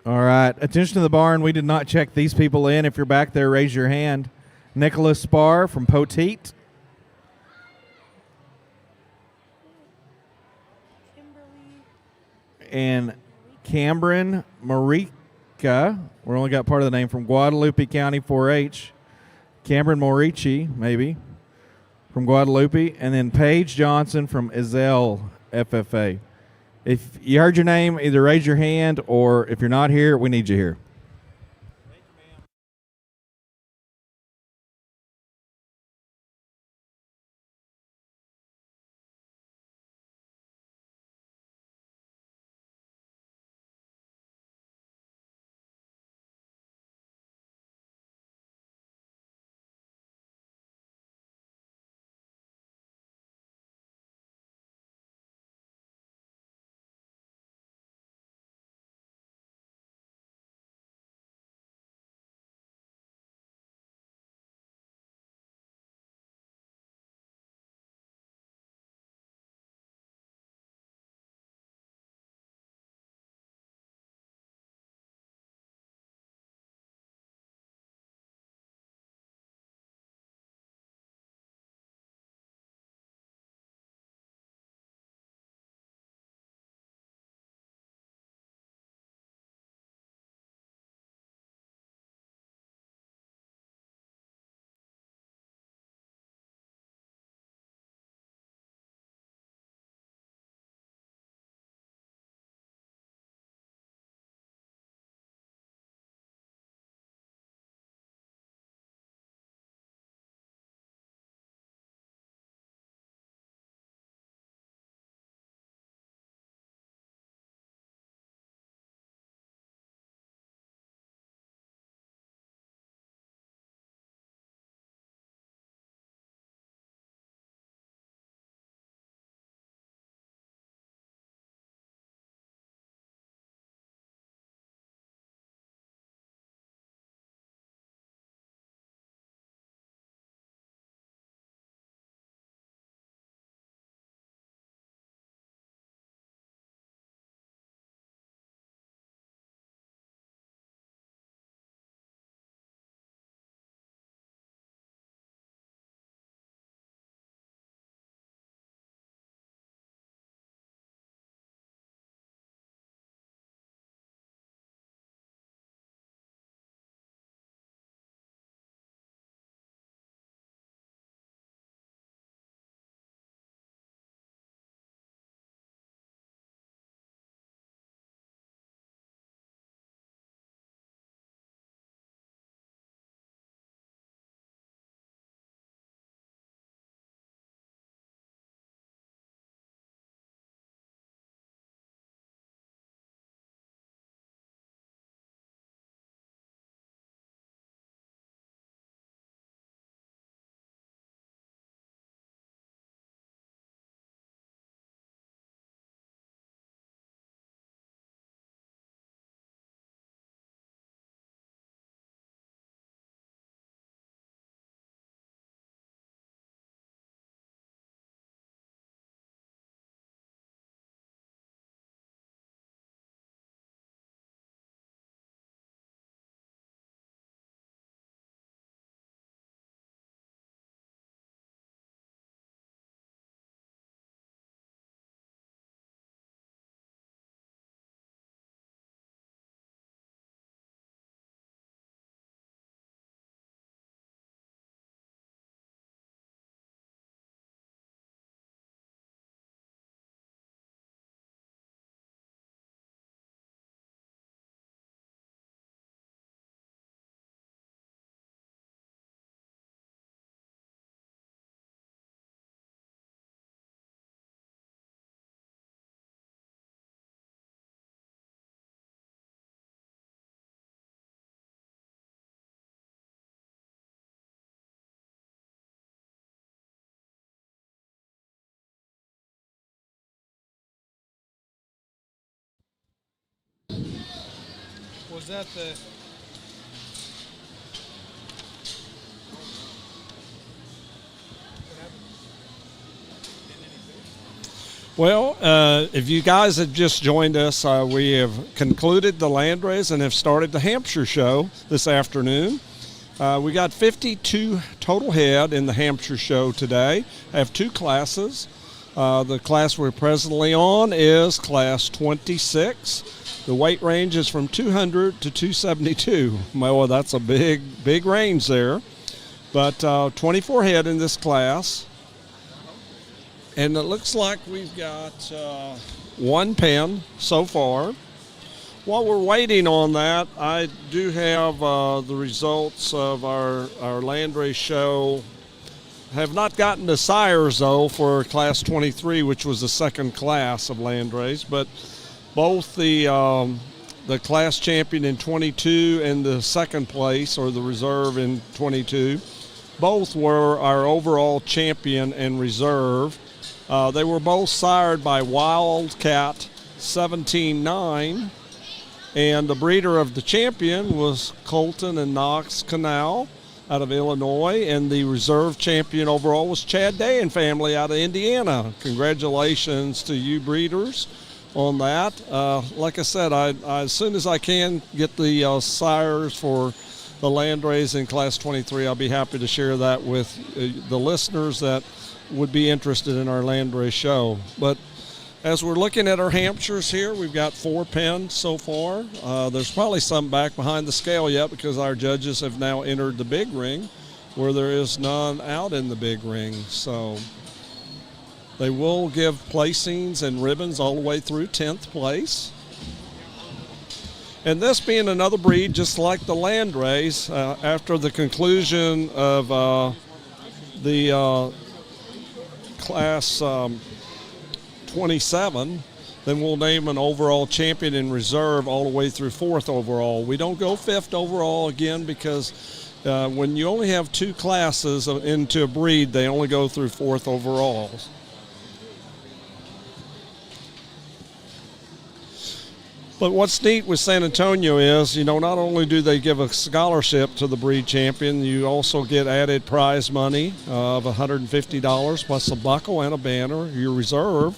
All right. Attention to the barn. We did not check these people in. If you're back there, raise your hand. Nicholas Spar from Poteet. And Cameron Marica. We only got part of the name from Guadalupe County 4-H. Cameron Morici, maybe, from Guadalupe. And then Paige Johnson from Ezell FFA. If you heard your name, either raise your hand, or if you're not here, we need you here. Was that the... Well, if you guys have just joined us, we have concluded the landrace and have started the Hampshire show this afternoon. We got 52 total head in the Hampshire show today. I have 2 classes. The class we're presently on is class 26. The weight range is from 200 to 272. Well, that's a big range there. But 24 head in this class. And it looks like we've got 1 pen so far. While we're waiting on that, I do have the results of our landrace show. Have not gotten the sires, though, for class 23, which was the second class of landrace. But both the class champion in 22 and the second place, or the reserve in 22, both were our overall champion and reserve. They were both sired by Wildcat 17-9, and the breeder of the champion was Colton and Knox Canal out of Illinois, and the reserve champion overall was Chad Day and family out of Indiana. Congratulations to you breeders on that. Like I said, I as soon as I can get the sires for the landrace in class 23, I'll be happy to share that with the listeners that would be interested in our landrace show. But as we're looking at our Hampshires here, we've got 4 pens so far. There's probably some back behind the scale yet because our judges have now entered the big ring where there is none out in the big ring. So they will give placings and ribbons all the way through 10th place. And this being another breed just like the landrace, after the conclusion of the class 27, then we'll name an overall champion in reserve all the way through 4th overall. We don't go 5th overall again because when you only have 2 classes into a breed, they only go through 4th overall. But what's neat with San Antonio is, not only do they give a scholarship to the breed champion, you also get added prize money of $150 plus a buckle and a banner. Your reserve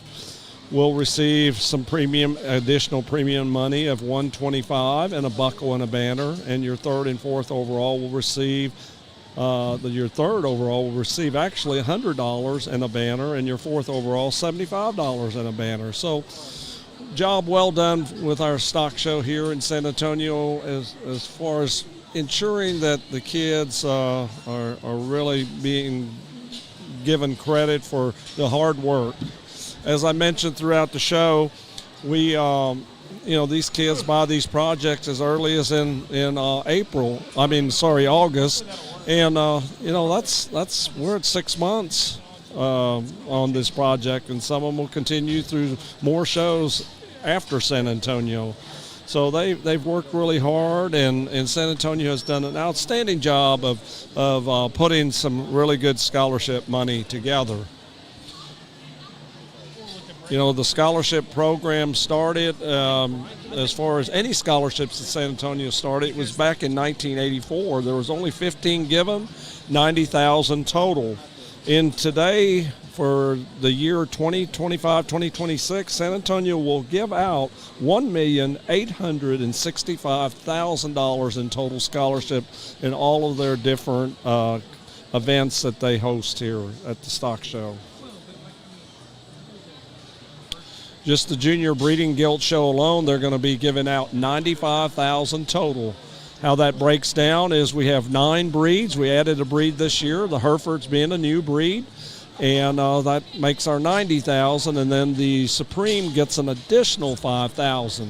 will receive some additional premium money of $125 and a buckle and a banner. And your 3rd and 4th overall will receive, your 3rd overall will receive actually $100 and a banner, and your 4th overall $75 and a banner. So, job well done with our stock show here in San Antonio as far as ensuring that the kids are really being given credit for the hard work. As I mentioned throughout the show, we these kids buy these projects as early as in August, and that's we're at 6 months on this project, and some of them will continue through more shows after San Antonio. So they've worked really hard, and San Antonio has done an outstanding job of putting some really good scholarship money together. The scholarship program started, as far as any scholarships that San Antonio started, it was back in 1984. There was only 15 given, 90,000 total. In today, for the year 2025, 2026, San Antonio will give out $1,865,000 in total scholarship in all of their different events that they host here at the stock show. Just the junior breeding gilt show alone, they're going to be giving out $95,000 total. How that breaks down is we have 9 breeds. We added a breed this year, the Herefords being a new breed, and that makes our $90,000, and then the Supreme gets an additional $5,000.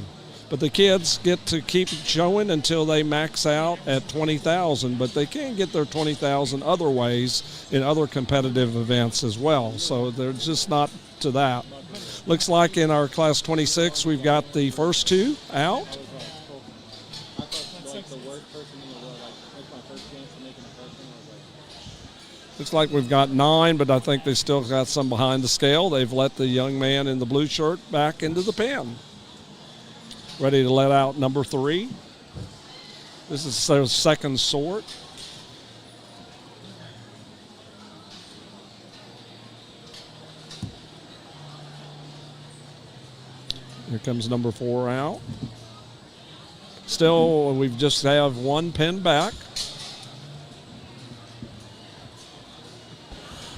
But the kids get to keep showing until they max out at $20,000, but they can get their $20,000 other ways in other competitive events as well. So they're just not to that. Looks like in our class 26, we've got the first 2 out. Looks like we've got 9, but I think they still got some behind the scale. They've let the young man in the blue shirt back into the pen. Ready to let out number 3. This is their second sort. Here comes number 4 out. Still, we just have 1 pin back.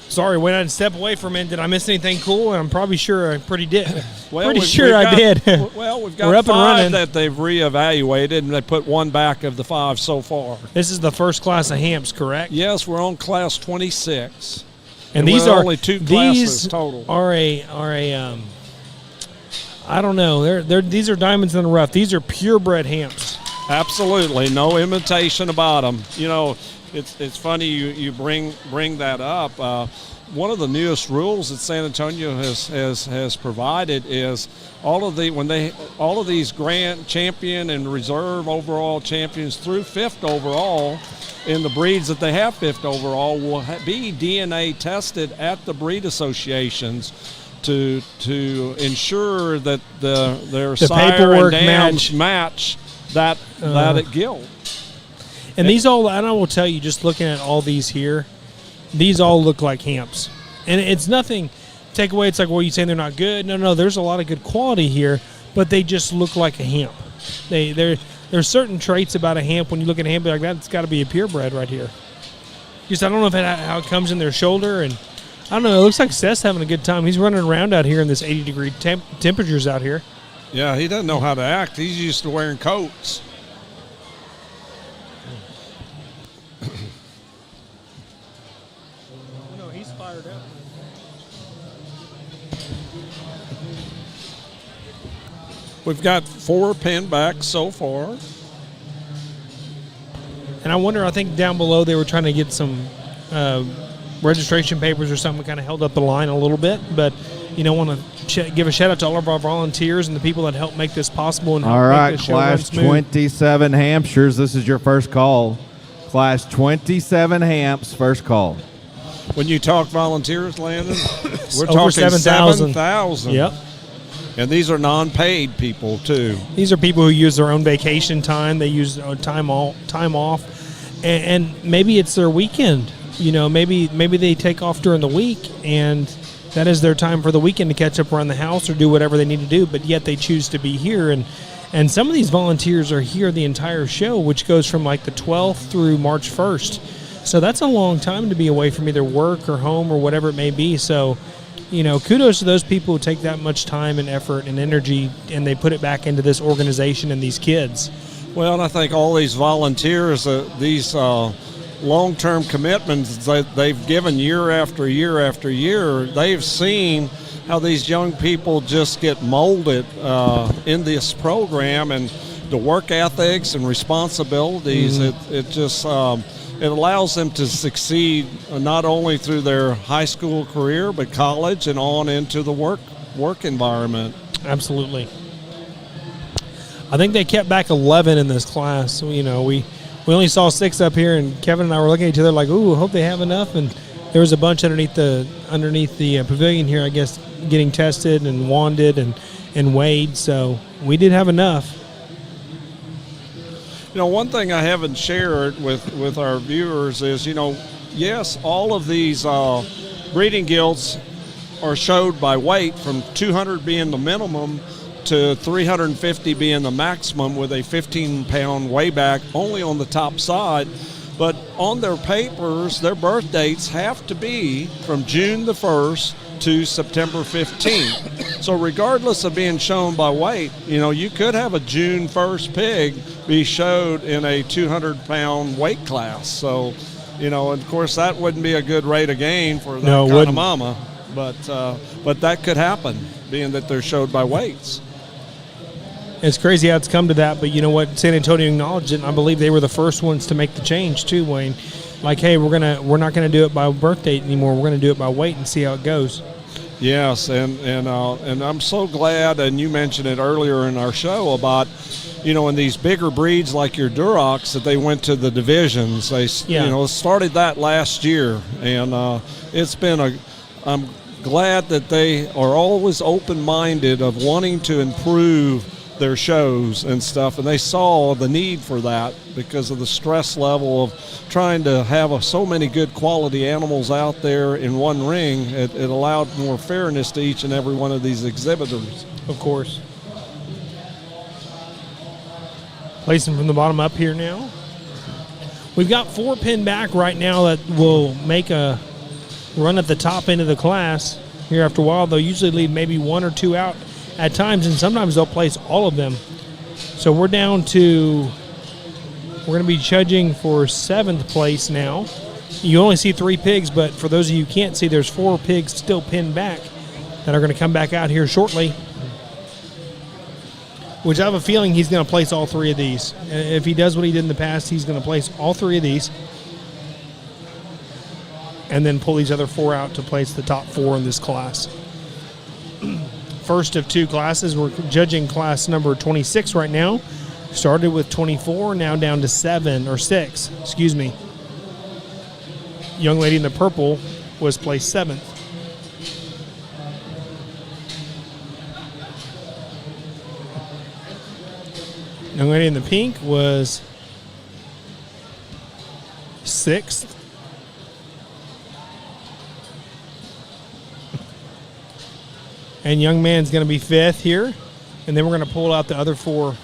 Sorry, when I step away from it, did I miss anything cool? I'm probably sure I did. Well, pretty sure I did. Well, we've got We're up and 5 running. that they've reevaluated, and they put 1 back of the 5 so far. This is the first class of Hamps, correct? Yes, we're on class 26. And these we're are only 2 classes these total. Are I don't know. These are diamonds in the rough. These are purebred Hamps. Absolutely, no imitation about them. You know, it's funny you bring that up. One of the newest rules that San Antonio has provided is all of these grand champion and reserve overall champions through 5th overall in the breeds that they have 5th overall will be DNA tested at the breed associations to ensure that their sire and dams match that at gilt. And these all, and I will tell you, just looking at all these here, these all look like Hamps. And it's nothing, take away, it's like, well, you saying they're not good? No, there's a lot of good quality here, but they just look like a Hamp. There's certain traits about a Hamp, when you look at a Hamp, like that, it's got to be a purebred right here. Just, I don't know how it comes in their shoulder, and I don't know, it looks like Seth's having a good time. He's running around out here in this 80-degree temperatures out here. Yeah, he doesn't know how to act. He's used to wearing coats. No, he's fired up. We've got 4 pin backs so far. And I wonder, I think down below they were trying to get some registration papers or something, kind of held up the line a little bit. But, want to give a shout out to all of our volunteers and the people that helped make this possible. And All right, make this show run class smooth. 27 Hampshires. This is your first call. Class 27 Hamps, first call. When you talk volunteers, Landon, we're Over talking 7,000. 7,000. Yep. And these are non-paid people too. These are people who use their own vacation time. They use time off, and maybe it's their weekend. Maybe they take off during the week, and that is their time for the weekend to catch up around the house or do whatever they need to do. But yet they choose to be here, and some of these volunteers are here the entire show, which goes from like the 12th through March 1st. So that's a long time to be away from either work or home or whatever it may be. So, kudos to those people who take that much time and effort and energy, and they put it back into this organization and these kids. Well, and I think all these volunteers, these long-term commitments that they've given year after year after year, they've seen how these young people just get molded in this program, and the work ethics and responsibilities. It just it allows them to succeed not only through their high school career, but college and on into the work environment. Absolutely. I think they kept back 11 in this class. So, we only saw 6 up here, and Kevin and I were looking at each other like, ooh, I hope they have enough. And there was a bunch underneath the pavilion here, I guess, getting tested and wanded and weighed. So we did have enough. One thing I haven't shared with our viewers is, yes, all of these breeding gilts are showed by weight, from 200 being the minimum to 350 being the maximum, with a 15-pound weightback only on the top side. But on their papers, their birth dates have to be from June the 1st to September 15th. So regardless of being shown by weight, you could have a June 1st pig be showed in a 200-pound weight class. So, and of course that wouldn't be a good rate of gain for that kind of mama. But that could happen, being that they're showed by weights. It's crazy how it's come to that, but you know what? San Antonio acknowledged it, and I believe they were the first ones to make the change too, Wayne. Like, hey, we're not gonna do it by birth date anymore. We're gonna do it by weight and see how it goes. Yes, and I'm so glad, and you mentioned it earlier in our show about, in these bigger breeds like your Durocs, that they went to the divisions. They started that last year, and it's been I'm glad that they are always open-minded of wanting to improve their shows and stuff, and they saw the need for that because of the stress level of trying to have so many good quality animals out there in one ring. It allowed more fairness to each and every one of these exhibitors. Of course. Placing from the bottom up here now. We've got 4 pinned back right now that will make a run at the top end of the class. Here after a while, they'll usually leave maybe 1 or 2 out at times, and sometimes they'll place all of them. So we're down to, we're going to be judging for 7th place now. You only see 3 pigs, but for those of you who can't see, there's 4 pigs still pinned back that are going to come back out here shortly. Which I have a feeling he's going to place all 3 of these. If he does what he did in the past, he's going to place all 3 of these. And then pull these other 4 out to place the top 4 in this class. First of 2 classes, we're judging class number 26 right now. Started with 24, now down to 7, or 6, excuse me. Young lady in the purple was placed 7th. Young lady in the pink was 6th. And young man's going to be 5th here. And then we're going to pull out the other 4.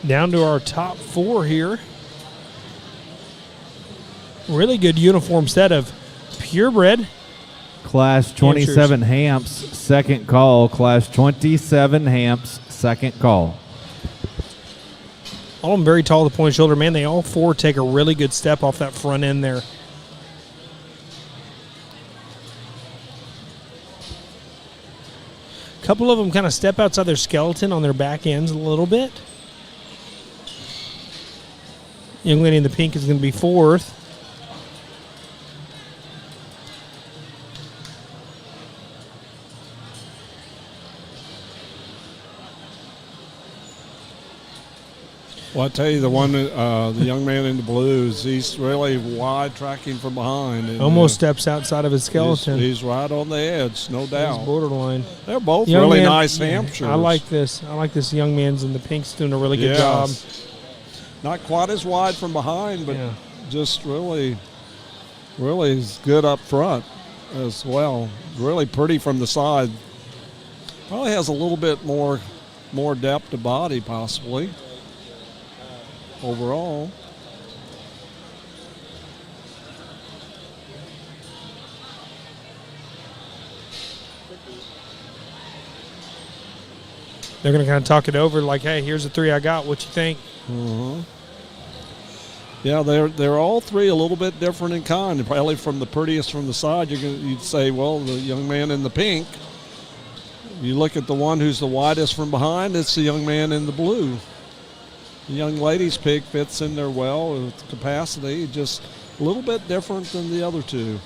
Down to our top 4 here. Really good uniform set of purebred. Class 27 Hamps, second call. Class 27 Hamps, second call. All of them very tall at the point shoulder. Man, they all 4 take a really good step off that front end there. A couple of them kind of step outside their skeleton on their back ends a little bit. Young lady in the pink is going to be 4th. Well, I tell you, the one, the young man in the blues, he's really wide tracking from behind. And, almost steps outside of his skeleton. He's right on the edge, no doubt. He's borderline. They're both Young really man, nice Hampshires. I like this. I like this young man's in the pink's doing a really good job. Not quite as wide from behind, but Yeah. just really is good up front as well. Really pretty from the side. Probably has a little bit more depth to body, possibly. Overall. They're going to kind of talk it over like, hey, here's the 3 I got. What you think? Uh-huh. Yeah, they're all 3 a little bit different in kind. Probably from the prettiest from the side, you'd say, well, the young man in the pink. You look at the one who's the widest from behind, it's the young man in the blue. The young lady's pig fits in there well with capacity, just a little bit different than the other 2.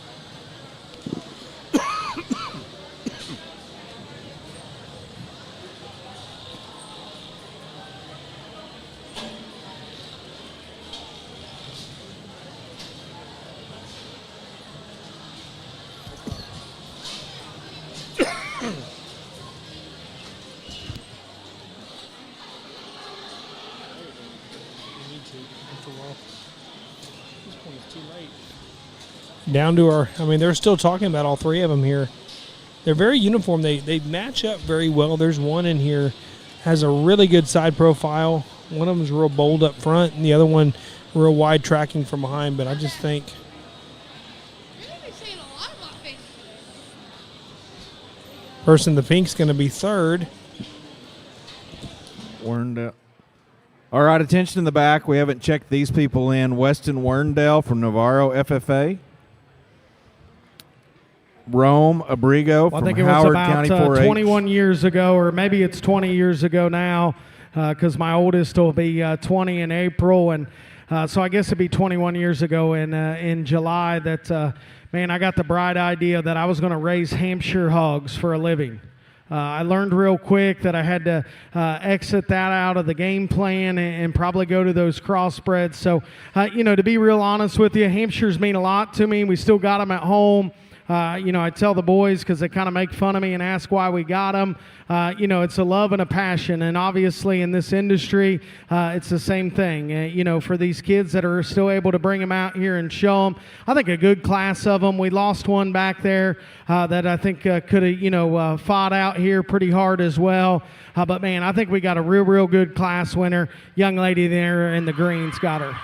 Down to our, I mean, they're still talking about all 3 of them here. They're very uniform. They match up very well. There's one in here has a really good side profile. One of them's real bold up front, and the other one real wide tracking from behind. But I just think You're going to be seeing a lot of Person in the pink's going to be third. Werndale. All right, attention in the back. We haven't checked these people in. Weston Werndale from Navarro FFA. Rome Abrigo from Howard County 4-H. 21 years ago, or maybe it's 20 years ago now, because my oldest will be 20 in April, and so I guess it'd be 21 years ago in July that, man, I got the bright idea that I was going to raise Hampshire hogs for a living. I learned real quick that I had to exit that out of the game plan and probably go to those crossbreds. So, to be real honest with you, Hampshires mean a lot to me. We still got them at home. I tell the boys because they kind of make fun of me and ask why we got them. It's a love and a passion. And obviously in this industry, it's the same thing. For these kids that are still able to bring them out here and show them, I think a good class of them. We lost one back there that I think could have, fought out here pretty hard as well. But, man, I think we got a real, real good class winner. Young lady there in the greens got her.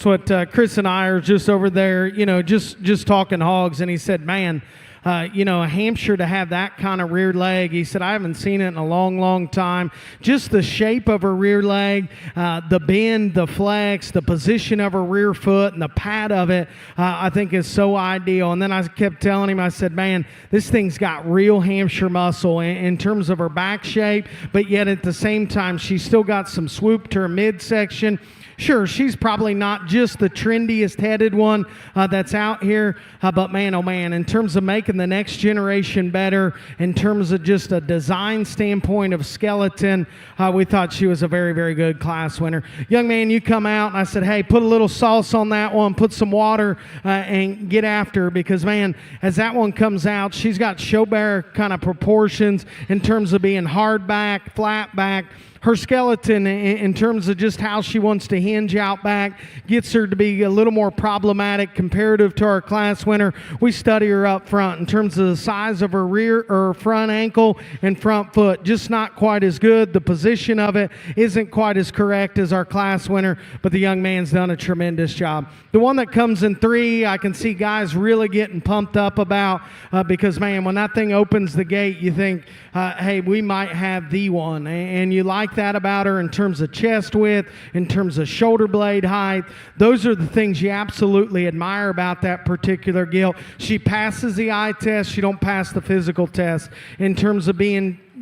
That's what Chris and I are just over there, just talking hogs. And he said, man, a Hampshire to have that kind of rear leg. He said, I haven't seen it in a long, long time. Just the shape of her rear leg, the bend, the flex, the position of her rear foot, and the pad of it, I think is so ideal. And then I kept telling him, I said, man, this thing's got real Hampshire muscle in terms of her back shape, but yet at the same time, she's still got some swoop to her midsection. Sure, she's probably not just the trendiest headed one that's out here, but man, oh man, in terms of making the next generation better, in terms of just a design standpoint of skeleton, we thought she was a very, very good class winner. Young man, you come out, and I said, hey, put a little sauce on that one, put some water, and get after her, because man, as that one comes out, she's got show bear kind of proportions in terms of being hard back, flat back. Her skeleton, in terms of just how she wants to hinge out back, gets her to be a little more problematic comparative to our class winner. We study her up front in terms of the size of her rear or front ankle and front foot. Just not quite as good. The position of it isn't quite as correct as our class winner, but the young man's done a tremendous job. The one that comes in 3, I can see guys really getting pumped up about because, man, when that thing opens the gate, you think, hey, we might have the one. And you like that about her in terms of chest width, in terms of shoulder blade height. Those are the things you absolutely admire about that particular gilt. She passes the eye test. She don't pass the physical test in terms of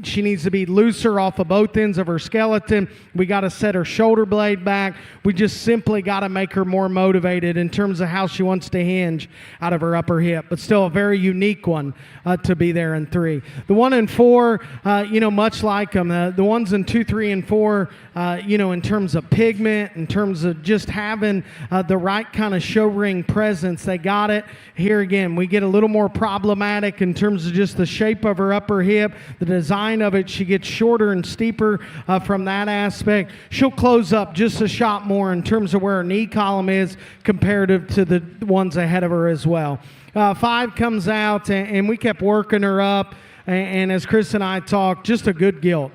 she needs to be looser off of both ends of her skeleton. We got to set her shoulder blade back. We just simply got to make her more motivated in terms of how she wants to hinge out of her upper hip. But still a very unique one to be there in 3. The one in 4, much like them. The ones in 2, 3, and 4, in terms of pigment, in terms of just having the right kind of show ring presence, they got it. Here again, we get a little more problematic in terms of just the shape of her upper hip, the design of it. She gets shorter and steeper from that aspect. She'll close up just a shot more in terms of where her knee column is comparative to the ones ahead of her as well. 5 comes out, and we kept working her up, and as Chris and I talked, just a good gilt.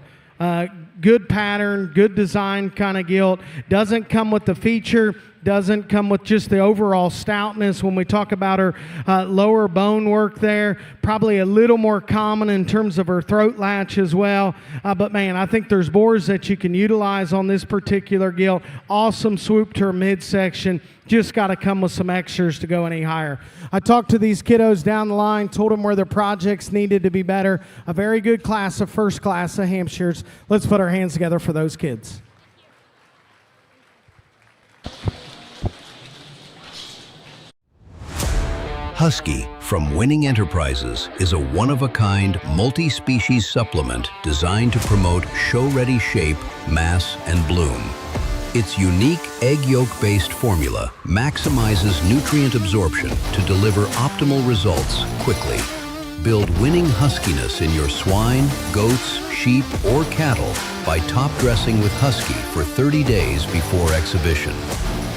Good pattern, good design kind of gilt. Doesn't come with the feature, doesn't come with just the overall stoutness. When we talk about her lower bone work there, probably a little more common in terms of her throat latch as well. But man, I think there's bores that you can utilize on this particular gilt. Awesome swoop to her midsection. Just got to come with some extras to go any higher. I talked to these kiddos down the line, told them where their projects needed to be better. A very good class, a first class of Hampshires. Let's put our hands together for those kids. Husky from Winning Enterprises is a one-of-a-kind, multi-species supplement designed to promote show-ready shape, mass, and bloom. Its unique egg yolk-based formula maximizes nutrient absorption to deliver optimal results quickly. Build winning huskiness in your swine, goats, sheep, or cattle by top dressing with Husky for 30 days before exhibition.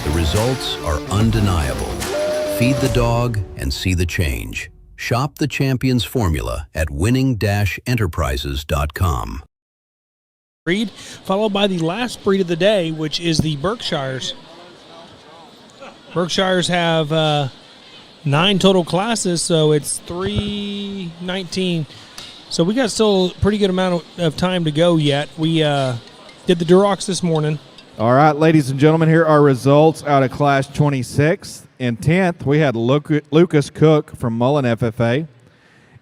The results are undeniable. Feed the dog and see the change. Shop the champion's formula at winning-enterprises.com. Breed, followed by the last breed of the day, which is the Berkshires. Berkshires have 9 total classes, so it's 319. So we got still a pretty good amount of time to go yet. We did the Durocs this morning. All right, ladies and gentlemen, here are results out of Class 26. In 10th, we had Lucas Cook from Mullen FFA.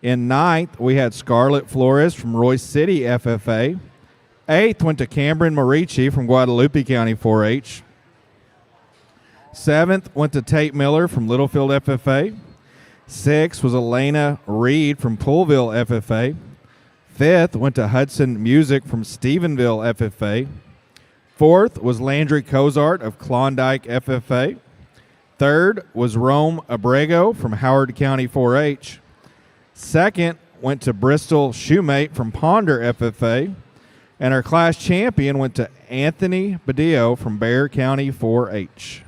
In 9th, we had Scarlett Flores from Royce City FFA. 8th went to Cameron Morici from Guadalupe County 4-H. 7th went to Tate Miller from Littlefield FFA. 6th was Elena Reed from Poolville FFA. 5th went to Hudson Music from Stephenville FFA. 4th was Landry Cozart of Klondike FFA. 3rd was Rome Abrego from Howard County 4-H. 2nd went to Bristol Shoemate from Ponder FFA. And our class champion went to Anthony Badillo from Bexar County 4-H.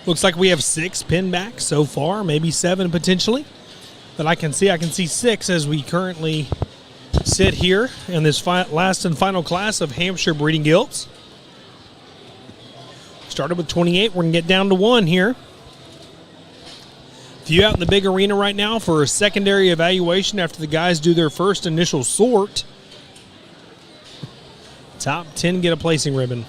Looks like we have 6 pin backs so far, maybe 7 potentially. But I can see 6 as we currently sit here in this last and final class of Hampshire breeding gilts. Started with 28. We're going to get down to 1 here. Few out in the big arena right now for a secondary evaluation after the guys do their first initial sort. Top 10 get a placing ribbon.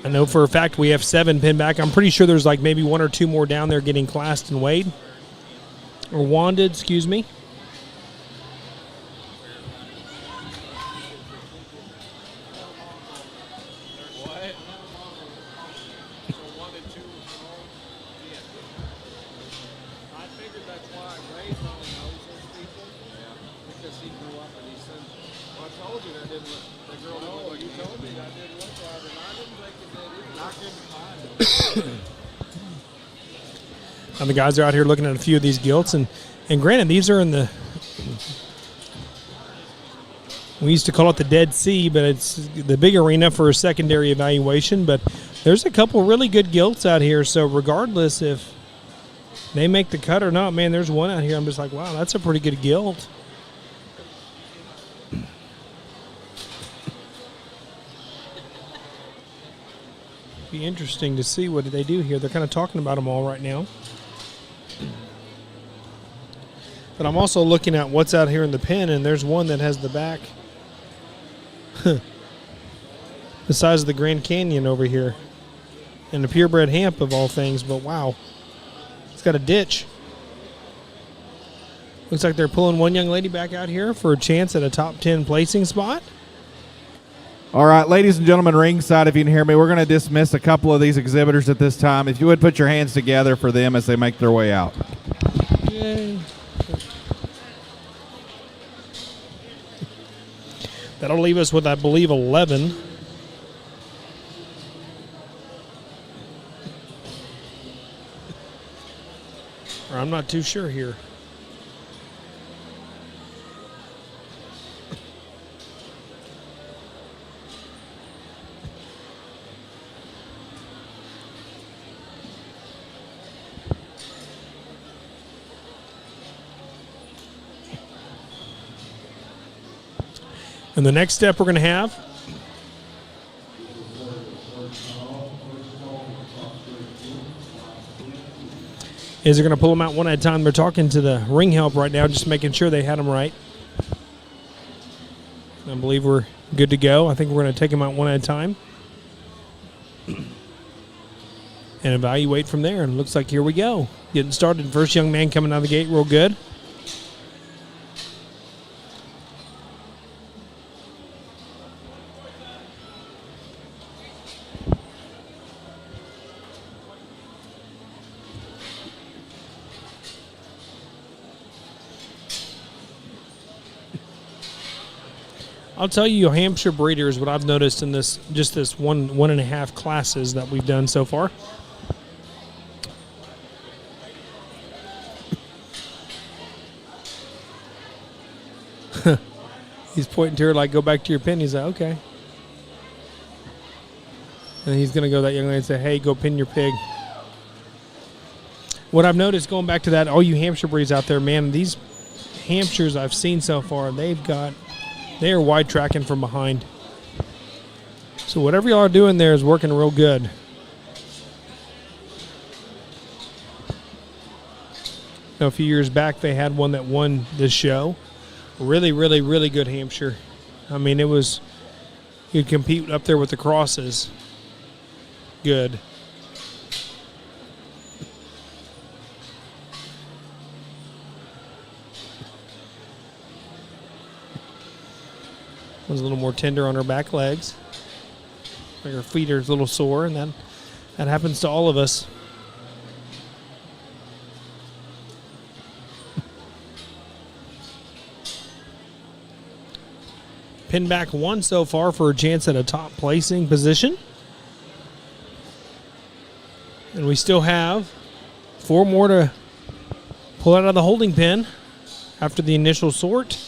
I know for a fact we have 7 pin back. I'm pretty sure there's like maybe 1 or 2 more down there getting classed and weighed. Or wanded, excuse me. And the guys are out here looking at a few of these gilts, and granted, these are in the, we used to call it the Dead Sea, but it's the big arena for a secondary evaluation. But there's a couple really good gilts out here, so regardless if they make the cut or not, man, there's one out here I'm just like, wow, that's a pretty good gilt. Be interesting to see what they do here. They're kind of talking about them all right now. But I'm also looking at what's out here in the pen, and there's one that has the back the size of the Grand Canyon over here. And a purebred hamp of all things, but wow. It's got a ditch. Looks like they're pulling one young lady back out here for a chance at a top 10 placing spot. All right, ladies and gentlemen, ringside, if you can hear me, we're going to dismiss a couple of these exhibitors at this time. If you would put your hands together for them as they make their way out. Yay. That'll leave us with, I believe, 11. Or I'm not too sure here. And the next step we're going to have is they're going to pull them out one at a time. They're talking to the ring help right now, just making sure they had them right. I believe we're good to go. I think we're going to take them out one at a time and evaluate from there. And it looks like here we go. Getting started. First young man coming out of the gate real good. I'll tell you, Hampshire breeders, what I've noticed in this, just this one and a half classes that we've done so far. He's pointing to her like, go back to your pen. He's like, okay. And he's going to go to that young lady and say, hey, go pin your pig. What I've noticed, going back to that, all you Hampshire breeds out there, man, these Hampshires I've seen so far, they are wide tracking from behind. So whatever y'all are doing there is working real good. Now, a few years back, they had one that won this show. Really, really, really good Hampshire. I mean, you'd compete up there with the crosses. Good. Was a little more tender on her back legs. Like her feet are a little sore, and that happens to all of us. Pin back one so far for a chance at a top placing position. And we still have 4 more to pull out of the holding pen after the initial sort.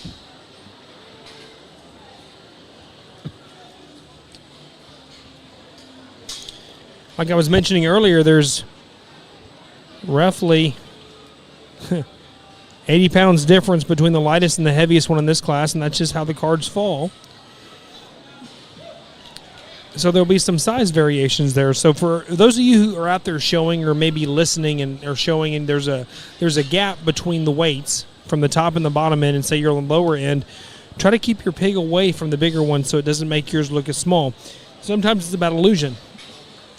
Like I was mentioning earlier, there's roughly 80 pounds difference between the lightest and the heaviest one in this class, and that's just how the cards fall. So there'll be some size variations there. So for those of you who are out there showing or maybe listening and are showing, and there's a gap between the weights from the top and the bottom end, and say you're on the lower end, try to keep your pig away from the bigger one so it doesn't make yours look as small. Sometimes it's about illusion,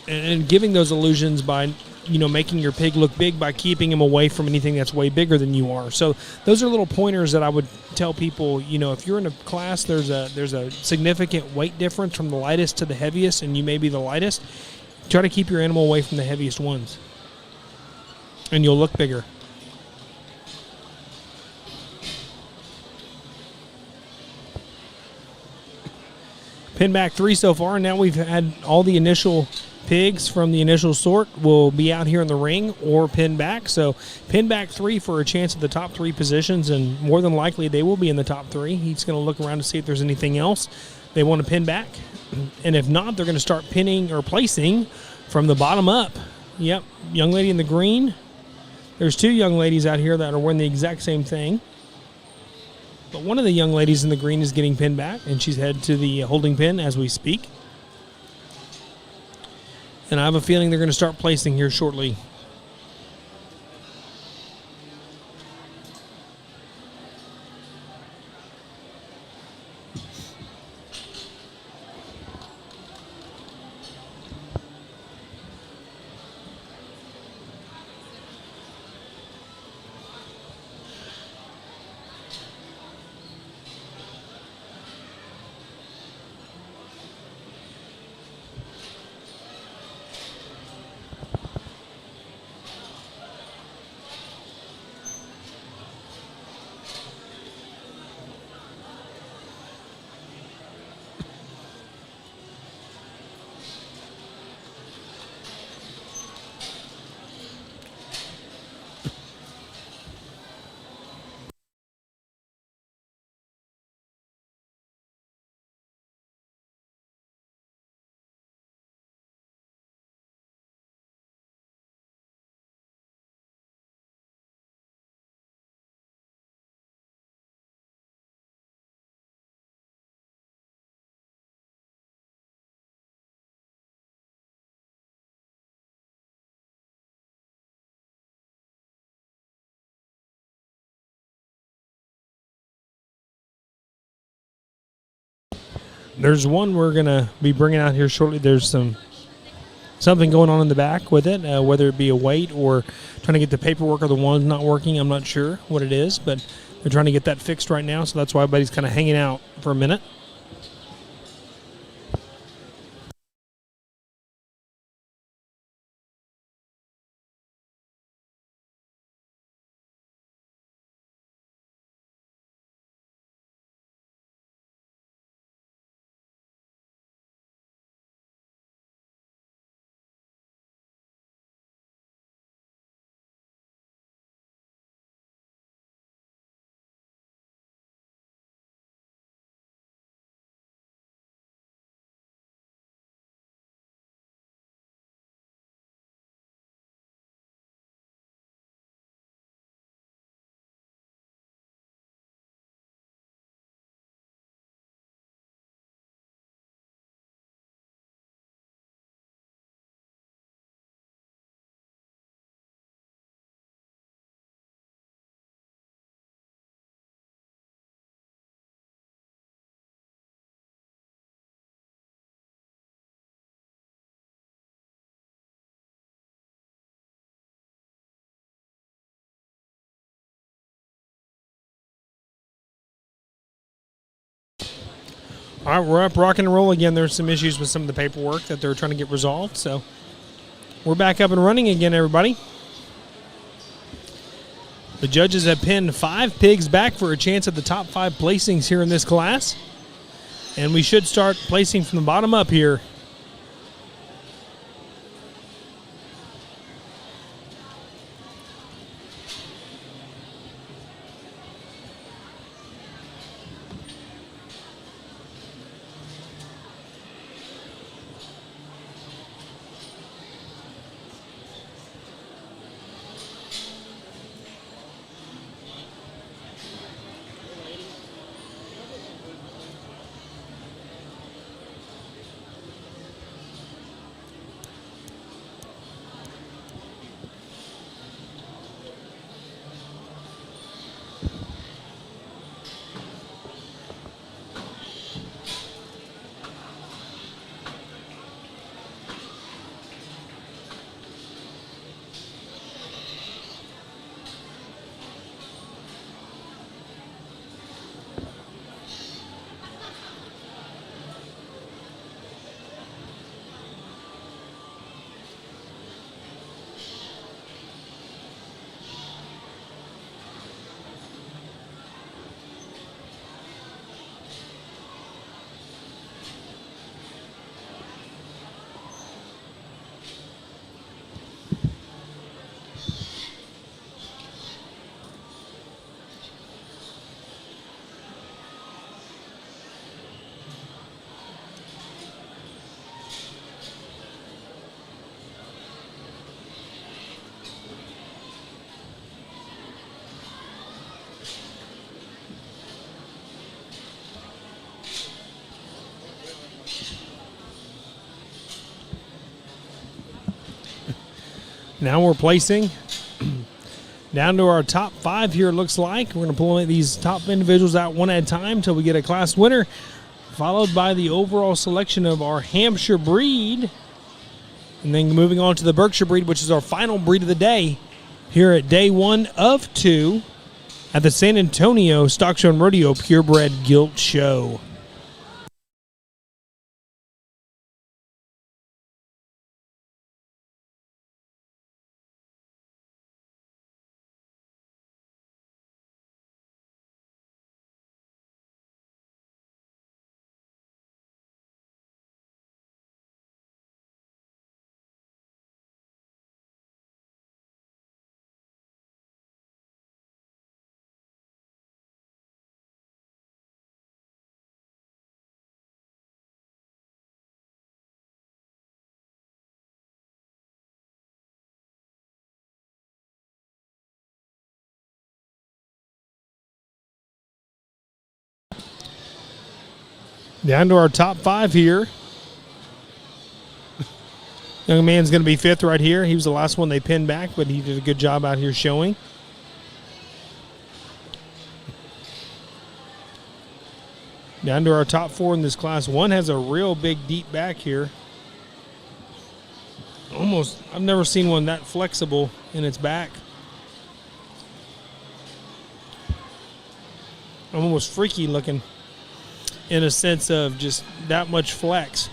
and giving those illusions by making your pig look big by keeping him away from anything that's way bigger than you are. So those are little pointers that I would tell people, if you're in a class, there's a significant weight difference from the lightest to the heaviest, and you may be the lightest, try to keep your animal away from the heaviest ones, and you'll look bigger. Pin back 3 so far, and now we've had all the initial pigs from the initial sort will be out here in the ring or pin back. So pin back 3 for a chance at the top 3 positions, and more than likely they will be in the top 3. He's going to look around to see if there's anything else they want to pin back. And if not, they're going to start pinning or placing from the bottom up. Yep, young lady in the green. There's 2 young ladies out here that are wearing the exact same thing. But one of the young ladies in the green is getting pinned back, and she's headed to the holding pin as we speak. And I have a feeling they're going to start placing here shortly. There's one we're going to be bringing out here shortly. There's something going on in the back with it, whether it be a weight or trying to get the paperwork or the one's not working. I'm not sure what it is, but they're trying to get that fixed right now, so that's why everybody's kind of hanging out for a minute. All right, we're up, rock and roll again. There's some issues with some of the paperwork that they're trying to get resolved. So we're back up and running again, everybody. The judges have pinned 5 pigs back for a chance at the top 5 placings here in this class. And we should start placing from the bottom up here. Now we're placing down to our top 5 here, it looks like. We're going to pull these top individuals out one at a time until we get a class winner, followed by the overall selection of our Hampshire breed, and then moving on to the Berkshire breed, which is our final breed of the day here at day 1 of 2 at the San Antonio Stock Show and Rodeo Purebred Gilt Show. Down to our top 5 here. Young man's going to be 5th right here. He was the last one they pinned back, but he did a good job out here showing. Down to our top 4 in this class. One has a real big deep back here. I've never seen one that flexible in its back. Almost freaky looking, in a sense of just that much flex.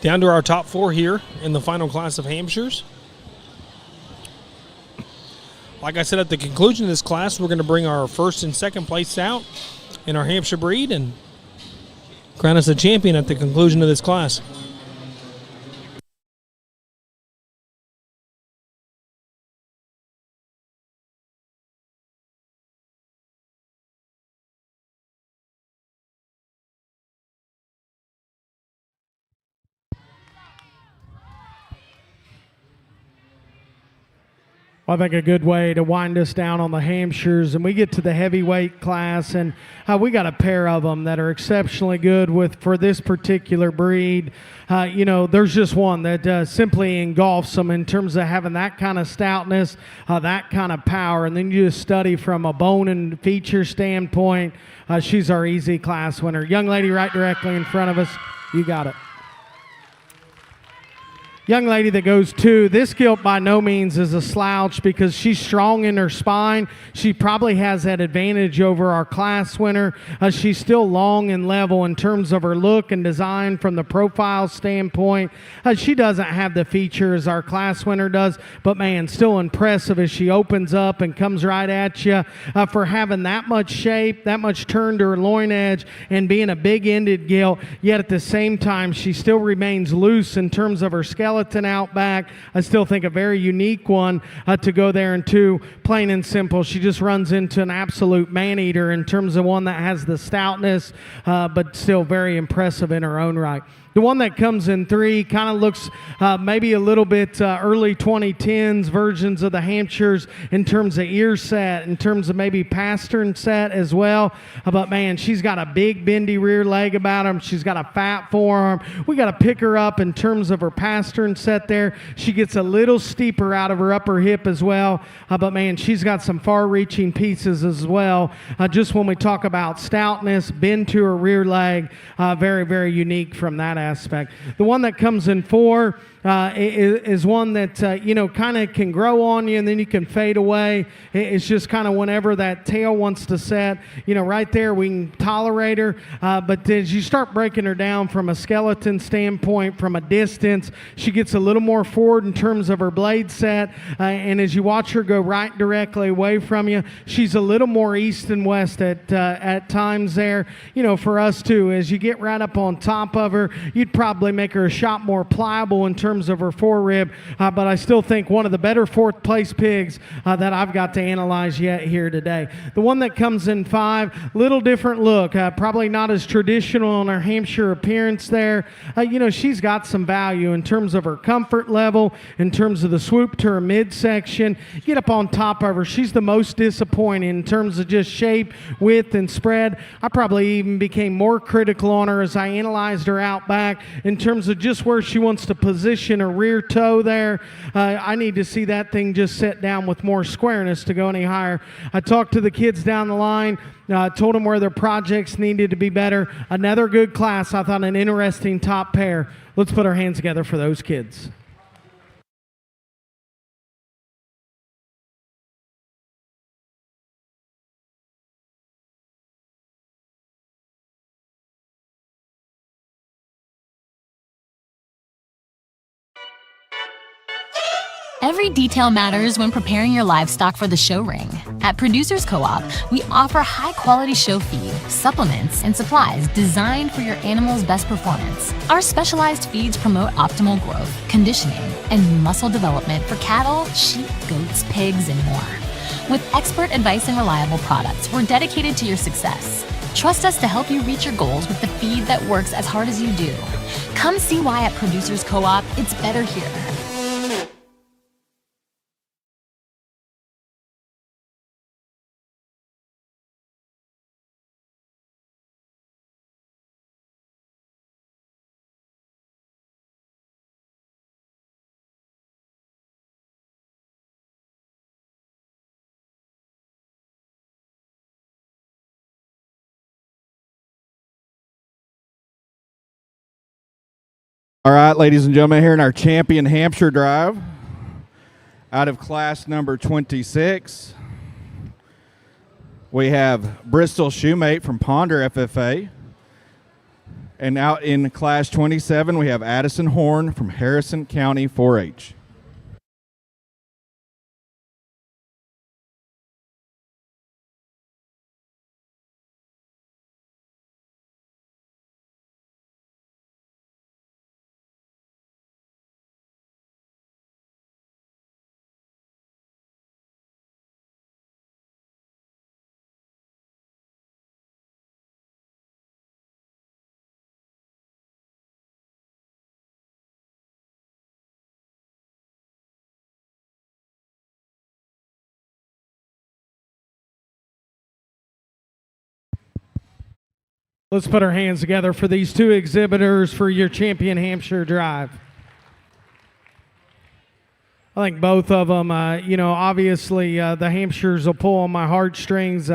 Down to our top 4 here in the final class of Hampshires. Like I said, at the conclusion of this class, we're going to bring our first and second place out in our Hampshire breed and crown us a champion at the conclusion of this class. I think a good way to wind us down on the Hampshires, and we get to the heavyweight class, and we got a pair of them that are exceptionally good for this particular breed. There's just one that simply engulfs them in terms of having that kind of stoutness, that kind of power, and then you just study from a bone and feature standpoint. She's our easy class winner. Young lady right directly in front of us. You got it. Young lady that goes 2, this gilt by no means is a slouch because she's strong in her spine. She probably has that advantage over our class winner. She's still long and level in terms of her look and design from the profile standpoint. She doesn't have the features our class winner does, but man, still impressive as she opens up and comes right at you for having that much shape, that much turn to her loin edge, and being a big-ended gilt, yet at the same time, she still remains loose in terms of her skeleton out back. I still think a very unique one to go there. And 2, plain and simple, she just runs into an absolute man-eater in terms of one that has the stoutness, but still very impressive in her own right. The one that comes in 3 kind of looks maybe a little bit early 2010s versions of the Hampshires in terms of ear set, in terms of maybe pastern set as well. But man, she's got a big bendy rear leg about her. She's got a fat forearm. We got to pick her up in terms of her pastern set there. She gets a little steeper out of her upper hip as well. But man, she's got some far-reaching pieces as well. Just when we talk about stoutness, bend to her rear leg, very, very unique from that aspect. The one that comes in 4 is one that, kind of can grow on you and then you can fade away. It's just kind of whenever that tail wants to set, right there we can tolerate her. But as you start breaking her down from a skeleton standpoint, from a distance, she gets a little more forward in terms of her blade set. And as you watch her go right directly away from you, she's a little more east and west at times there. For us too, as you get right up on top of her, you'd probably make her a shot more pliable in terms of her forerib, but I still think one of the better 4th place pigs that I've got to analyze yet here today. The one that comes in 5, little different look, probably not as traditional in her Hampshire appearance there. She's got some value in terms of her comfort level, in terms of the swoop to her midsection. Get up on top of her, she's the most disappointing in terms of just shape, width, and spread. I probably even became more critical on her as I analyzed her out back in terms of just where she wants to position her rear toe there. I need to see that thing just set down with more squareness to go any higher. I talked to the kids down the line, told them where their projects needed to be better. Another good class. I thought an interesting top pair. Let's put our hands together for those kids. Every detail matters when preparing your livestock for the show ring. At Producers Co-op, we offer high-quality show feed, supplements, and supplies designed for your animal's best performance. Our specialized feeds promote optimal growth, conditioning, and muscle development for cattle, sheep, goats, pigs, and more. With expert advice and reliable products, we're dedicated to your success. Trust us to help you reach your goals with the feed that works as hard as you do. Come see why at Producers Co-op, it's better here. All right, ladies and gentlemen, here in our champion Hampshire drive, out of class number 26, we have Bristol Shoemate from Ponder FFA. And out in class 27, we have Addison Horn from Harrison County 4-H. Let's put our hands together for these two exhibitors for your champion Hampshire drive. I think both of them, obviously the Hampshires will pull on my heartstrings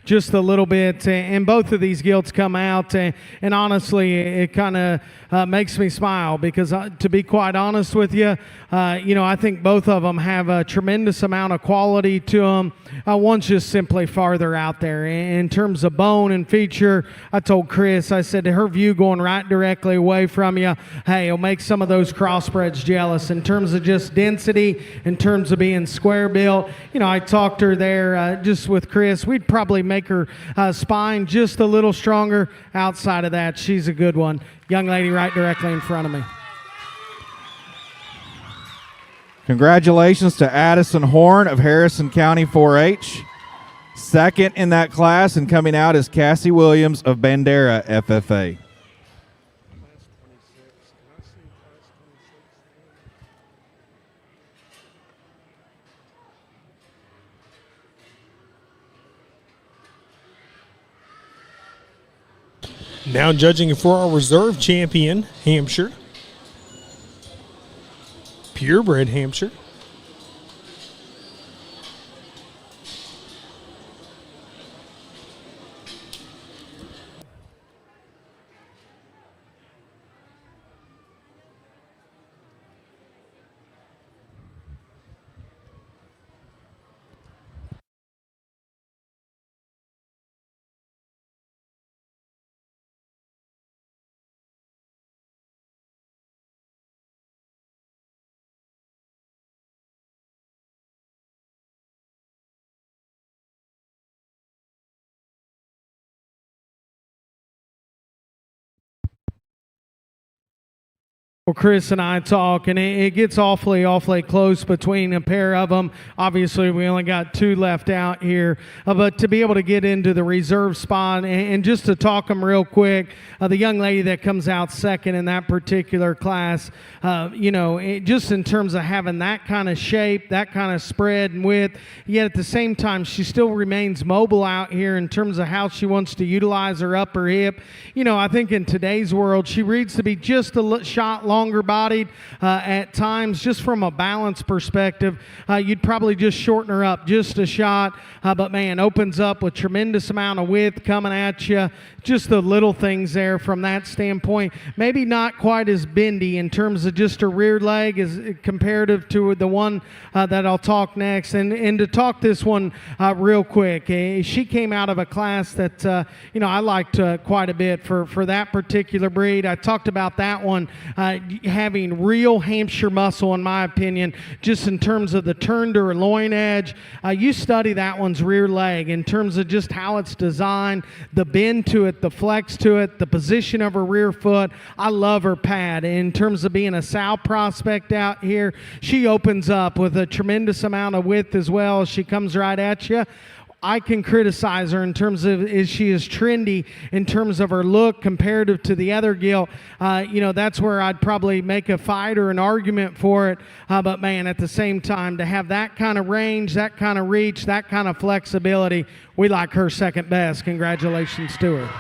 just a little bit. And both of these gilts come out. And honestly, it kind of makes me smile because, to be quite honest with you, I think both of them have a tremendous amount of quality to them. One's just simply farther out there. In terms of bone and feature, I told Chris, I said, her view going right directly away from you, hey, it'll make some of those crossbreds jealous. In terms of just density, in terms of being square built, I talked to her there just with Chris. We'd probably make her spine just a little stronger. Outside of that, she's a good one. Young lady right directly in front of me. Congratulations to Addison Horn of Harrison County 4-H. Second in that class and coming out is Cassie Williams of Bandera FFA. Now judging for our reserve champion, Hampshire. Purebred Hampshire. Well, Chris and I talk, and it gets awfully close between a pair of them. Obviously, we only got 2 left out here, but to be able to get into the reserve spot and just to talk them real quick, the young lady that comes out second in that particular class, just in terms of having that kind of shape, that kind of spread and width, yet at the same time, she still remains mobile out here in terms of how she wants to utilize her upper hip. I think in today's world, she needs to be just a shot longer bodied at times, just from a balance perspective. You'd probably just shorten her up just a shot, but man, opens up with tremendous amount of width coming at you. Just the little things there from that standpoint. Maybe not quite as bendy in terms of just her rear leg as comparative to the one that I'll talk next. And to talk this one real quick, she came out of a class that I liked quite a bit for that particular breed. I talked about that one having real Hampshire muscle, in my opinion, just in terms of the turn to her loin edge. You study that one's rear leg in terms of just how it's designed, the bend to it, the flex to it, the position of her rear foot. I love her pad. In terms of being a sow prospect out here, she opens up with a tremendous amount of width as well. She comes right at you. I can criticize her in terms of she is trendy in terms of her look comparative to the other gilt. That's where I'd probably make a fight or an argument for it. But man, at the same time, to have that kind of range, that kind of reach, that kind of flexibility, we like her second best. Congratulations to her.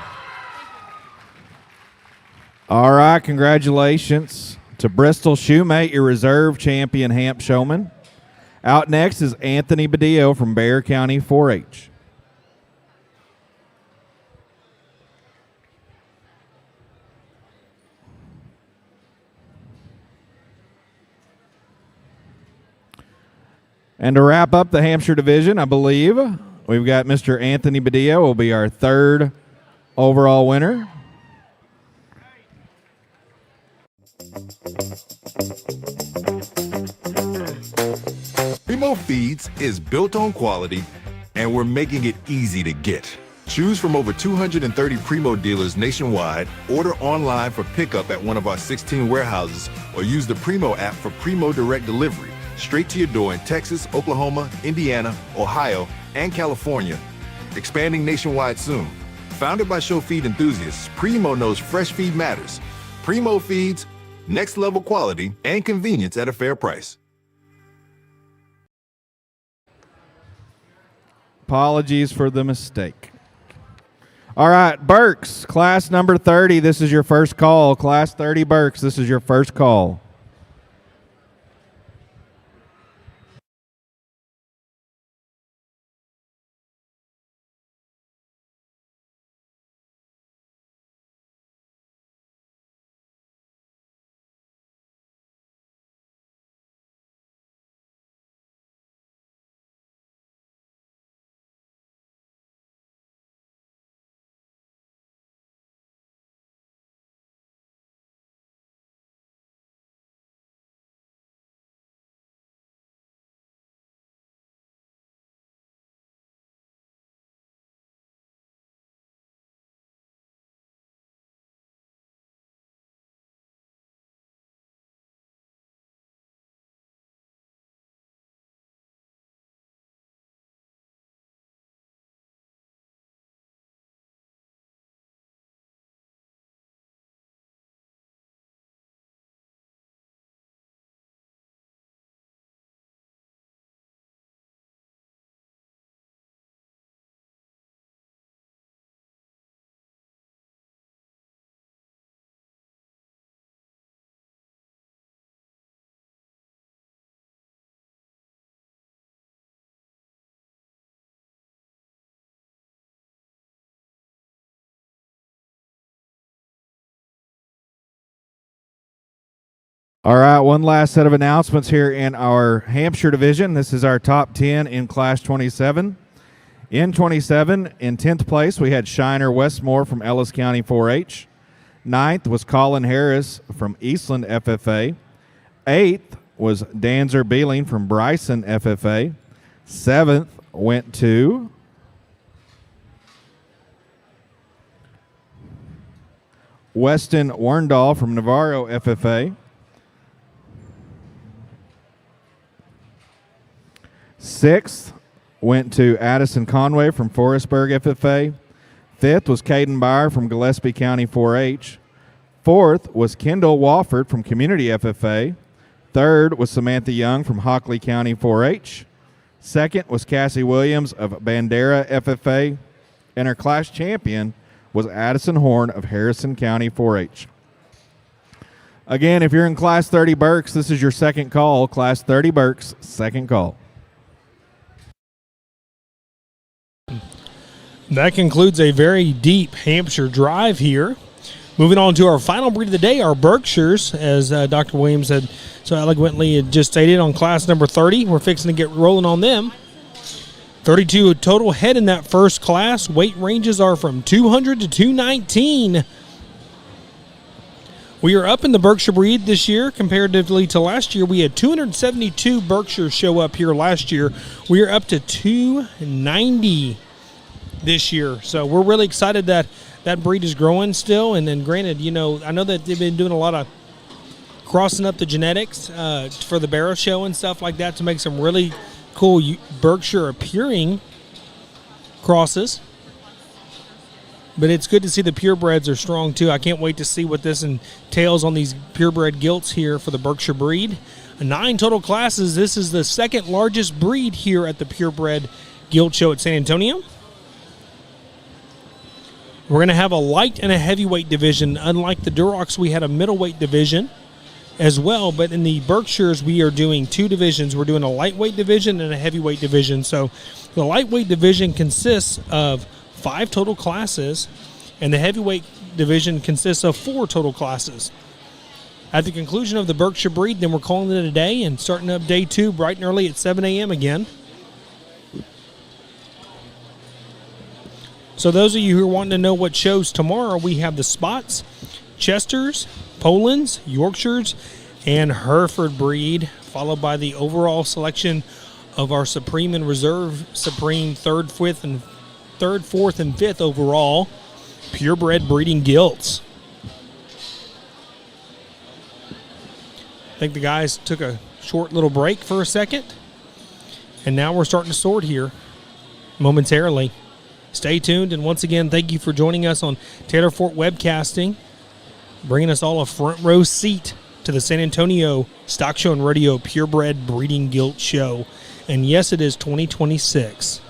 All right, congratulations to Bristol Shoemate, your reserve champion Hamp Showman. Out next is Anthony Badillo from Bexar County 4-H. And to wrap up the Hampshire division, I believe we've got Mr. Anthony Badillo will be our 3rd overall winner. Primo Feeds is built on quality, and we're making it easy to get. Choose from over 230 Primo dealers nationwide, order online for pickup at one of our 16 warehouses, or use the Primo app for Primo Direct Delivery, straight to your door in Texas, Oklahoma, Indiana, Ohio, and California. Expanding nationwide soon. Founded by show feed enthusiasts, Primo knows fresh feed matters. Primo Feeds, next level quality and convenience at a fair price. Apologies for the mistake. All right, Berks, class number 30, this is your first call. Class 30 Berks, this is your first call. All right, one last set of announcements here in our Hampshire division. This is our top 10 in Class 27. In 27, in 10th place, we had Shiner Westmore from Ellis County 4-H. 9th was Colin Harris from Eastland FFA. 8th was Danzer Beeling from Bryson FFA. 7th went to Weston Warndall from Navarro FFA. Sixth went to Addison Conway from Forestburg FFA. Fifth was Caden Byer from Gillespie County 4-H. Fourth was Kendall Wofford from Community FFA. Third was Samantha Young from Hockley County 4-H. Second was Cassie Williams of Bandera FFA. And our class champion was Addison Horn of Harrison County 4-H. Again, if you're in Class 30 Berks, this is your second call. Class 30 Berks, second call. That concludes a very deep Hampshire drive here. Moving on to our final breed of the day, our Berkshires, as Dr. Williams had so eloquently had just stated on class number 30. We're fixing to get rolling on them. 32 total head in that first class. Weight ranges are from 200 to 219. We are up in the Berkshire breed this year comparatively to last year. We had 272 Berkshires show up here last year. We are up to 290 this year. So we're really excited that that breed is growing still. And then granted, you know, I know that they've been doing a lot of crossing up the genetics for the barrow show and stuff like that to make some really cool Berkshire appearing crosses. But it's good to see the purebreds are strong too. I can't wait to see what this entails on these purebred gilts here for the Berkshire breed. 9 total classes. This is the second largest breed here at the Purebred Gilt Show at San Antonio. We're going to have a light and a heavyweight division. Unlike the Durocs, we had a middleweight division as well. But in the Berkshires, we are doing 2 divisions. We're doing a lightweight division and a heavyweight division. So the lightweight division consists of 5 total classes, and the heavyweight division consists of 4 total classes. At the conclusion of the Berkshire breed, then we're calling it a day and starting up day 2 bright and early at 7 a.m. again. So those of you who are wanting to know what shows tomorrow, we have the Spots, Chesters, Polands, Yorkshires, and Hereford breed, followed by the overall selection of our Supreme and Reserve Supreme 3rd, 4th, and 5th overall purebred breeding gilts. I think the guys took a short little break for a second, and now we're starting to sort here momentarily. Stay tuned, and once again, thank you for joining us on Taylor Fort Webcasting, bringing us all a front row seat to the San Antonio Stock Show and Rodeo Purebred Breeding Gilt Show. And yes, it is 2026.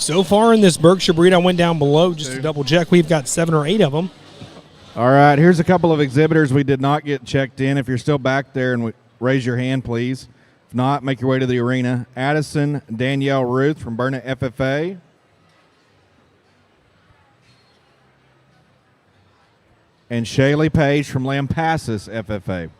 So far in this Berkshire breed, I went down below just to double check. We've got 7 or 8 of them. All right, here's a couple of exhibitors we did not get checked in. If you're still back there, and raise your hand, please. If not, make your way to the arena. Addison Danielle Ruth from Burnett FFA. And Shaylee Page from Lampasas FFA.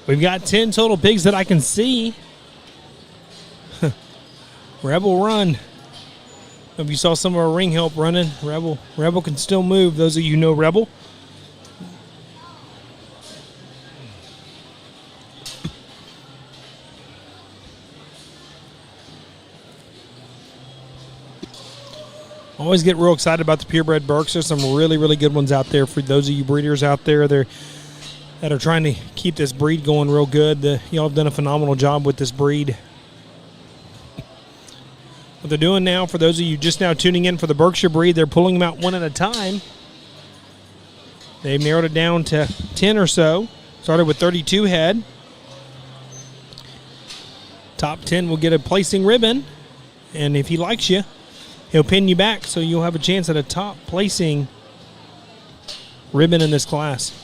We've got 10 total pigs that I can see. Rebel run. If you saw some of our ring help running, Rebel can still move. Those of you know Rebel. Always get real excited about the purebred Berks. There's some really, really good ones out there for those of you breeders out there that are trying to keep this breed going real good. Y'all have done a phenomenal job with this breed. What they're doing now, for those of you just now tuning in for the Berkshire breed, they're pulling them out one at a time. They've narrowed it down to 10 or so. Started with 32 head. Top 10 will get a placing ribbon. And if he likes you, he'll pin you back, so you'll have a chance at a top placing ribbon in this class.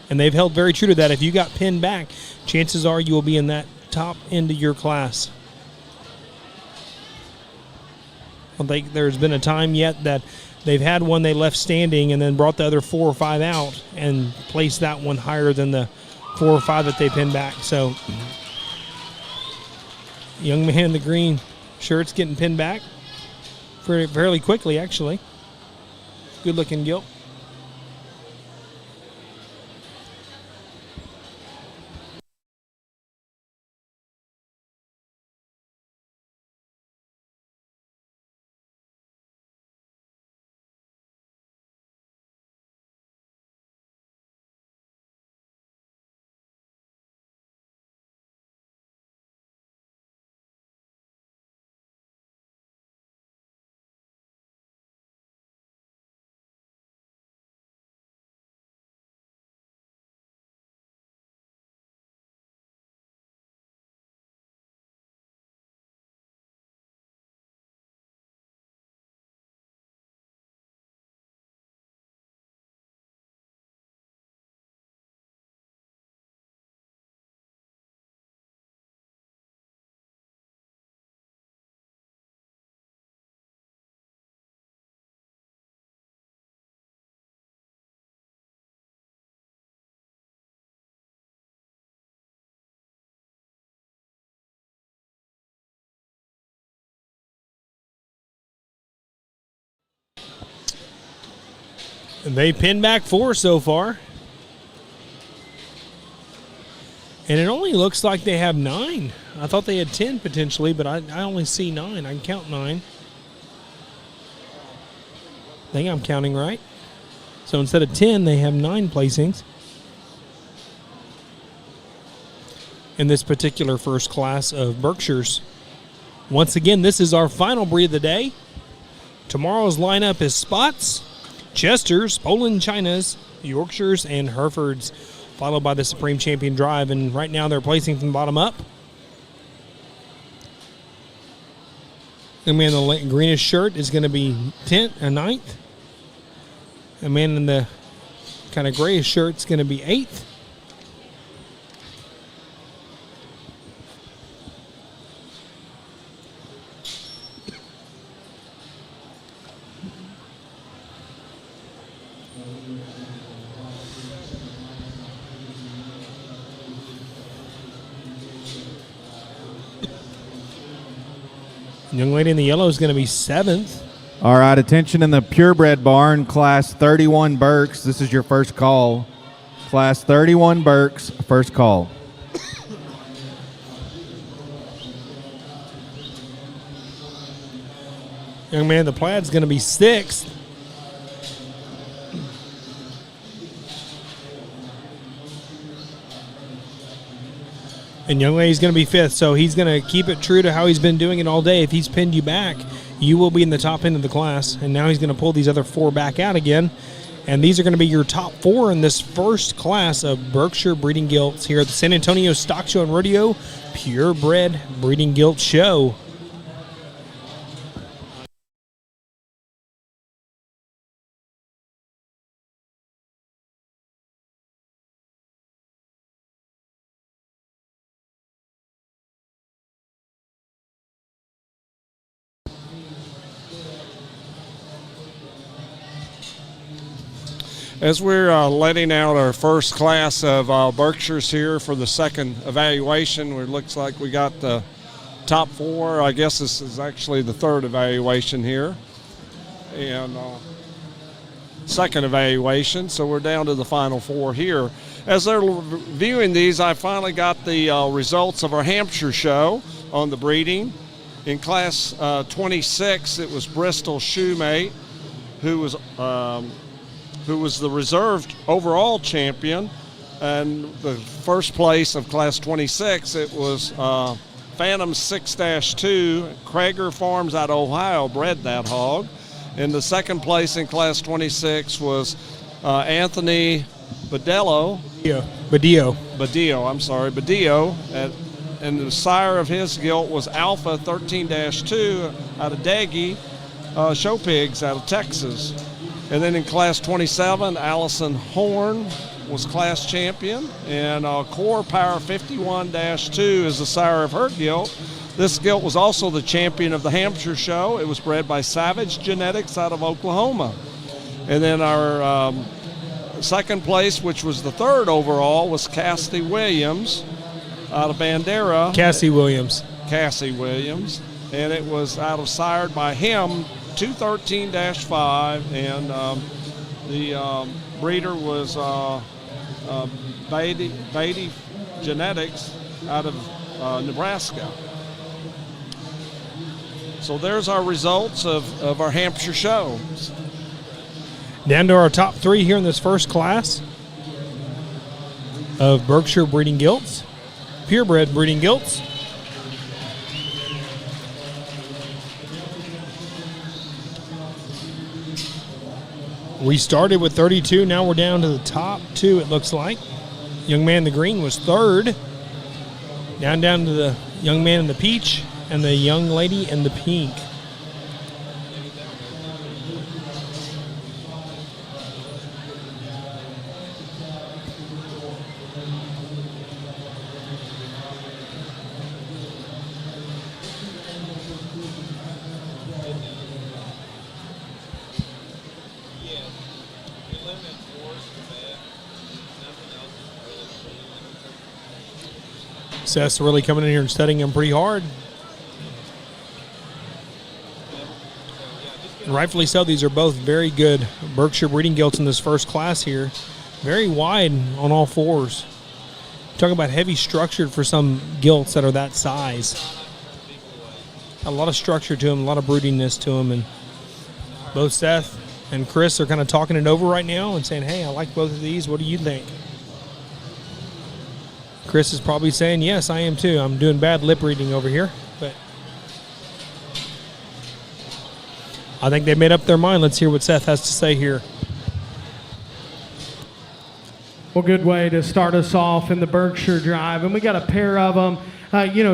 And they've held very true to that. If you got pinned back, chances are you will be in that top end of your class. I don't think there's been a time yet that they've had one they left standing and then brought the other 4 or 5 out and placed that one higher than the 4 or 5 that they pinned back. So, young man in the green shirt's getting pinned back fairly quickly, actually. Good looking gilt. And they pinned back 4 so far. And it only looks like they have 9. I thought they had 10 potentially, but I only see 9. I can count 9. I think I'm counting right. So instead of 10, they have 9 placings in this particular first class of Berkshires. Once again, this is our final breed of the day. Tomorrow's lineup is Spots, Chesters, Poland Chinas, Yorkshires, and Herefords, followed by the Supreme Champion Drive. And right now they're placing from the bottom up. The man in the greenish shirt is going to be 9th. The man in the kind of grayish shirt is going to be 8th. Young lady in the yellow is going to be 7th. All right, attention in the Purebred barn, Class 31 Berks. This is your first call. Class 31 Berks, first call. Young man in the plaid is going to be 6th. And young lady's going to be 5th, so he's going to keep it true to how he's been doing it all day. If he's pinned you back, you will be in the top end of the class. And now he's going to pull these other 4 back out again. And these are going to be your top 4 in this first class of Berkshire Breeding Gilts here at the San Antonio Stock Show and Rodeo Purebred Breeding Gilt Show. As we're letting out our first class of Berkshires here for the second evaluation, it looks like we got the top 4. I guess this is actually the third evaluation here. And second evaluation, so we're down to the final 4 here. As they're viewing these, I finally got the results of our Hampshire show on the breeding. In class 26, it was Bristol Shoemate, who was the reserved overall champion. And the first place of class 26, it was Phantom 6-2. Krager Farms out of Ohio bred that hog. In the second place in class 26 was Anthony Badillo. And the sire of his gilt was Alpha 13-2 out of Daggy Show Pigs out of Texas. And then in class 27, Allison Horn was class champion. And Core Power 51-2 is the sire of her gilt. This gilt was also the champion of the Hampshire show. It was bred by Savage Genetics out of Oklahoma. And then our second place, which was the third overall, was Cassie Williams out of Bandera. Cassie Williams. And it was sired by him, 213-5, and the breeder was Beatty Genetics out of Nebraska. So there's our results of our Hampshire show. Down to our top 3 here in this first class of Berkshire Breeding Gilts, Purebred Breeding Gilts. We started with 32. Now we're down to the top 2, it looks like. Young man in the green was 3rd. Down to the young man in the peach and the young lady in the pink. Seth's really coming in here and studying him pretty hard. rightfully so. These are both very good Berkshire breeding gilts in this first class here. Very wide on all fours. Talk about heavy structured for some gilts that are that size. A lot of structure to them, a lot of broodiness to them, and both Seth and Chris are kind of talking it over right now and saying, hey, I like both of these. What do you think? Chris is probably saying, yes, I am too. I'm doing bad lip reading over here, but I think they made up their mind. Let's hear what Seth has to say here. Well, good way to start us off in the Berkshire Drive. And we got a pair of them,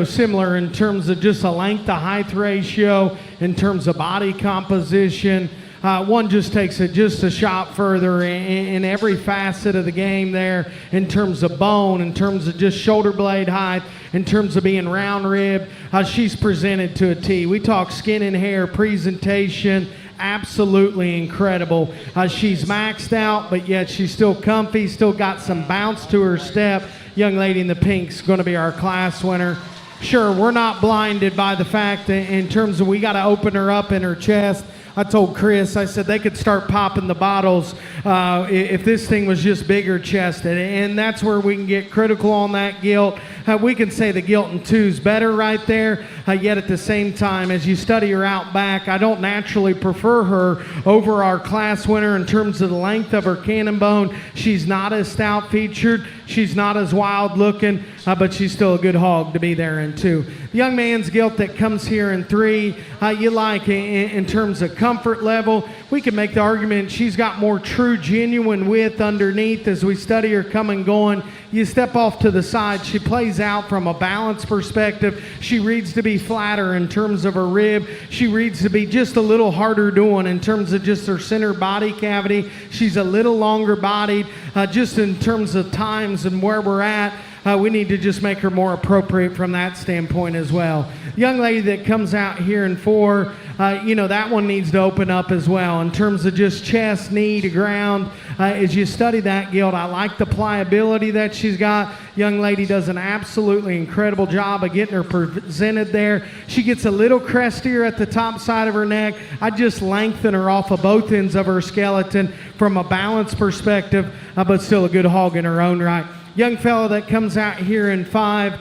similar in terms of just a length to height ratio, in terms of body composition. One just takes it just a shot further in every facet of the game there, in terms of bone, in terms of just shoulder blade height, in terms of being round rib. She's presented to a T. We talk skin and hair, presentation, absolutely incredible. She's maxed out, but yet she's still comfy, still got some bounce to her step. Young lady in the pink's going to be our class winner. Sure, we're not blinded by the fact that in terms of we got to open her up in her chest. I told Chris, I said they could start popping the bottles if this thing was just bigger chested. And that's where we can get critical on that gilt. We can say the gilt in 2's better right there. Yet at the same time, as you study her out back, I don't naturally prefer her over our class winner in terms of the length of her cannon bone. She's not as stout featured. She's not as wild looking, but she's still a good hog to be there in 2. The young man's gilt that comes here in 3, you like in terms of comfort level. We can make the argument she's got more true, genuine width underneath as we study her coming going. You step off to the side, she plays out from a balance perspective. She reads to be flatter in terms of her rib. She reads to be just a little harder doing in terms of just her center body cavity. She's a little longer bodied, just in terms of times and where we're at. We need to just make her more appropriate from that standpoint as well. Young lady that comes out here in 4, that one needs to open up as well in terms of just chest, knee to ground. As you study that gilt, I like the pliability that she's got. Young lady does an absolutely incredible job of getting her presented there. She gets a little crestier at the top side of her neck. I just lengthen her off of both ends of her skeleton from a balance perspective, but still a good hog in her own right. Young fellow that comes out here in 5,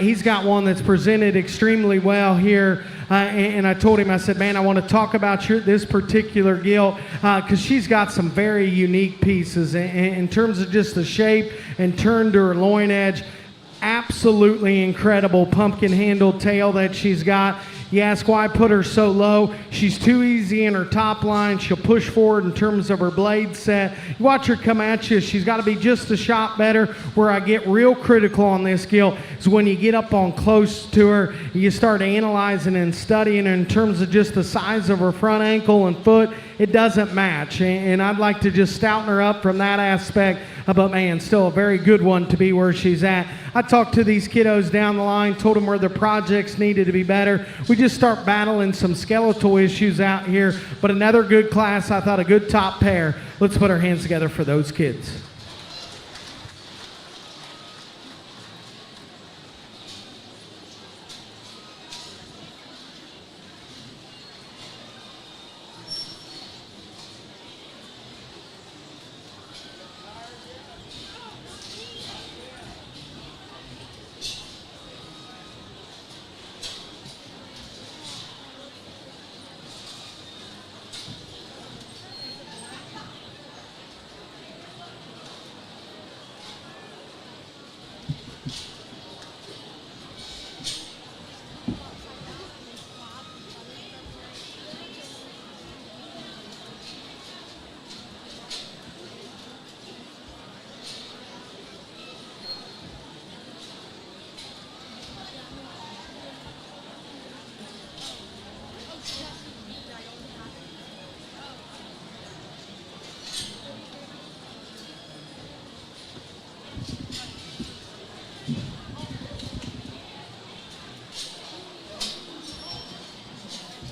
he's got one that's presented extremely well here. And I told him, I said, man, I want to talk about this particular gilt because she's got some very unique pieces in terms of just the shape and turn to her loin edge. Absolutely incredible pumpkin handled tail that she's got. You ask why I put her so low. She's too easy in her top line. She'll push forward in terms of her blade set. You watch her come at you. She's got to be just a shot better. Where I get real critical on this gilt is when you get up on close to her, you start analyzing and studying in terms of just the size of her front ankle and foot. It doesn't match. And I'd like to just stouten her up from that aspect. But man, still a very good one to be where she's at. I talked to these kiddos down the line, told them where their projects needed to be better. We just start battling some skeletal issues out here. But another good class, I thought a good top pair. Let's put our hands together for those kids.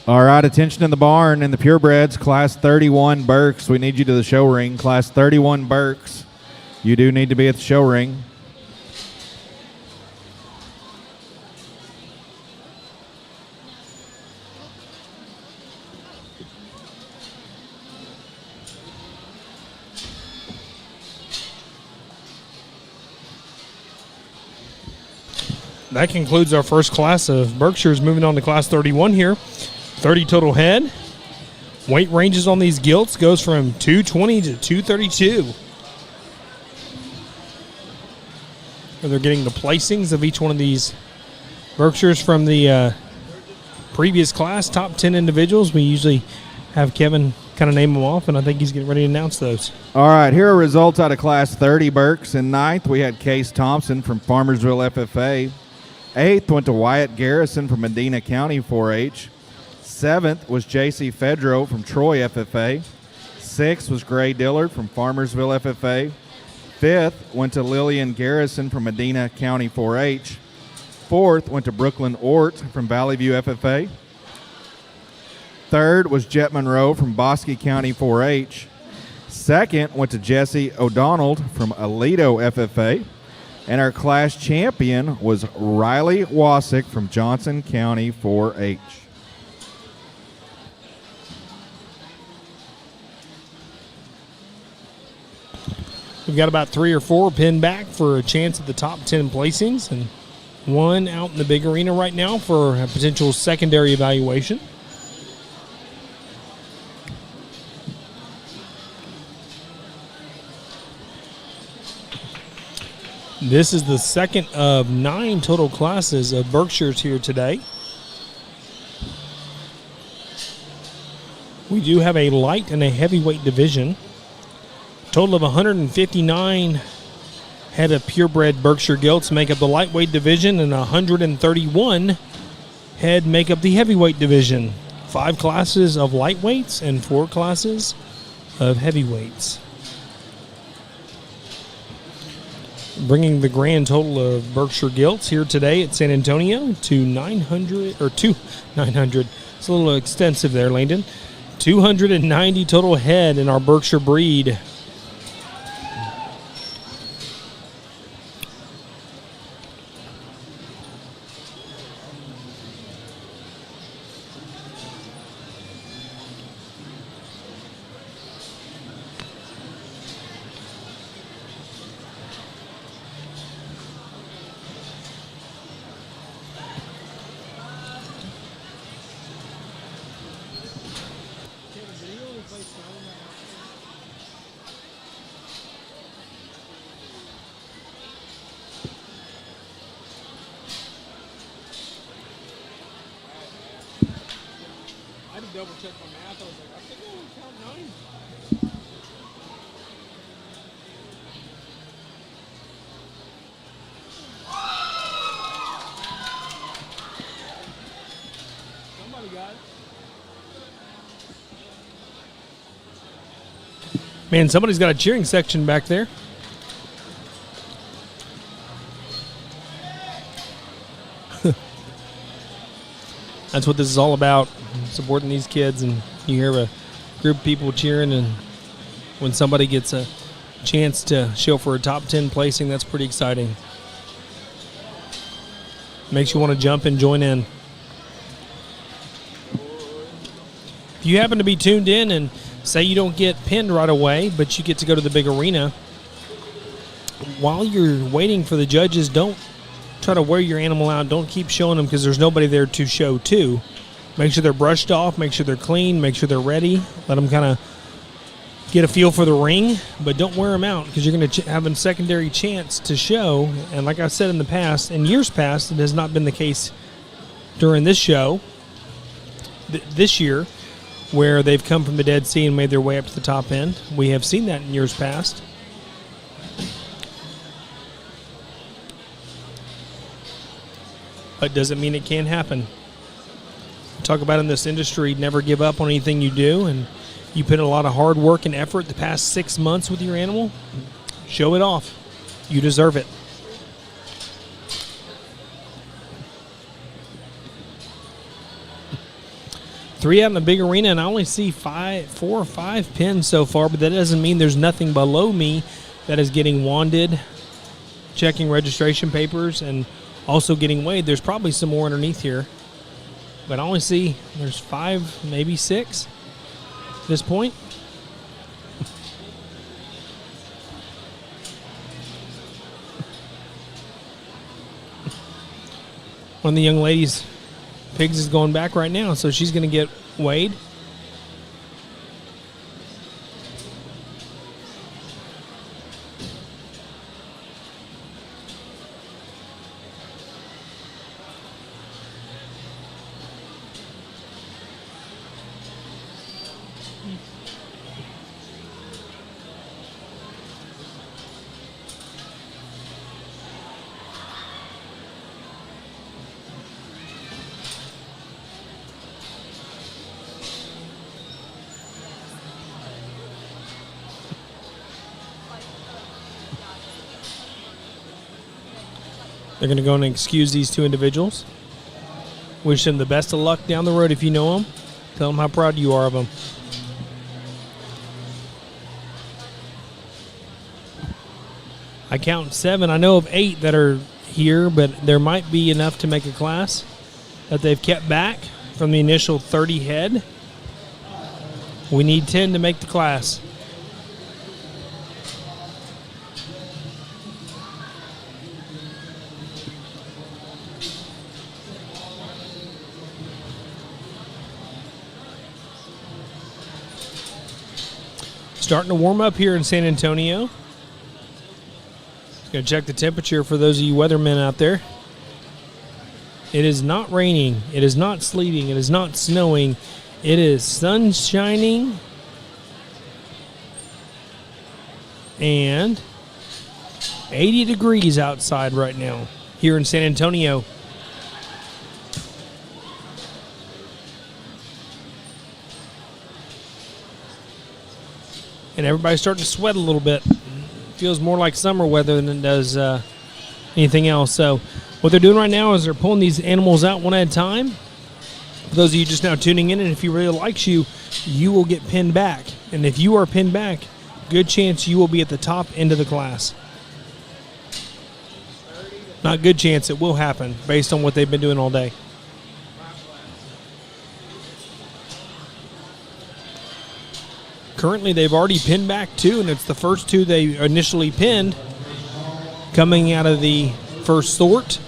All right, attention in the barn in the purebreds, Class 31 Berks. We need you to the show ring. Class 31 Berks, you do need to be at the show ring. that concludes our first class of Berkshires. Moving on to class 31 here. 30 total head. Weight ranges on these gilts goes from 220 to 232. And they're getting the placings of each one of these Berkshires from the previous class, top 10 individuals. We usually have Kevin kind of name them off, and I think he's getting ready to announce those. All right, here are results out of Class 30 Berks. In ninth, we had Case Thompson from Farmersville FFA. Eighth went to Wyatt Garrison from Medina County 4-H. Seventh was J.C. Fedro from Troy FFA. Sixth was Gray Dillard from Farmersville FFA. Fifth went to Lillian Garrison from Medina County 4-H. Fourth went to Brooklyn Ort from Valley View FFA. Third was Jet Monroe from Bosque County 4-H. Second went to Jesse O'Donnell from Aledo FFA. And our class champion was Riley Wasick from Johnson County 4-H. We've got about 3 or 4 pinned back for a chance at the top 10 placings, and one out in the big arena right now for a potential secondary evaluation. This is the second of 9 total classes of Berkshires here today. We do have a light and a heavyweight division. Total of 159 head of purebred Berkshire Gilts make up the lightweight division, and 131 head make up the heavyweight division. 5 classes of lightweights and 4 classes of heavyweights. Bringing the grand total of Berkshire Gilts here today at San Antonio to 900. It's a little extensive there, Langdon. 290 total head in our Berkshire breed. Double check my math. I was like, I think I only count 9. Somebody got it. Man, somebody's got a cheering section back there. That's what this is all about, supporting these kids. And you hear a group of people cheering, and when somebody gets a chance to show for a top 10 placing, that's pretty exciting. Makes you want to jump and join in. If you happen to be tuned in and say you don't get pinned right away, but you get to go to the big arena, while you're waiting for the judges, don't try to wear your animal out. Don't keep showing them because there's nobody there to show to. Make sure they're brushed off. Make sure they're clean. Make sure they're ready. Let them kind of get a feel for the ring, but don't wear them out because you're going to have a secondary chance to show. And like I said in the past, in years past, it has not been the case during this show, this year, where they've come from the Dead Sea and made their way up to the top end. We have seen that in years past. But doesn't mean it can't happen. Talk about in this industry, never give up on anything you do, and you put in a lot of hard work and effort the past 6 months with your animal. Show it off. You deserve it. Three out in the big arena, and I only see 4 or 5 pins so far, but that doesn't mean there's nothing below me that is getting wanded, checking registration papers, and also getting weighed. There's probably some more underneath here, but I only see there's 5, maybe 6 at this point. One of the young ladies' pigs is going back right now, so she's going to get weighed. They're going to go and excuse these two individuals. Wish them the best of luck down the road if you know them. Tell them how proud you are of them. I count 7. I know of 8 that are here, but there might be enough to make a class that they've kept back from the initial 30 head. We need 10 to make the class. Starting to warm up here in San Antonio. Going to check the temperature for those of you weathermen out there. It is not raining. It is not sleeting. It is not snowing. It is sun shining. And 80 degrees outside right now here in San Antonio. And everybody's starting to sweat a little bit. Feels more like summer weather than it does anything else. So what they're doing right now is they're pulling these animals out one at a time. For those of you just now tuning in, and if he really likes you, you will get pinned back. And if you are pinned back, good chance you will be at the top end of the class. Not good chance, it will happen based on what they've been doing all day. Currently, they've already pinned back 2, and it's the first 2 they initially pinned coming out of the first sort.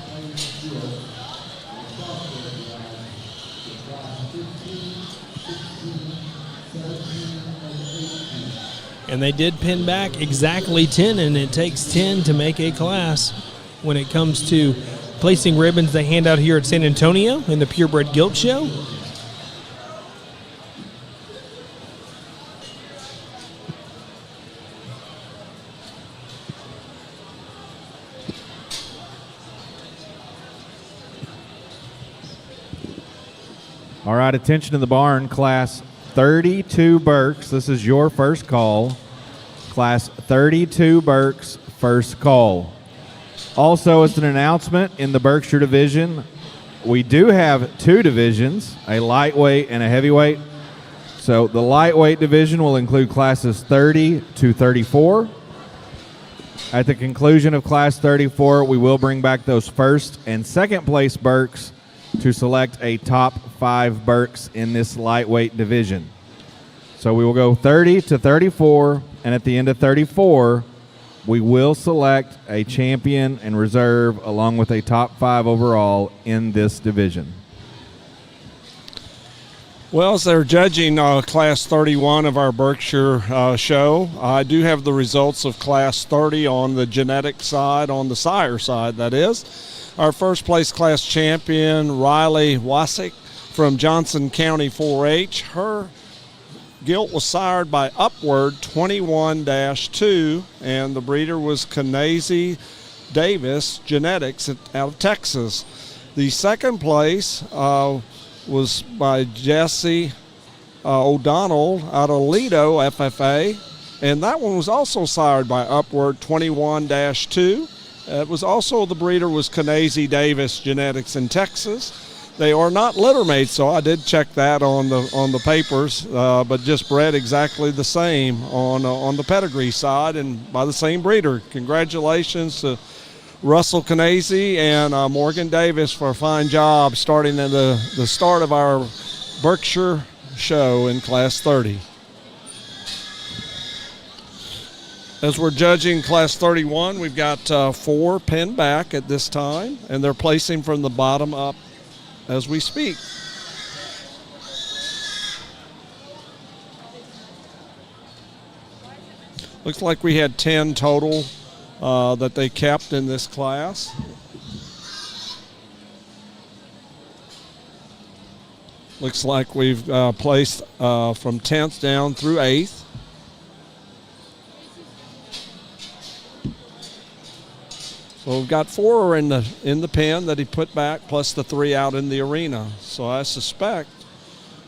And they did pin back exactly 10, and it takes 10 to make a class when it comes to placing ribbons they hand out here at San Antonio in the Purebred Gilts Show. All right, attention to the barn, class 32 Berks. This is your first call. Class 32 Berks, first call. Also, it's an announcement in the Berkshire division. We do have 2 divisions, a lightweight and a heavyweight. So the lightweight division will include classes 30 to 34. At the conclusion of class 34, we will bring back those first and second place Berks to select a top 5 Berks in this lightweight division. So we will go 30 to 34, and at the end of 34, we will select a champion and reserve along with a top 5 overall in this division. Well, as they're judging Class 31 of our Berkshire show, I do have the results of Class 30 on the genetic side, on the sire side, that is. Our first place class champion, Riley Wasick from Johnson County 4-H. Her gilt was sired by Upward 21-2, and the breeder was Kanazy Davis Genetics out of Texas. The second place was by Jesse O'Donnell out of Lido FFA, and that one was also sired by Upward 21-2. It was also, the breeder was Kanazy Davis Genetics in Texas. They are not litter mates, so I did check that on the papers, but just bred exactly the same on the pedigree side and by the same breeder. Congratulations to Russell Kanazy and Morgan Davis for a fine job starting at the start of our Berkshire show in Class 30. As we're judging Class 31, we've got 4 pinned back at this time, and they're placing from the bottom up as we speak. Looks like we had 10 total that they kept in this class. Looks like we've placed from 10th down through 8th. So we've got 4 in the pen that he put back, plus the 3 out in the arena. So I suspect,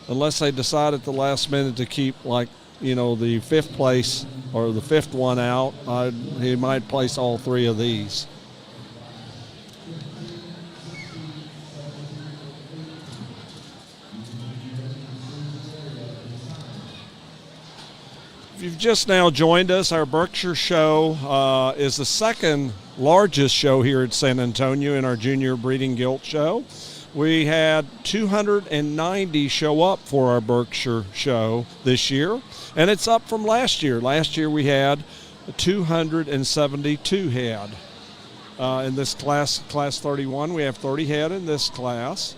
unless they decide at the last minute to keep, like, the 5th place or the 5th one out, he might place all 3 of these. If you've just now joined us, our Berkshire show is the second largest show here at San Antonio in our junior breeding gilt show. We had 290 show up for our Berkshire show this year, and it's up from last year. Last year we had 272 head. In this class 31, we have 30 head in this class.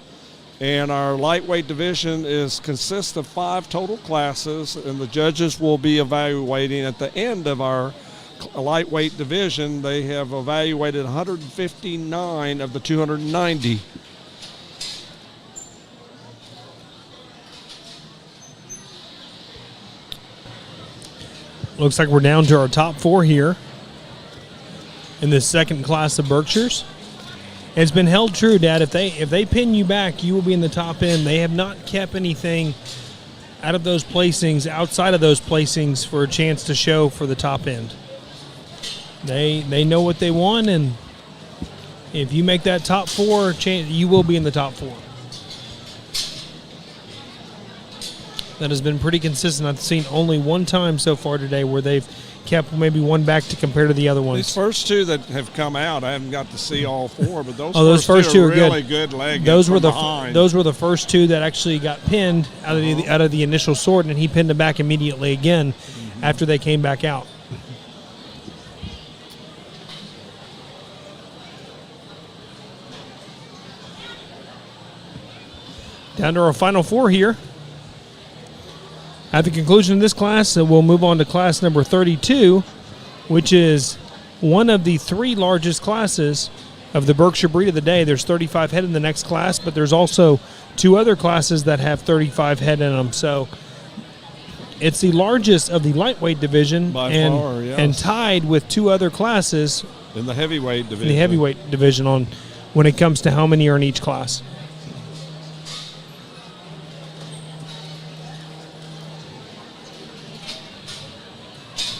And our lightweight division consists of 5 total classes, and the judges will be evaluating at the end of our lightweight division. They have evaluated 159 of the 290. Looks like we're down to our top 4 here in this second class of Berkshires. It's been held true, Dad. If they pin you back, you will be in the top end. They have not kept anything out of those placings, outside of those placings, for a chance to show for the top end. They know what they want, and if you make that top 4, you will be in the top 4. That has been pretty consistent. I've seen only one time so far today where they've kept maybe one back to compare to the other ones. These first 2 that have come out, I haven't got to see all 4, but those first two are really good leggings. Those were the first 2 that actually got pinned out of the initial sort, and he pinned them back immediately again after they came back out. Down to our final 4 here. At the conclusion of this class, we'll move on to class number 32, which is one of the 3 largest classes of the Berkshire breed of the day. There's 35 head in the next class, but there's also 2 other classes that have 35 head in them. So it's the largest of the lightweight division, by and, far, yes. and tied with 2 other classes in the heavyweight division. In the heavyweight division on when it comes to how many are in each class.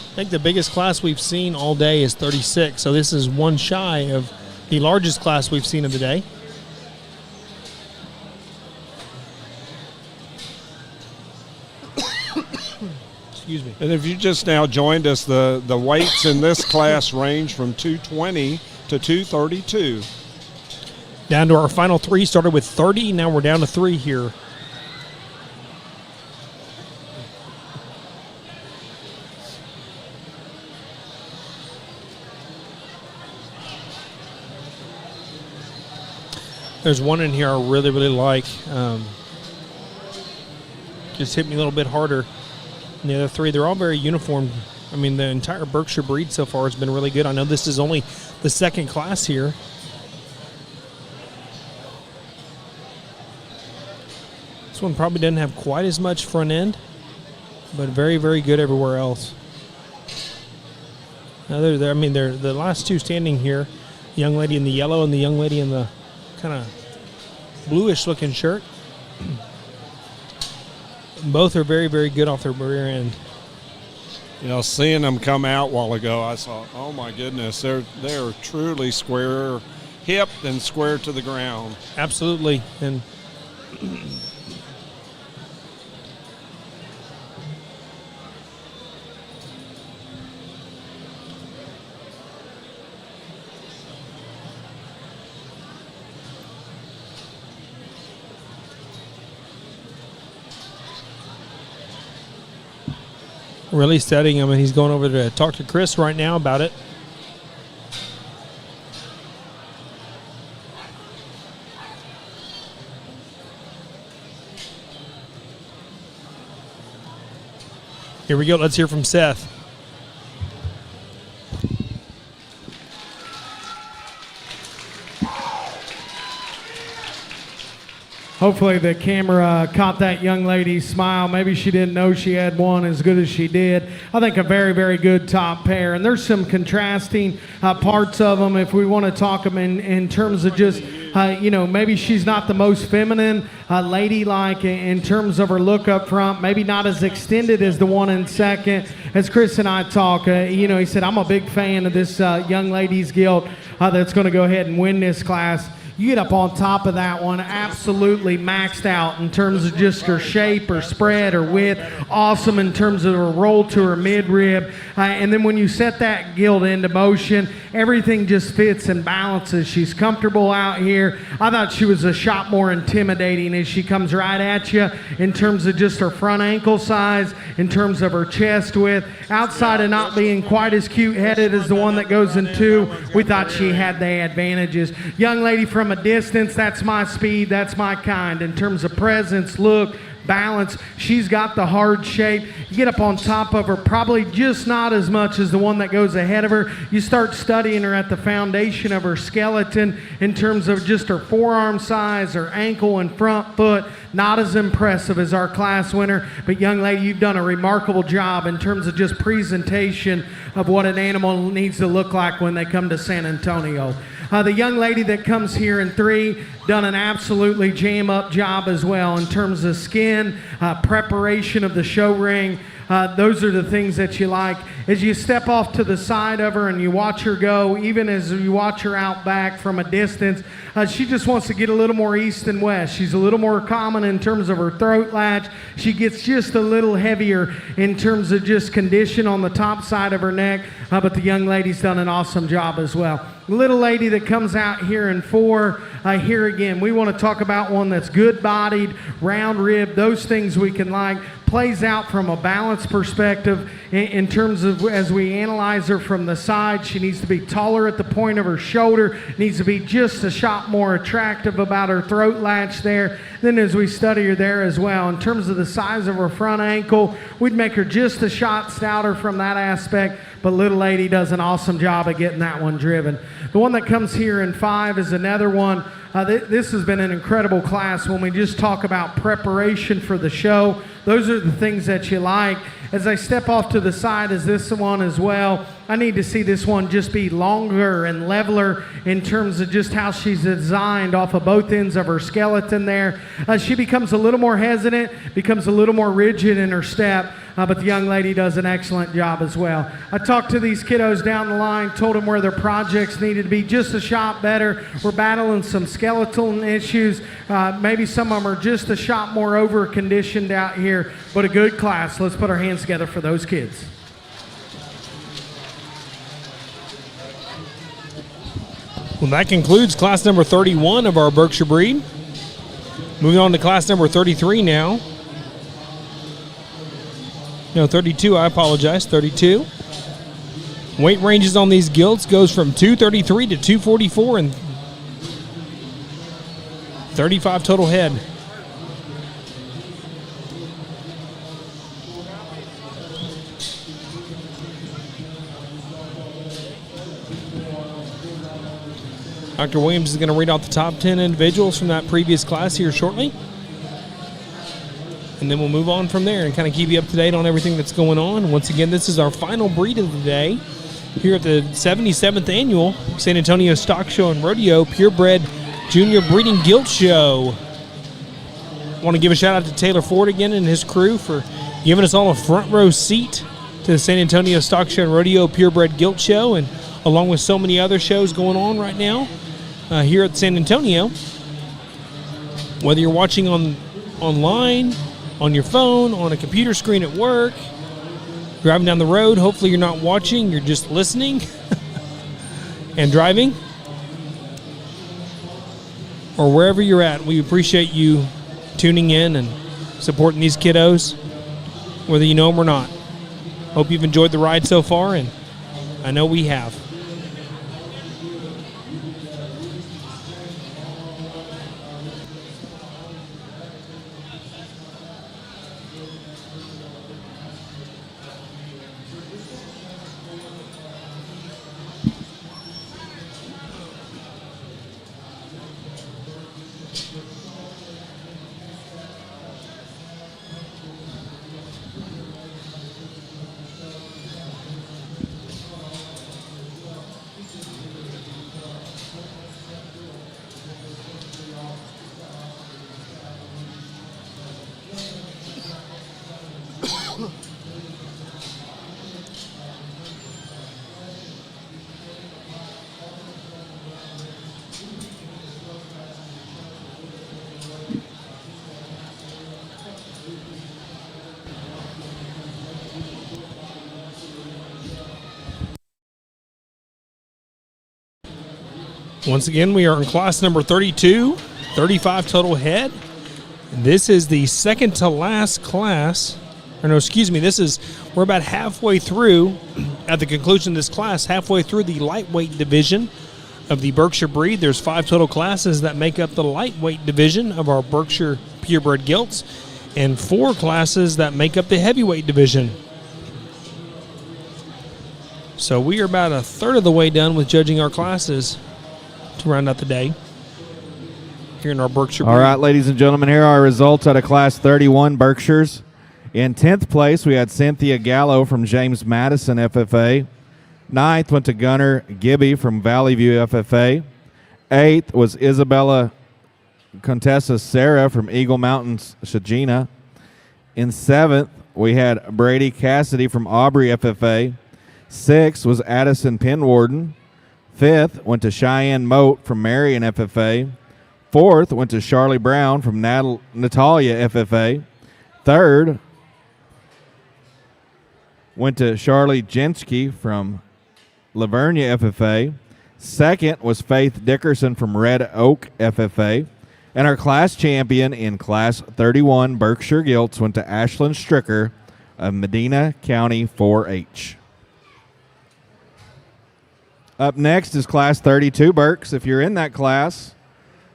I think the biggest class we've seen all day is 36, so this is one shy of the largest class we've seen of the day. Excuse me. And if you just now joined us, the weights in this class range from 220 to 232. Down to our final 3, started with 30, now we're down to 3 here. There's one in here I really, really like. Just hit me a little bit harder than the other 3. They're all very uniform. I mean, the entire Berkshire breed so far has been really good. I know this is only the second class here. This one probably doesn't have quite as much front end, but very, very good everywhere else. Now they're the last 2 standing here, the young lady in the yellow and the young lady in the kind of bluish looking shirt. Both are very, very good off their rear end. Seeing them come out a while ago, I thought, oh my goodness, they're truly square hipped and square to the ground. Absolutely. And really studying him, and he's going over to talk to Chris right now about it. Here we go. Let's hear from Seth. Hopefully the camera caught that young lady's smile. Maybe she didn't know she had one as good as she did. I think a very, very good top pair. And there's some contrasting parts of them if we want to talk them in terms of just, maybe she's not the most feminine, ladylike in terms of her look up front. Maybe not as extended as the one in second. As Chris and I talk, he said, I'm a big fan of this young lady's gilt that's going to go ahead and win this class. You get up on top of that one, absolutely maxed out in terms of just her shape, her spread, her width. Awesome in terms of her roll to her midrib. And then when you set that gilt into motion, everything just fits and balances. She's comfortable out here. I thought she was a shot more intimidating as she comes right at you in terms of just her front ankle size, in terms of her chest width. Outside of not being quite as cute-headed as the one that goes in 2, we thought she had the advantages. Young lady from a distance, that's my speed, that's my kind. In terms of presence, look, balance, she's got the hard shape. You get up on top of her, probably just not as much as the one that goes ahead of her. You start studying her at the foundation of her skeleton in terms of just her forearm size, her ankle and front foot. Not as impressive as our class winner, but young lady, you've done a remarkable job in terms of just presentation of what an animal needs to look like when they come to San Antonio. The young lady that comes here in 3, done an absolutely jam-up job as well in terms of skin, preparation of the show ring. Those are the things that you like. As you step off to the side of her and you watch her go, even as you watch her out back from a distance, she just wants to get a little more east and west. She's a little more common in terms of her throat latch. She gets just a little heavier in terms of just condition on the top side of her neck, but the young lady's done an awesome job as well. Little lady that comes out here in 4, here again, we want to talk about one that's good-bodied, round rib, those things we can like. Plays out from a balance perspective in terms of as we analyze her from the side. She needs to be taller at the point of her shoulder, needs to be just a shot more attractive about her throat latch there. Then as we study her there as well, in terms of the size of her front ankle, we'd make her just a shot stouter from that aspect, but little lady does an awesome job of getting that one driven. The one that comes here in 5 is another one. This has been an incredible class when we just talk about preparation for the show. Those are the things that you like. As I step off to the side as this one as well, I need to see this one just be longer and leveler in terms of just how she's designed off of both ends of her skeleton there. She becomes a little more hesitant, becomes a little more rigid in her step, but the young lady does an excellent job as well. I talked to these kiddos down the line, told them where their projects needed to be just a shot better. We're battling some skeletal issues. Maybe some of them are just a shot more over conditioned out here, but a good class. Let's put our hands together for those kids. Well, that concludes class number 31 of our Berkshire breed. Moving on to class number 33 now. No, 32, I apologize, 32. Weight ranges on these gilts goes from 233 to 244 and 35 total head. Dr. Williams is going to read out the top 10 individuals from that previous class here shortly. And then we'll move on from there and kind of keep you up to date on everything that's going on. Once again, this is our final breed of the day here at the 77th Annual San Antonio Stock Show and Rodeo Purebred Junior Breeding Gilt Show. I want to give a shout out to Taylor Ford again and his crew for giving us all a front row seat to the San Antonio Stock Show and Rodeo Purebred Gilt Show, and along with so many other shows going on right now here at San Antonio. Whether you're watching online, on your phone, on a computer screen at work, driving down the road, hopefully you're not watching, you're just listening and driving, or wherever you're at, we appreciate you tuning in and supporting these kiddos, whether you know them or not. Hope you've enjoyed the ride so far, and I know we have. Once again, we are in class number 32, 35 total head. This is the second to last class. We're about halfway through, at the conclusion of this class, halfway through the lightweight division of the Berkshire breed. There's 5 total classes that make up the lightweight division of our Berkshire Purebred Gilts, and 4 classes that make up the heavyweight division. So we are about a third of the way done with judging our classes to round out the day here in our Berkshire breed. All right, ladies and gentlemen, here are our results out of Class 31 Berkshires. In 10th place, we had Cynthia Gallo from James Madison FFA. 9th went to Gunnar Gibby from Valley View FFA. 8th was Isabella Contessa Sarah from Eagle Mountains Shagina. In 7th, we had Brady Cassidy from Aubrey FFA. 6th was Addison Penwarden. 5th went to Cheyenne Moat from Marion FFA. 4th went to Charlie Brown from Natalia FFA. 3rd went to Charlie Jensky from Lavernia FFA. 2nd was Faith Dickerson from Red Oak FFA. And our class champion in Class 31 Berkshire Gilts went to Ashlyn Stricker of Medina County 4-H. Up next is Class 32 Berks. If you're in that class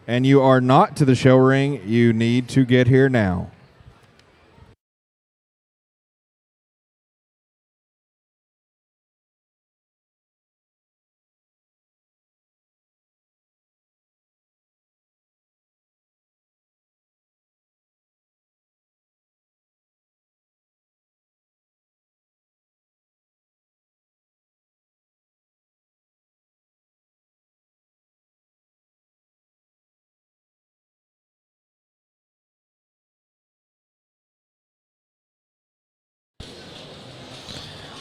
and you are not to the show ring, you need to get here now.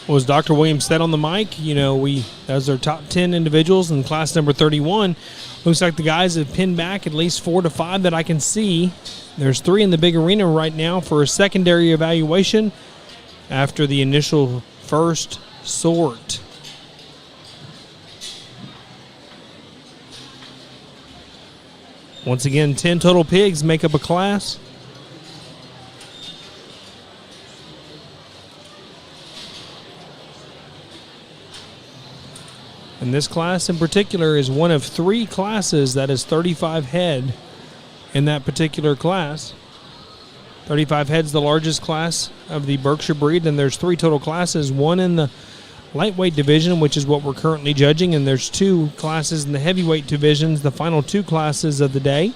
Well, as Dr. Williams said on the mic, those are top 10 individuals in class number 31. Looks like the guys have pinned back at least 4 to 5 that I can see. There's 3 in the big arena right now for a secondary evaluation after the initial first sort. Once again, 10 total pigs make up a class. And this class in particular is one of 3 classes that is 35 head in that particular class. 35 head's the largest class of the Berkshire breed, and there's 3 total classes, 1 in the lightweight division, which is what we're currently judging, and there's 2 classes in the heavyweight divisions, the final 2 classes of the day,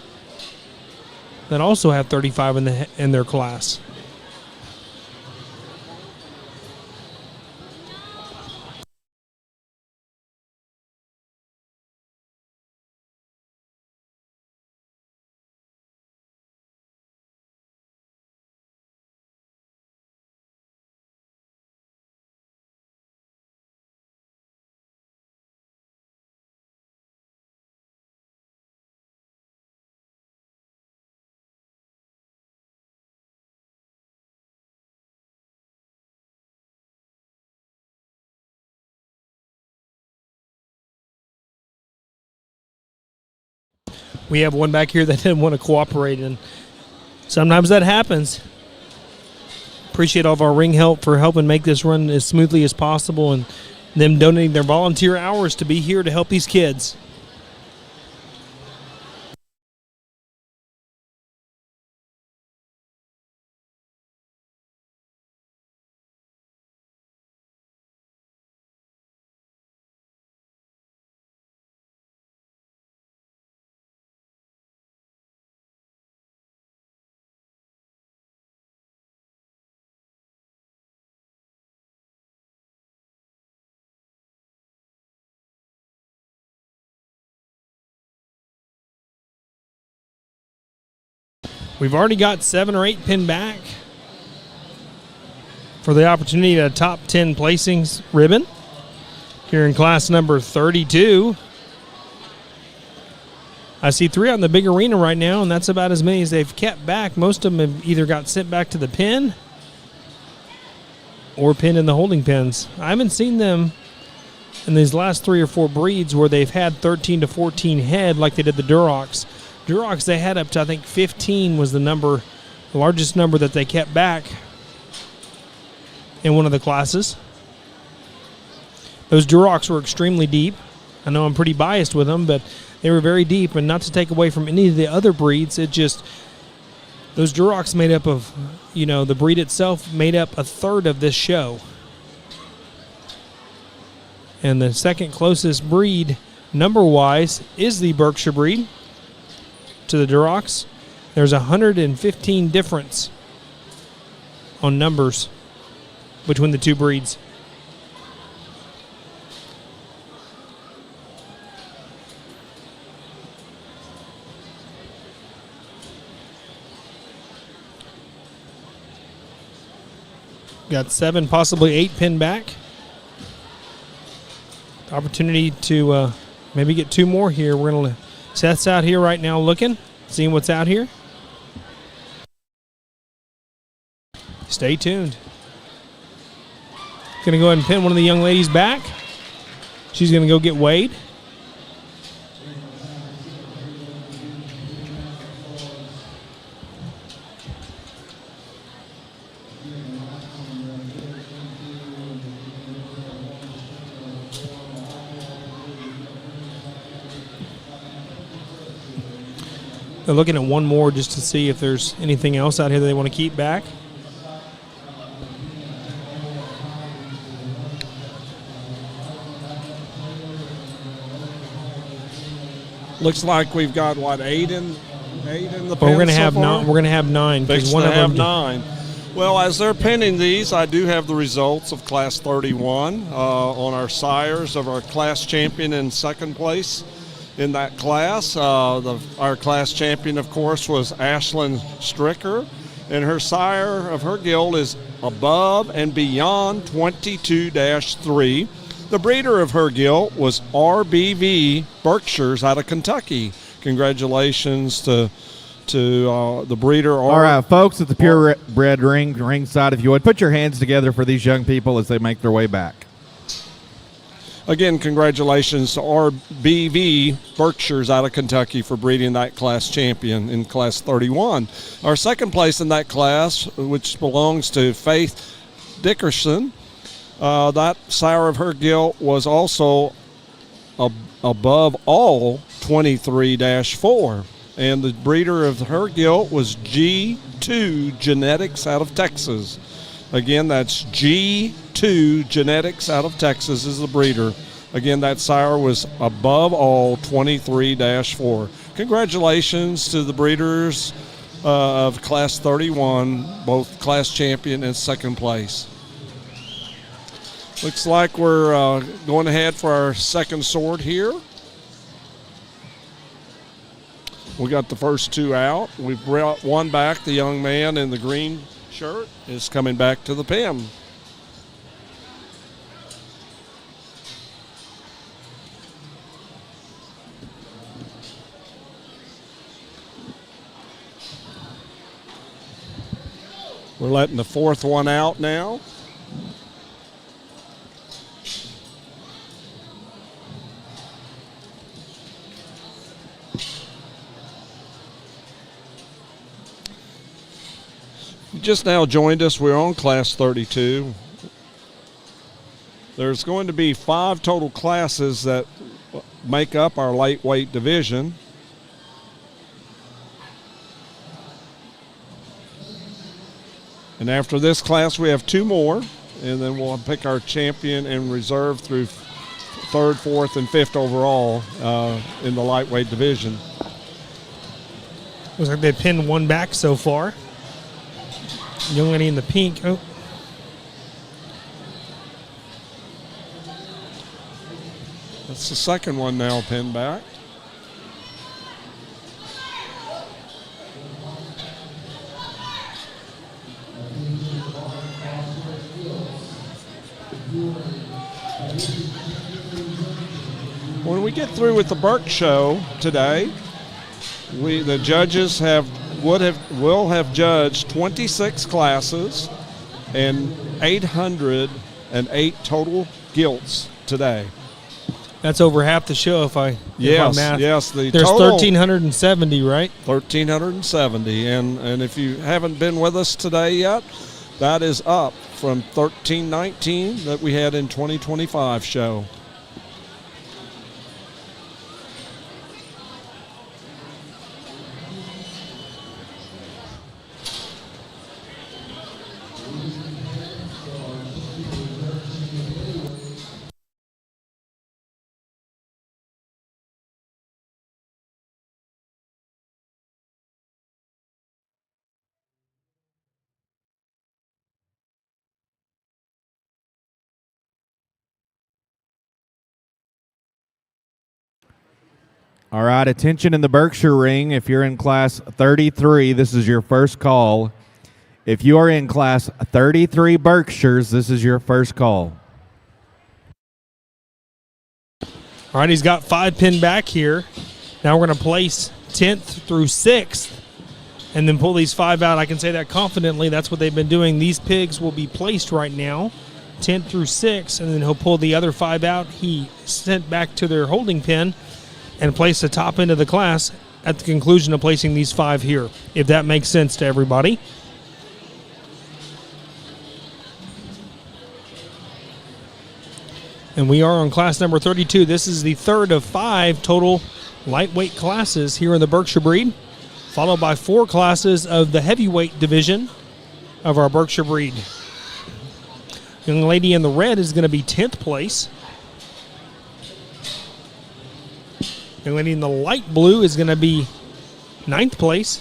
that also have 35 in their class. We have one back here that didn't want to cooperate, and sometimes that happens. Appreciate all of our ring help for helping make this run as smoothly as possible, and them donating their volunteer hours to be here to help these kids. We've already got 7 or 8 pinned back for the opportunity at a top 10 placings ribbon here in class number 32. I see 3 out in the big arena right now, and that's about as many as they've kept back. Most of them have either got sent back to the pin or pinned in the holding pens. I haven't seen them in these last 3 or 4 breeds where they've had 13 to 14 head like they did the Durocs. Durocs, they had up to, I think, 15 was the number, the largest number that they kept back in one of the classes. Those Durocs were extremely deep. I know I'm pretty biased with them, but they were very deep, and not to take away from any of the other breeds, it just, those Durocs made up of, the breed itself made up a third of this show. And the second closest breed, number-wise, is the Berkshire breed to the Durocs. There's 115 difference on numbers between the two breeds. Got 7, possibly 8 pinned back. Opportunity to maybe get 2 more here. We're going to Seth's out here right now looking, seeing what's out here. Stay tuned. Going to go ahead and pin one of the young ladies back. She's going to go get weighed. They're looking at one more just to see if there's anything else out here that they want to keep back. Looks like we've got, 8 in the pen. But we're going to have so far? We're going to have 9 because one of them 9. Well, as they're pinning these, I do have the results of Class 31 on our sires of our class champion in second place in that class. Our class champion, of course, was Ashlyn Stricker, and her sire of her gilt is Above and Beyond 22-3. The breeder of her gilt was RBV Berkshires out of Kentucky. Congratulations to the breeder. All right, folks at the Purebred ringside, if you would, put your hands together for these young people as they make their way back. Again, congratulations to RBV Berkshires out of Kentucky for breeding that class champion in Class 31. Our second place in that class, which belongs to Faith Dickerson, that sire of her gilt was also Above All 23-4. And the breeder of her gilt was G2 Genetics out of Texas. Again, that's G2 Genetics out of Texas is the breeder. Again, that sire was Above All 23-4. Congratulations to the breeders of Class 31, both class champion and second place. Looks like we're going ahead for our second sword here. We got the first 2 out. We've brought one back. The young man in the green shirt is coming back to the pen. We're letting the fourth one out now. just now joined us, we're on Class 32. There's going to be 5 total classes that make up our lightweight division. And after this class, we have 2 more, and then we'll pick our champion and reserve through 3rd, 4th, and 5th overall in the lightweight division. Looks like they pinned one back so far. Young lady in the pink. Oh. That's the second one now pinned back. When we get through with the Berkshire today, the judges will have judged 26 classes and 808 total gilts today. That's over half the show if I Yes, math. yes. There's total, 1,370, right? 1,370, and if you haven't been with us today yet, that is up from 1,319 that we had in 2025 show. All right, attention in the Berkshire ring. If you're in class 33, this is your first call. If you are in class 33 Berkshires, this is your first call. All right, he's got 5 pinned back here. Now we're going to place 10th through 6th and then pull these 5 out. I can say that confidently. That's what they've been doing. These pigs will be placed right now, 10th through 6th, and then he'll pull the other 5 out. He sent back to their holding pen and place the top end of the class at the conclusion of placing these 5 here, if that makes sense to everybody. And we are on class number 32. This is the 3rd of 5 total lightweight classes here in the Berkshire breed, followed by 4 classes of the heavyweight division of our Berkshire breed. Young lady in the red is going to be 10th place. Young lady in the light blue is going to be 9th place.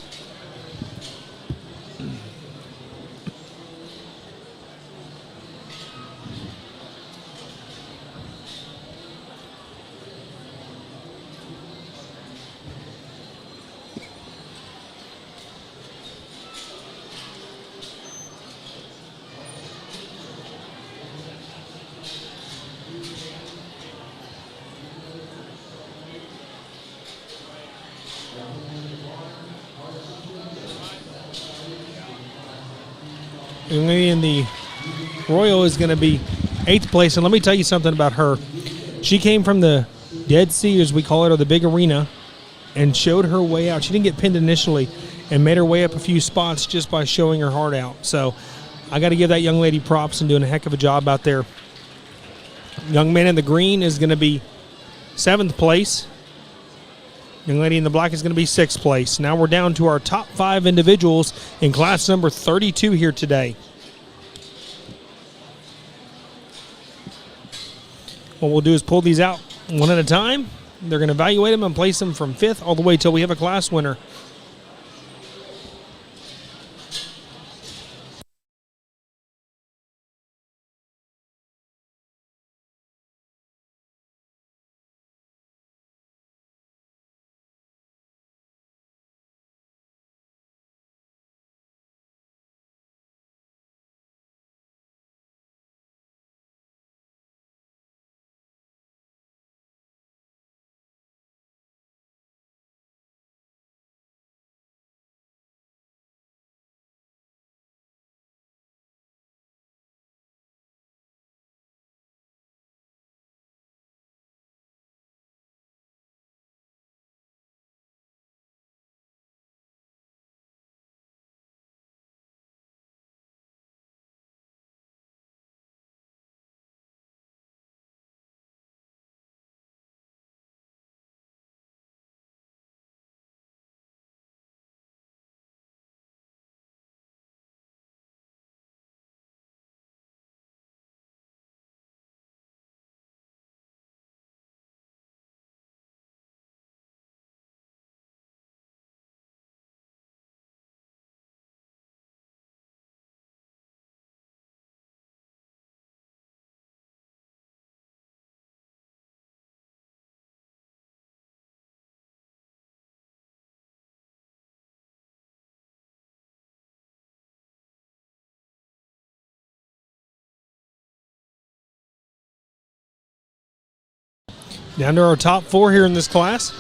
Young lady in the royal is going to be 8th place. And let me tell you something about her. She came from the Dead Sea, as we call it, or the big arena, and showed her way out. She didn't get pinned initially and made her way up a few spots just by showing her heart out. So I got to give that young lady props and doing a heck of a job out there. Young man in the green is going to be 7th place. Young lady in the black is going to be 6th place. Now we're down to our top 5 individuals in class number 32 here today. What we'll do is pull these out one at a time. They're going to evaluate them and place them from 5th all the way till we have a class winner. Down to our top 4 here in this class.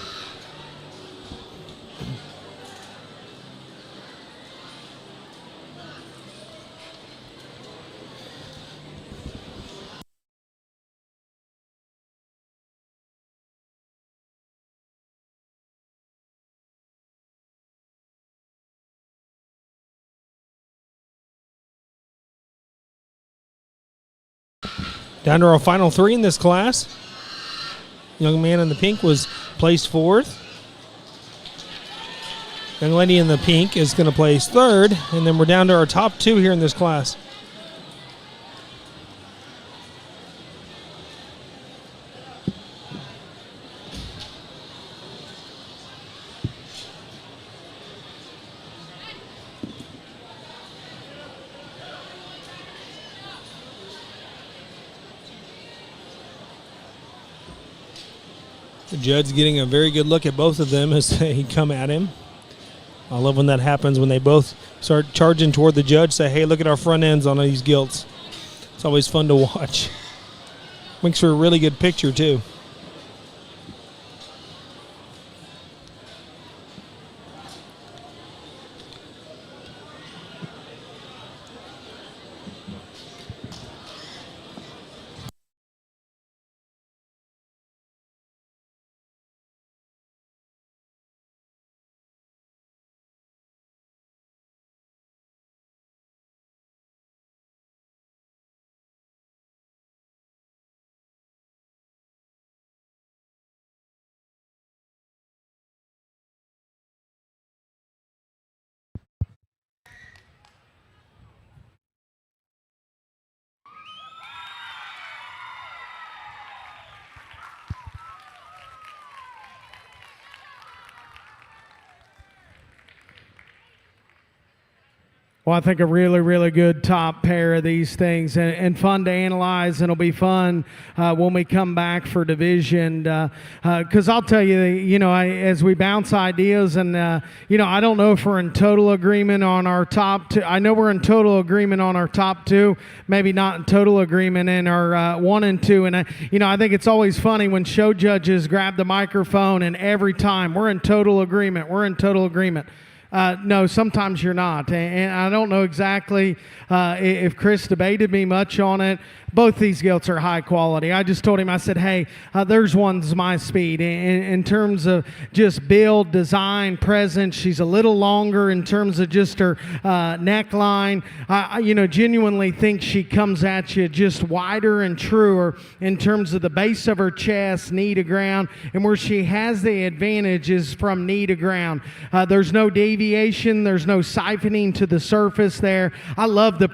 Down to our final 3 in this class. Young man in the pink was placed 4th. Young lady in the pink is going to place 3rd. And then we're down to our top 2 here in this class. The judge getting a very good look at both of them as they come at him. I love when that happens, when they both start charging toward the judge, say, hey, look at our front ends on these gilts. It's always fun to watch. Makes for a really good picture, too. Well, I think a really, really good top pair of these things, and fun to analyze, and it'll be fun when we come back for division. Because I'll tell you, as we bounce ideas, and I don't know if we're in total agreement on our top 2. I know we're in total agreement on our top 2, maybe not in total agreement in our 1 and 2. And I think it's always funny when show judges grab the microphone, and every time we're in total agreement. We're in total agreement. No, sometimes you're not. And I don't know exactly if Chris debated me much on it. Both these gilts are high quality. I just told him, I said, hey, there's one's my speed. In terms of just build, design, presence, she's a little longer in terms of just her neckline. I genuinely think she comes at you just wider and truer in terms of the base of her chest, knee to ground, and where she has the advantage is from knee to ground. There's no deviation. There's no siphoning to the surface there. I love the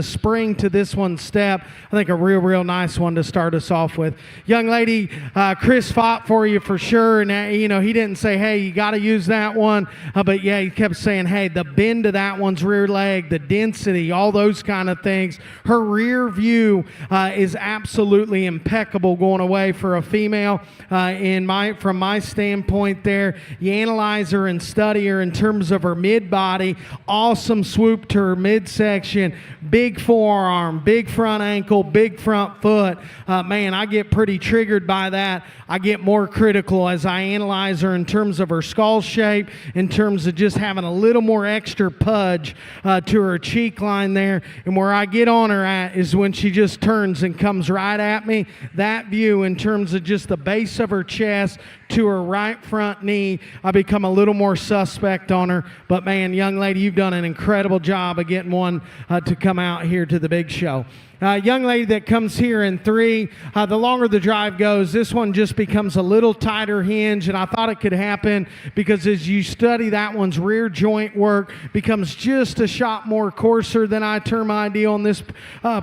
spring to this one's step. I think a real nice one to start us off with. Young lady, Chris fought for you for sure, and he didn't say, hey, you got to use that one, but yeah, he kept saying, hey, the bend to that one's rear leg, the density, all those kind of things. Her rear view is absolutely impeccable going away for a female. From my standpoint there, you analyze her and study her in terms of her mid-body, awesome swoop to her midsection, big forearm, big front ankle, big front foot. Man, I get pretty triggered by that. I get more critical as I analyze her in terms of her skull shape, in terms of just having a little more extra pudge to her cheek line there. And where I get on her at is when she just turns and comes right at me. That view in terms of just the base of her chest to her right front knee, I become a little more suspect on her. But man, young lady, you've done an incredible job of getting one to come out here to the big show. Young lady that comes here in 3, the longer the drive goes, this one just becomes a little tighter hinge, and I thought it could happen because as you study that one's rear joint work, becomes just a shot more coarser than I term ideal in this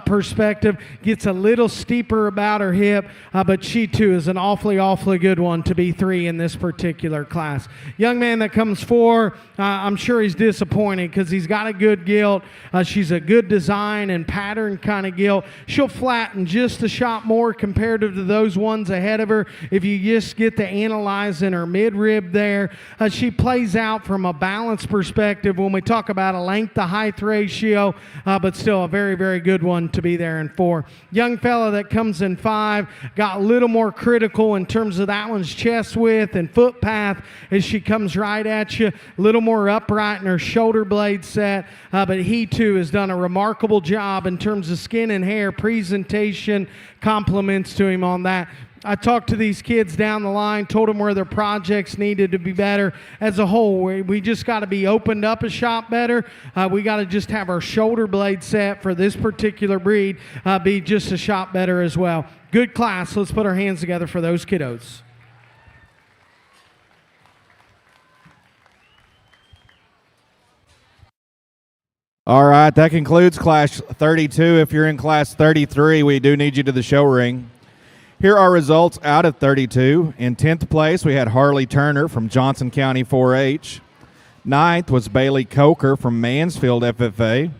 perspective, gets a little steeper about her hip, but she too is an awfully good one to be 3 in this particular class. Young man that comes 4, I'm sure he's disappointed because he's got a good gilt. She's a good design and pattern kind of gilt. gilt. She'll flatten just a shot more comparative to those ones ahead of her. If you just get to analyzing her midrib there, she plays out from a balance perspective when we talk about a length to height ratio, but still a very, very good one to be there in 4. Young fella that comes in 5 got a little more critical in terms of that one's chest width and foot path as she comes right at you, a little more upright in her shoulder blade set, but he too has done a remarkable job in terms of skin and hair presentation. Compliments to him on that. I talked to these kids down the line, told them where their projects needed to be better. As a whole, we just got to be opened up a shot better. We got to just have our shoulder blade set for this particular breed be just a shot better as well. Good class. Let's put our hands together for those kiddos. All right, that concludes Class 32. If you're in Class 33, we do need you to the show ring. Here are results out of 32. In 10th place, we had Harley Turner from Johnson County 4-H. 9th was Bailey Coker from Mansfield FFA.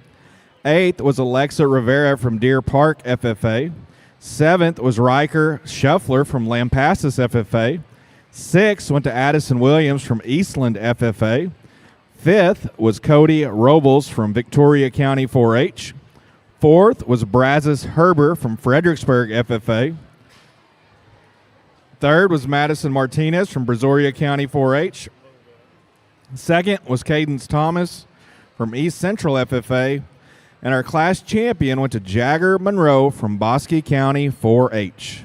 8th was Alexa Rivera from Deer Park FFA. 7th was Riker Shuffler from Lampasas FFA. 6th went to Addison Williams from Eastland FFA. 5th was Cody Robles from Victoria County 4-H. 4th was Brazos Herber from Fredericksburg FFA. 3rd was Madison Martinez from Brazoria County 4-H. 2nd was Cadence Thomas from East Central FFA. And our class champion went to Jagger Monroe from Bosque County 4-H.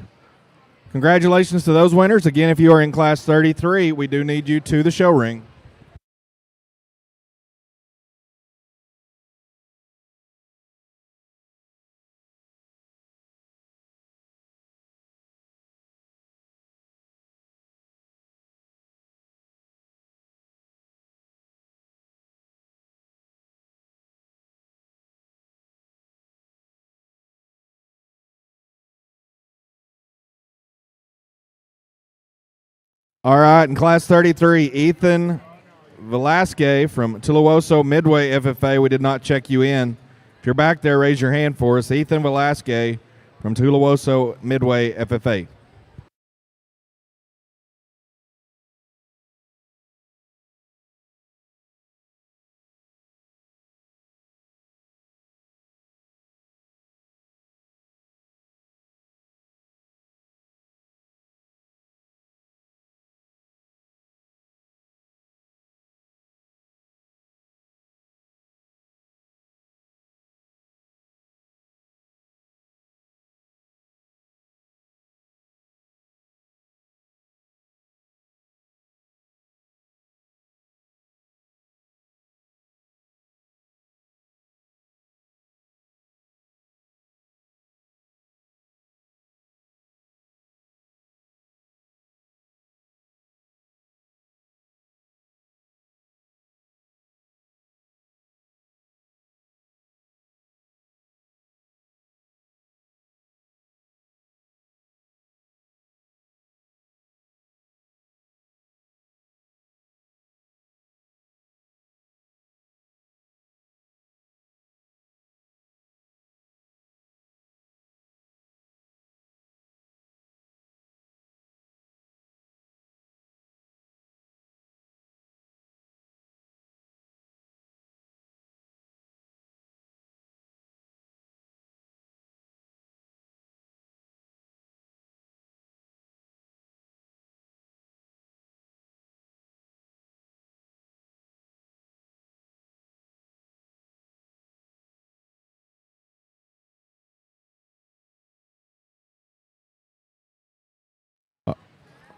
Congratulations to those winners. Again, if you are in Class 33, we do need you to the show ring. All right, in Class 33, Ethan Velasquez from Tulawoso Midway FFA. We did not check you in. If you're back there, raise your hand for us. Ethan Velasquez from Tulawoso Midway FFA.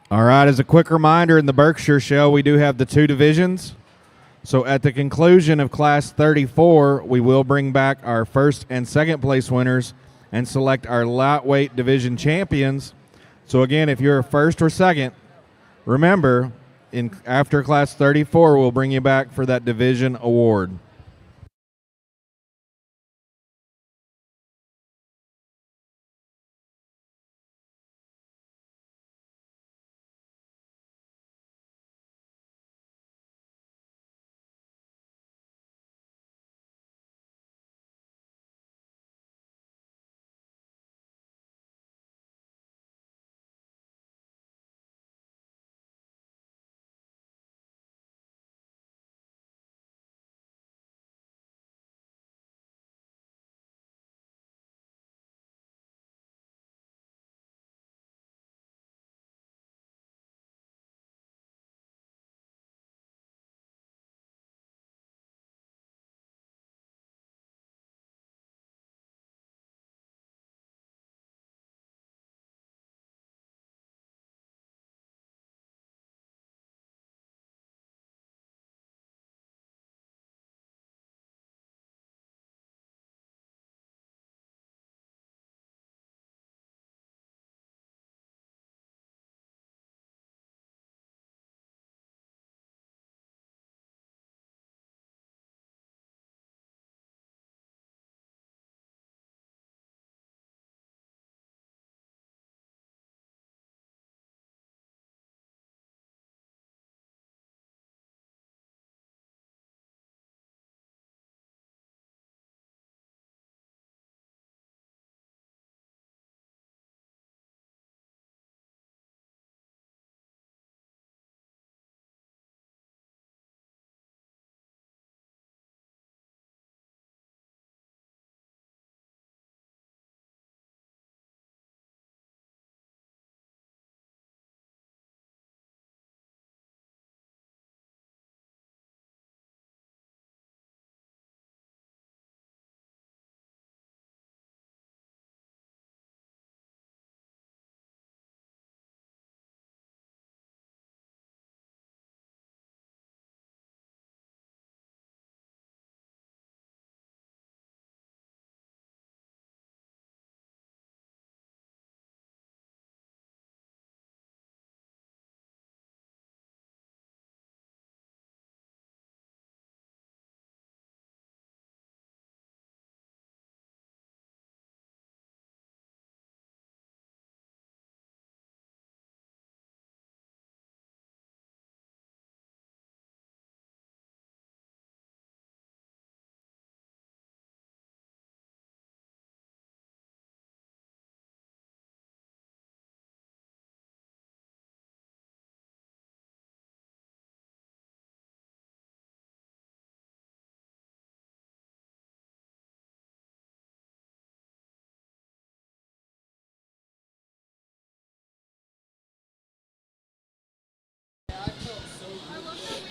All right, as a quick reminder, in the Berkshire show, we do have the 2 divisions. So at the conclusion of Class 34, we will bring back our first and second place winners and select our lightweight division champions. So again, if you're first or second, remember, after Class 34, we'll bring you back for that division award.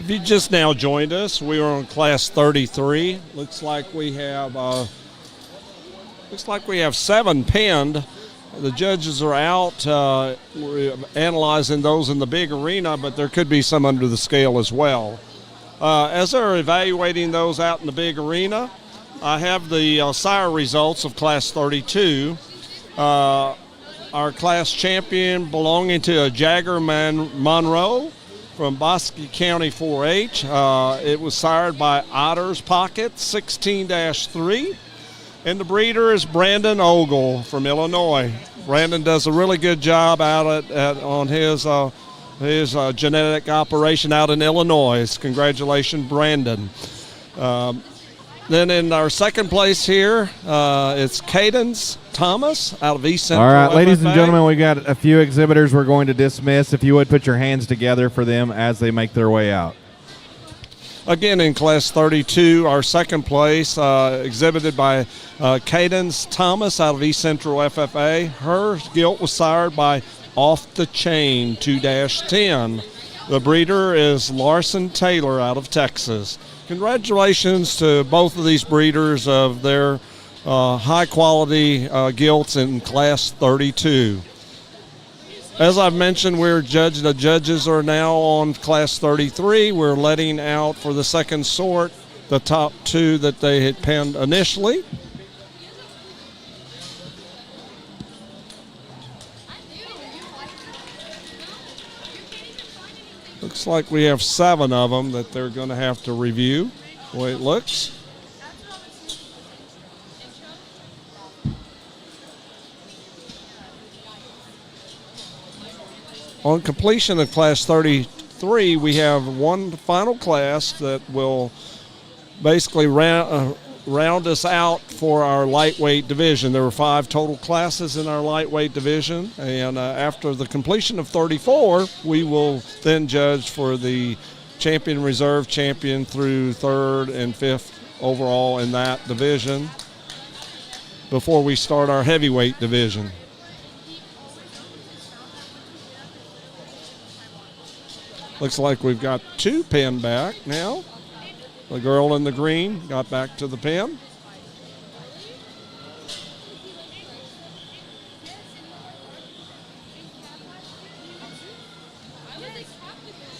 If you just now joined us, we are on Class 33. Looks like we have 7 pinned. The judges are out. We're analyzing those in the big arena, but there could be some under the scale as well. As they're evaluating those out in the big arena, I have the sire results of Class 32. Our class champion belonging to a Jagger Monroe from Bosque County 4-H. It was sired by Otter's Pocket 16-3. And the breeder is Brandon Ogle from Illinois. Brandon does a really good job out on his genetic operation out in Illinois. Congratulations, Brandon. Then in our second place here, it's Cadence Thomas out of East Central. All right, ladies and FFA. gentlemen, we got a few exhibitors we're going to dismiss. If you would put your hands together for them as they make their way out. Again, in Class 32, our second place, exhibited by Cadence Thomas out of East Central FFA. Her gilt was sired by Off the Chain 2-10. The breeder is Larson Taylor out of Texas. Congratulations to both of these breeders of their high-quality gilts in Class 32. As I've mentioned, the judges are now on Class 33. We're letting out for the second sort the top 2 that they had penned initially. Looks like we have 7 of them that they're going to have to review, the way it looks. On completion of Class 33, we have one final class that will basically round us out for our lightweight division. There were 5 total classes in our lightweight division, and after the completion of 34, we will then judge for the champion, reserve champion through 3rd and 5th overall in that division before we start our heavyweight division. Looks like we've got 2 pinned back now. The girl in the green got back to the pin.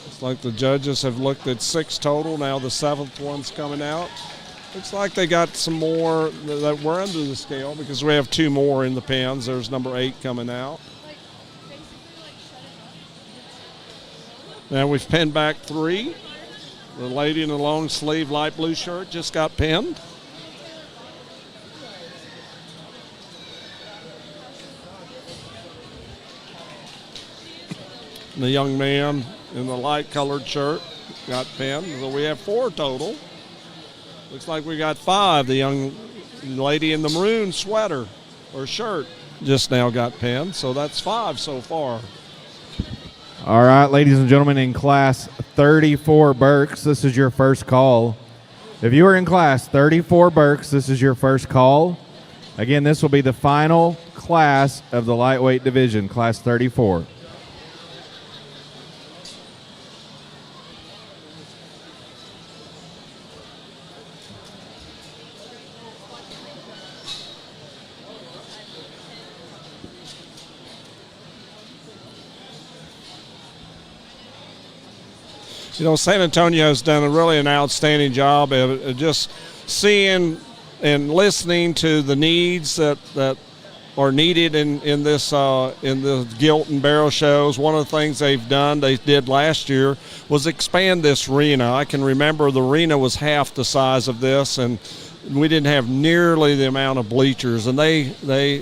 Looks like the judges have looked at 6 total. Now the 7th one's coming out. Looks like they got some more that were under the scale because we have 2 more in the pins. There's number 8 coming out. Now we've pinned back 3. The lady in the long sleeve light blue shirt just got pinned. The young man in the light colored shirt got pinned. So we have 4 total. Looks like we got 5. The young lady in the maroon sweater or shirt just now got pinned. So that's 5 so far. All right, ladies and gentlemen, in Class 34 Berks, this is your first call. If you are in Class 34 Berks, this is your first call. Again, this will be the final class of the lightweight division, Class 34. You know, San Antonio has done an outstanding job of just seeing and listening to the needs that are needed in the gilt and barrel shows. One of the things they did last year was expand this arena. I can remember the arena was half the size of this, and we didn't have nearly the amount of bleachers. And they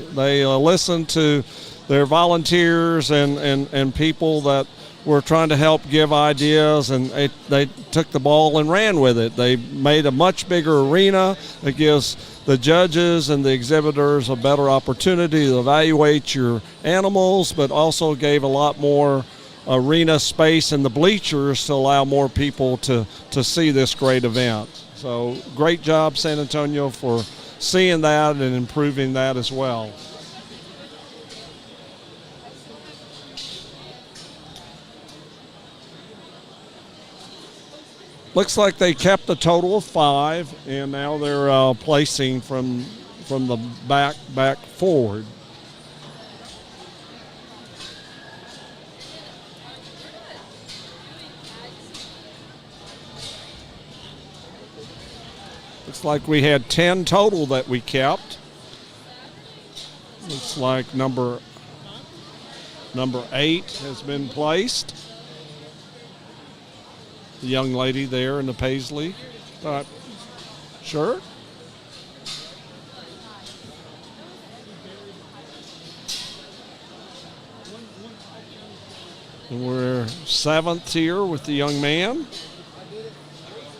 listened to their volunteers and people that were trying to help give ideas, and they took the ball and ran with it. They made a much bigger arena that gives the judges and the exhibitors a better opportunity to evaluate your animals, but also gave a lot more arena space in the bleachers to allow more people to see this great event. So great job, San Antonio, for seeing that and improving that as well. Looks like they kept a total of 5, and now they're placing from the back forward. Looks like we had 10 total that we kept. Looks like number 8 has been placed. The young lady there in the paisley. Sure. And we're 7th here with the young man.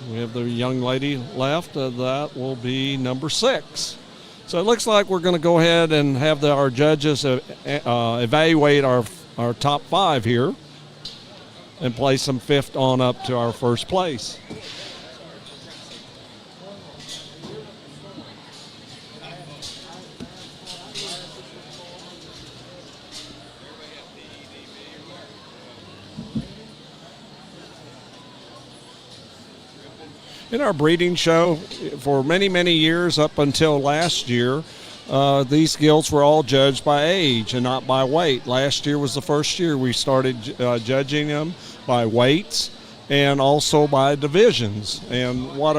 We have the young lady left. That will be number 6. So it looks like we're going to go ahead and have our judges evaluate our top 5 here and place them 5th on up to our first place. In our breeding show, for many, many years up until last year, these gilts were all judged by age and not by weight. Last year was the first year we started judging them by weights and also by divisions. And what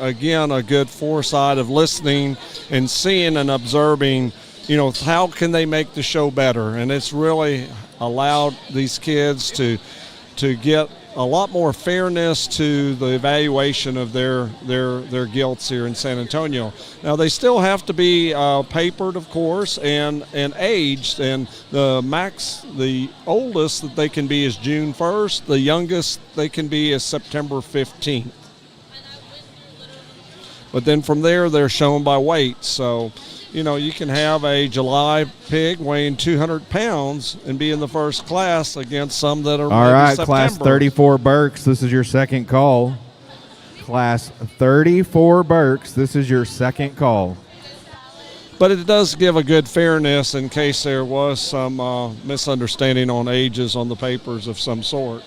again, a good foresight of listening and seeing and observing, how can they make the show better? And it's really allowed these kids to get a lot more fairness to the evaluation of their gilts here in San Antonio. Now they still have to be papered, of course, and aged. And the oldest that they can be is June 1st. The youngest they can be is September 15th. But then from there, they're shown by weight. So, you can have a July pig weighing 200 pounds and be in the first class against some that are all right, September. Class 34 Berks, this is your second call. Class 34 Berks, this is your second call. But it does give a good fairness in case there was some misunderstanding on ages on the papers of some sort.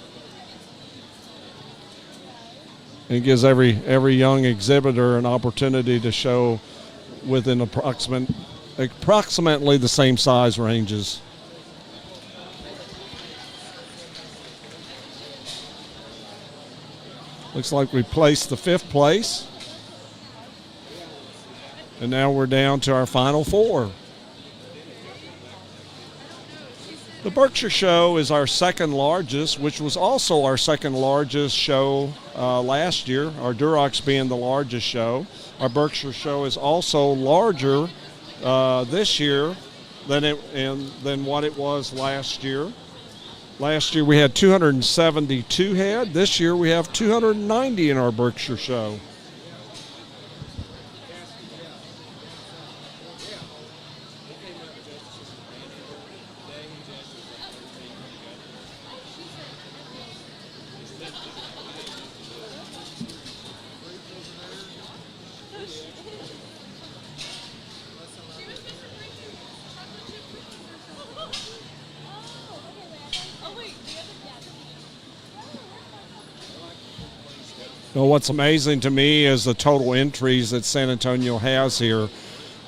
It gives every young exhibitor an opportunity to show within approximately the same size ranges. Looks like we placed the 5th place. And now we're down to our final 4. The Berkshire show is our second largest, which was also our second largest show last year, our Durox being the largest show. Our Berkshire show is also larger this year than what it was last year. Last year we had 272 head. This year we have 290 in our Berkshire show. Well, what's amazing to me is the total entries that San Antonio has here.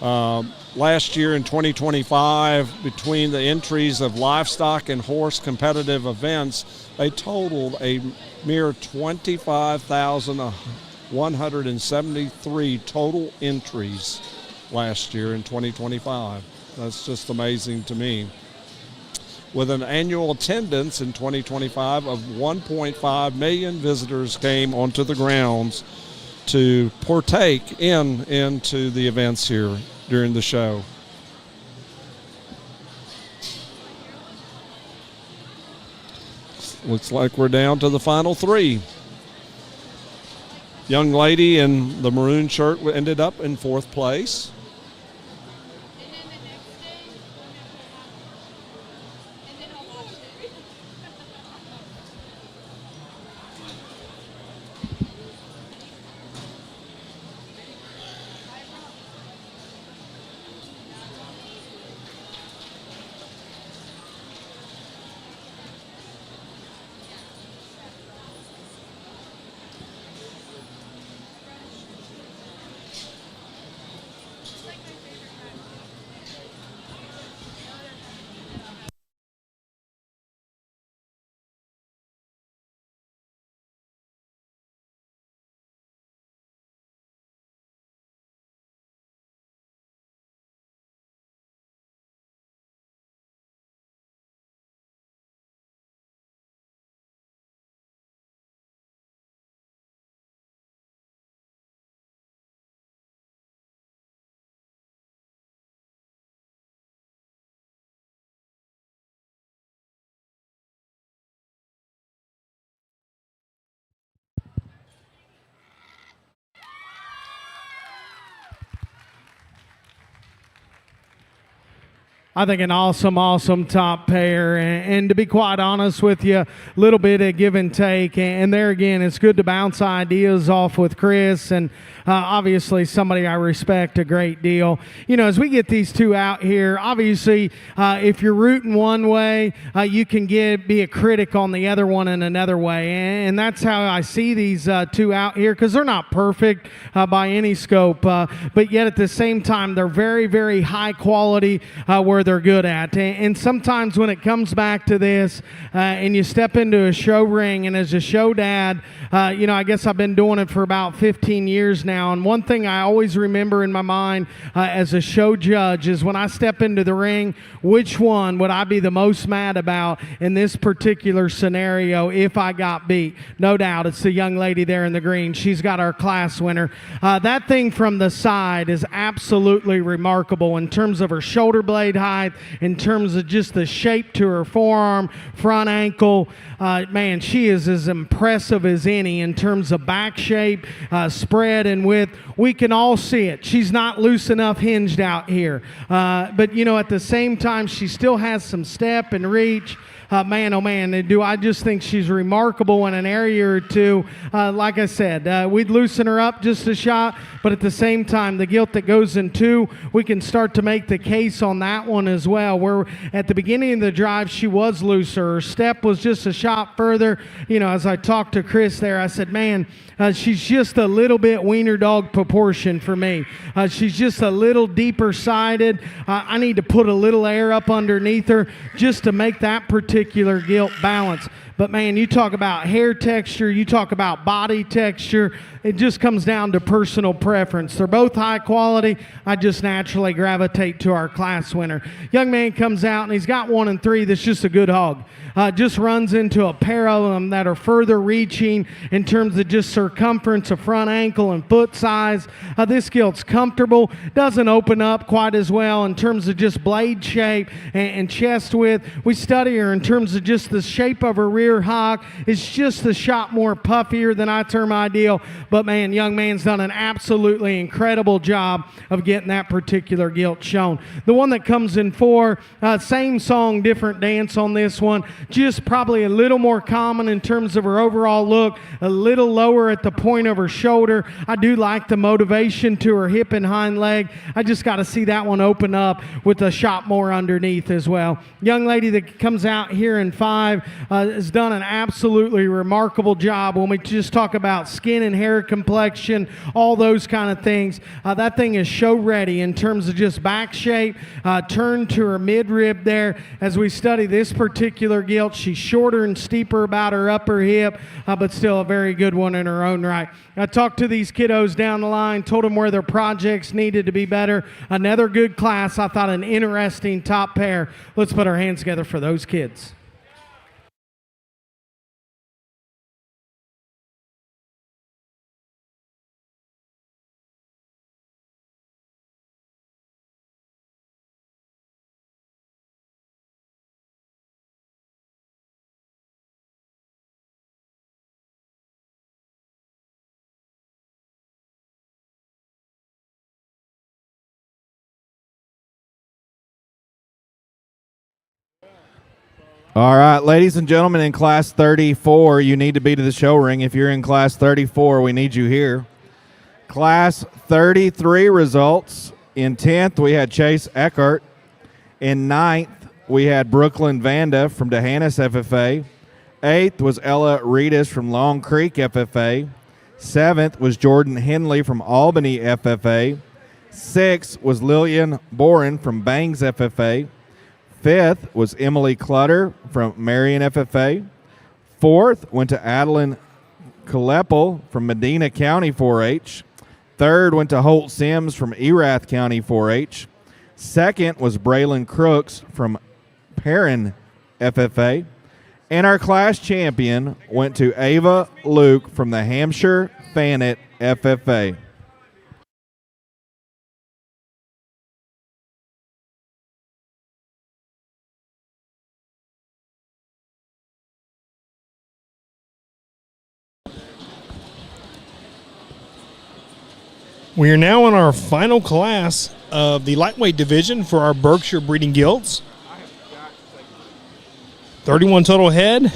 Last year in 2025, between the entries of livestock and horse competitive events, they totaled a mere 25,173 total entries last year in 2025. That's just amazing to me. With an annual attendance in 2025 of 1.5 million visitors came onto the grounds to partake into the events here during the show. Looks like we're down to the final 3. Young lady in the maroon shirt ended up in 4th place. I think an awesome top pair. And to be quite honest with you, a little bit of give and take. And there again, it's good to bounce ideas off with Chris. And obviously somebody I respect a great deal. You know, as we get these two out here, obviously if you're rooting one way, you can be a critic on the other one in another way. And that's how I see these two out here, because they're not perfect by any scope. But yet at the same time, they're very high quality where they're good at. And sometimes when it comes back to this and you step into a show ring, and as a show dad, you know, I guess I've been doing it for about 15 years now. And one thing I always remember in my mind as a show judge is when I step into the ring, which one would I be the most mad about in this particular scenario if I got beat? No doubt it's the young lady there in the green. She's got our class winner. That thing from the side is absolutely remarkable in terms of her shoulder blade height, in terms of just the shape to her forearm, front ankle. Man, she is as impressive as any in terms of back shape, spread and width. We can all see it. She's not loose enough hinged out here. But, you know, at the same time, she still has some step and reach. Man, oh man, do I just think she's remarkable in an area or two. Like I said, we'd loosen her up just a shot, but at the same time, the gilt that goes in two, we can start to make the case on that one as well, where at the beginning of the drive, she was looser. Her step was just a shot further. You know, as I talked to Chris there, I said, man, she's just a little bit wiener dog proportion for me. She's just a little deeper sided. I need to put a little air up underneath her just to make that particular gilt balance. But man, you talk about hair texture, you talk about body texture, it just comes down to personal preference. They're both high quality. I just naturally gravitate to our class winner. Young man comes out and he's got 1 and 3 that's just a good hog. Just runs into a pair of them that are further reaching in terms of just circumference of front ankle and foot size. This gilt's comfortable, doesn't open up quite as well in terms of just blade shape and chest width. We study her in terms of just the shape of her rear hock. It's just a shot more puffier than I term ideal. But man, young man's done an absolutely incredible job of getting that particular gilt shown. The one that comes in 4, same song, different dance on this one. Just probably a little more common in terms of her overall look, a little lower at the point of her shoulder. I do like the motivation to her hip and hind leg. I just got to see that one open up with a shot more underneath as well. Young lady that comes out here in 5 has done an absolutely remarkable job when we just talk about skin and hair complexion, all those kind of things. That thing is show ready in terms of just back shape, turn to her midrib there. As we study this particular gilt, she's shorter and steeper about her upper hip, but still a very good one in her own right. I talked to these kiddos down the line, told them where their projects needed to be better. Another good class. I thought an interesting top pair. Let's put our hands together for those kids. All right, ladies and gentlemen, in Class 34, you need to be to the show ring. If you're in Class 34, we need you here. Class 33 results. In 10th, we had Chase Eckert. In 9th, we had Brooklyn Vanda from Dehanis FFA. 8th was Ella Reedus from Long Creek FFA. 7th was Jordan Henley from Albany FFA. 6th was Lillian Boren from Bangs FFA. 5th was Emily Clutter from Marion FFA. 4th went to Adeline Colepel from Medina County 4-H. 3rd went to Holt Sims from Erath County 4-H. 2nd was Braylon Crooks from Perrin FFA. And our class champion went to Ava Luke from the Hampshire Fannet FFA. We are now in our final class of the lightweight division for our Berkshire breeding gilts. 31 total head.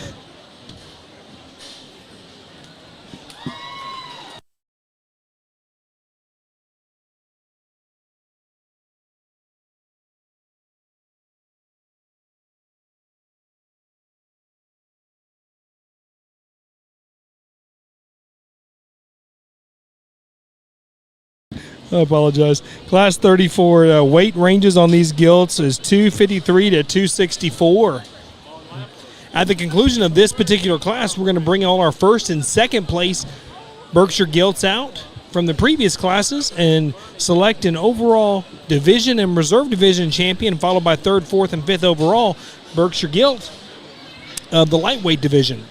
I apologize. Class 34 weight ranges on these gilts is 253 to 264. At the conclusion of this particular class, we're going to bring all our first and second place Berkshire gilts out from the previous classes and select an overall division and reserve division champion, followed by third, fourth, and fifth overall Berkshire gilt of the lightweight division.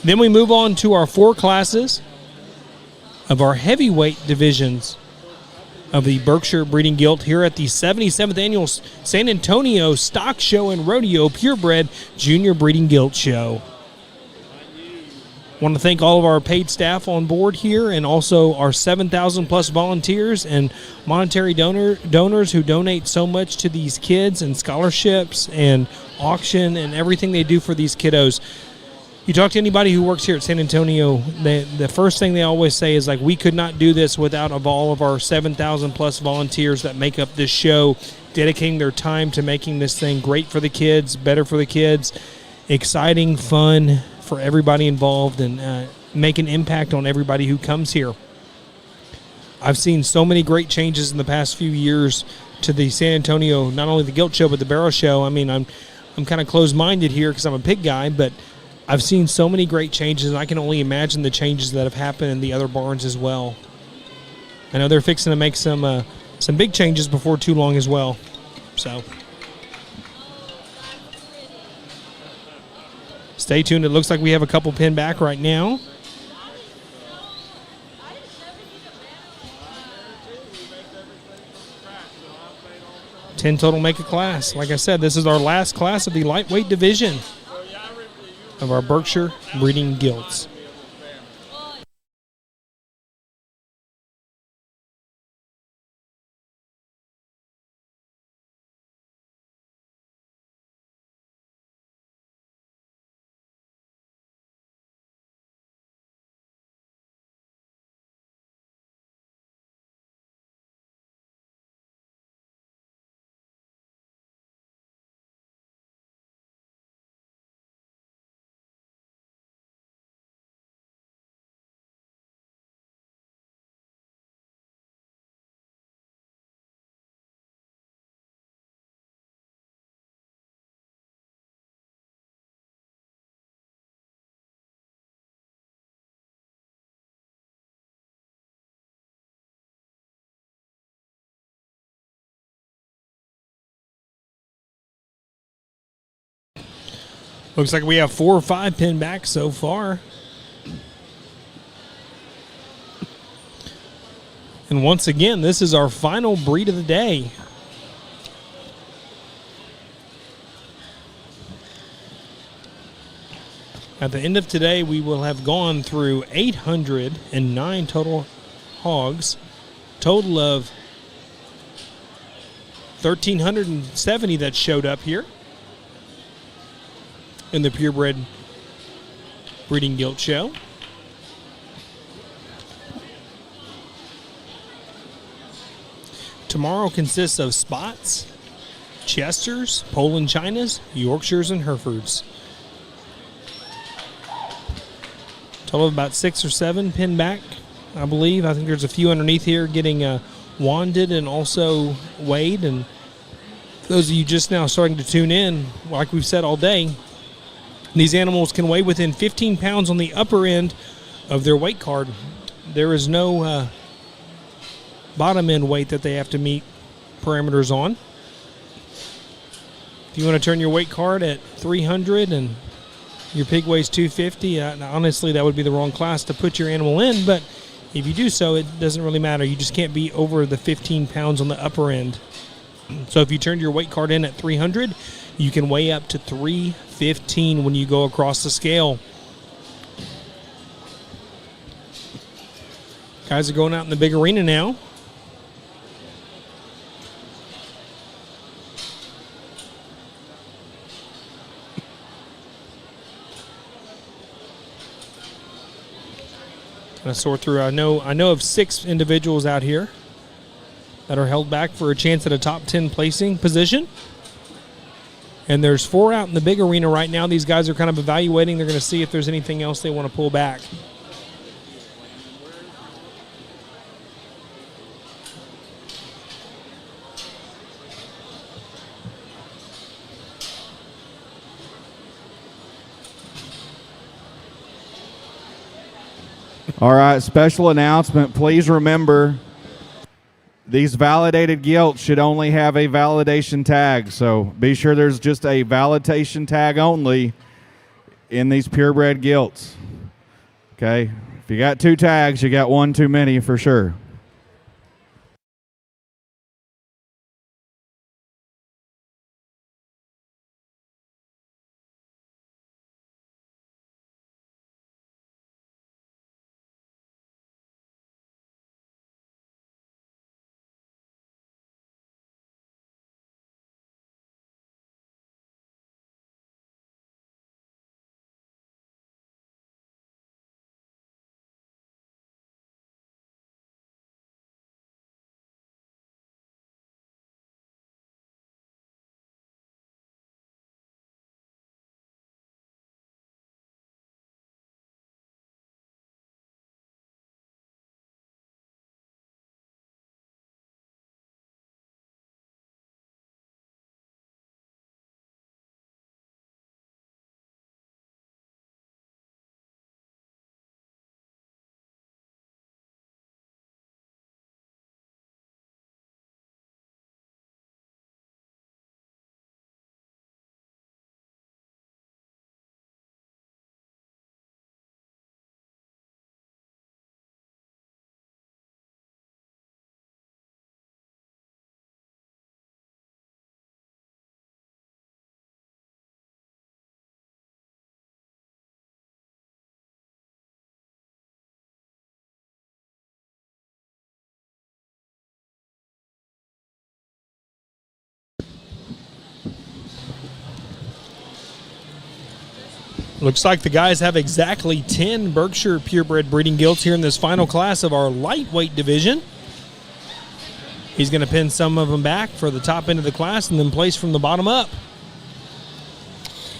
Then we move on to our 4 classes of our heavyweight divisions of the Berkshire breeding gilt here at the 77th annual San Antonio Stock Show and Rodeo Purebred Junior Breeding Gilt Show. Want to thank all of our paid staff on board here and also our 7,000 plus volunteers and monetary donors who donate so much to these kids and scholarships and auction and everything they do for these kiddos. You talk to anybody who works here at San Antonio, the first thing they always say is like, we could not do this without of all of our 7,000 plus volunteers that make up this show, dedicating their time to making this thing great for the kids, better for the kids, exciting, fun for everybody involved, and make an impact on everybody who comes here. I've seen so many great changes in the past few years to the San Antonio, not only the Gilt Show, but the Barrel Show. I mean, I'm kind of closed-minded here because I'm a pig guy, but I've seen so many great changes, and I can only imagine the changes that have happened in the other barns as well. I know they're fixing to make some big changes before too long as well. So stay tuned. It looks like we have a couple pinned back right now. $10 total make a class. Like I said, this is our last class of the lightweight division of our Berkshire breeding gilts. Looks like we have 4 or 5 pinned back so far. And once again, this is our final breed of the day. At the end of today, we will have gone through 809 total hogs, total of 1,370 that showed up here in the Purebred Breeding Gilt Show. Tomorrow consists of Spots, Chesters, Poland Chinas, Yorkshires, and Herefords. Total of about 6 or 7 pinned back, I believe. I think there's a few underneath here getting wanded and also weighed. And for those of you just now starting to tune in, like we've said all day, these animals can weigh within 15 pounds on the upper end of their weight card. There is no bottom end weight that they have to meet parameters on. If you want to turn your weight card at 300 and your pig weighs 250, honestly, that would be the wrong class to put your animal in, but if you do so, it doesn't really matter. You just can't be over the 15 pounds on the upper end. So if you turned your weight card in at 300, you can weigh up to 315 when you go across the scale. Guys are going out in the big arena now. Kind of sort through. I know of 6 individuals out here that are held back for a chance at a top 10 placing position. And there's 4 out in the big arena right now. These guys are kind of evaluating. They're going to see if there's anything else they want to pull back. All right, special announcement. Please remember, these validated gilts should only have a validation tag. So be sure there's just a validation tag only in these purebred gilts. Okay? If you got 2 tags, you got 1 too many for sure. Looks like the guys have exactly 10 Berkshire purebred breeding gilts here in this final class of our lightweight division. He's going to pin some of them back for the top end of the class and then place from the bottom up.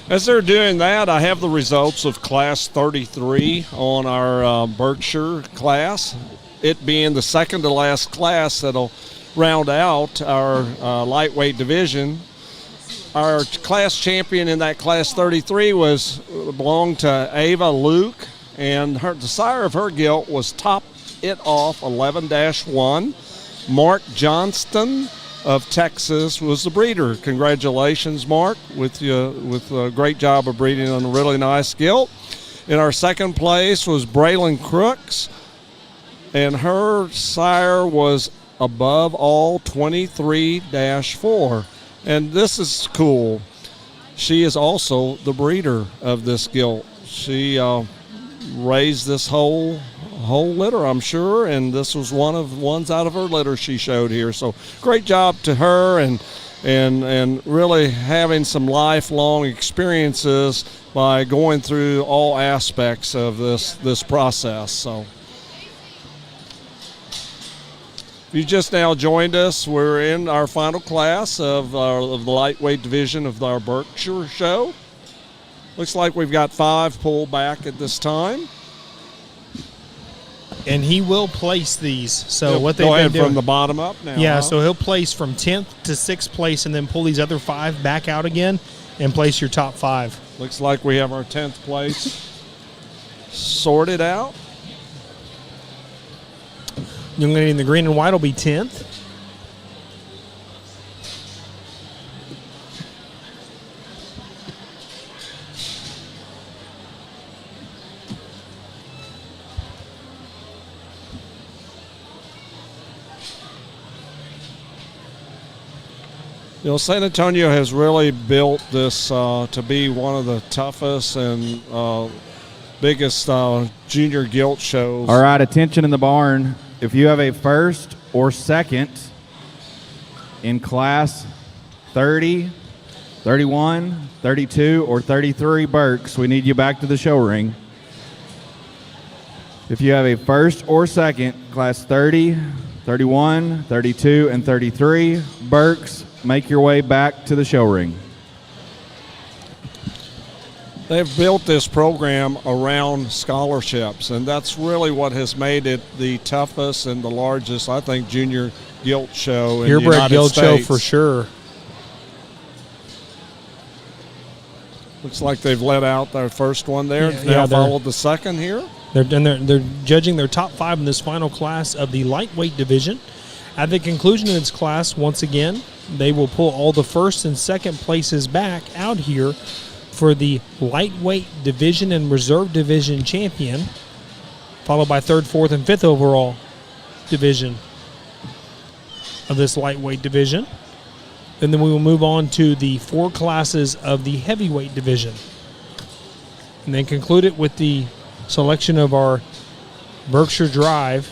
As they're doing that, I have the results of Class 33 on our Berkshire class, it being the second to last class that'll round out our lightweight division. Our class champion in that Class 33 belonged to Ava Luke, and the sire of her gilt was Top It Off 11-1. Mark Johnston of Texas was the breeder. Congratulations, Mark, with a great job of breeding on a really nice gilt. In our second place was Braylon Crooks, and her sire was Above All 23-4. And this is cool. She is also the breeder of this gilt. She raised this whole litter, I'm sure, and this was one of the ones out of her litter she showed here. So great job to her, and really having some lifelong experiences by going through all aspects of this process. So if you just now joined us, we're in our final class of the lightweight division of our Berkshire show. Looks like we've got 5 pulled back at this time. And he will place these. So what they've go been ahead doing from the bottom up now. Yeah, huh? so he'll place from 10th to 6th place and then pull these other 5 back out again and place your top 5. Looks like we have our 10th place sorted out. Young lady in the green and white will be 10th. You know, San Antonio has really built this to be one of the toughest and biggest junior gilt shows. All right, attention in the barn. If you have a first or second in class 30, 31, 32, or 33 Berks, we need you back to the show ring. If you have a first or second, class 30, 31, 32, and 33, Berks, make your way back to the show ring. They've built this program around scholarships, and that's really what has made it the toughest and the largest, I think, junior gilt show in the Purebred United Gilts show States. for sure. Looks like they've let out their first one there. Yeah, Now they're- followed the second here. They're judging their top 5 in this final class of the lightweight division. At the conclusion of this class, once again, they will pull all the first and second places back out here for the lightweight division and reserve division champion, followed by 3rd, 4th, and 5th overall division of this lightweight division. And then we will move on to the 4 classes of the heavyweight division. And then conclude it with the selection of our Berkshire Drive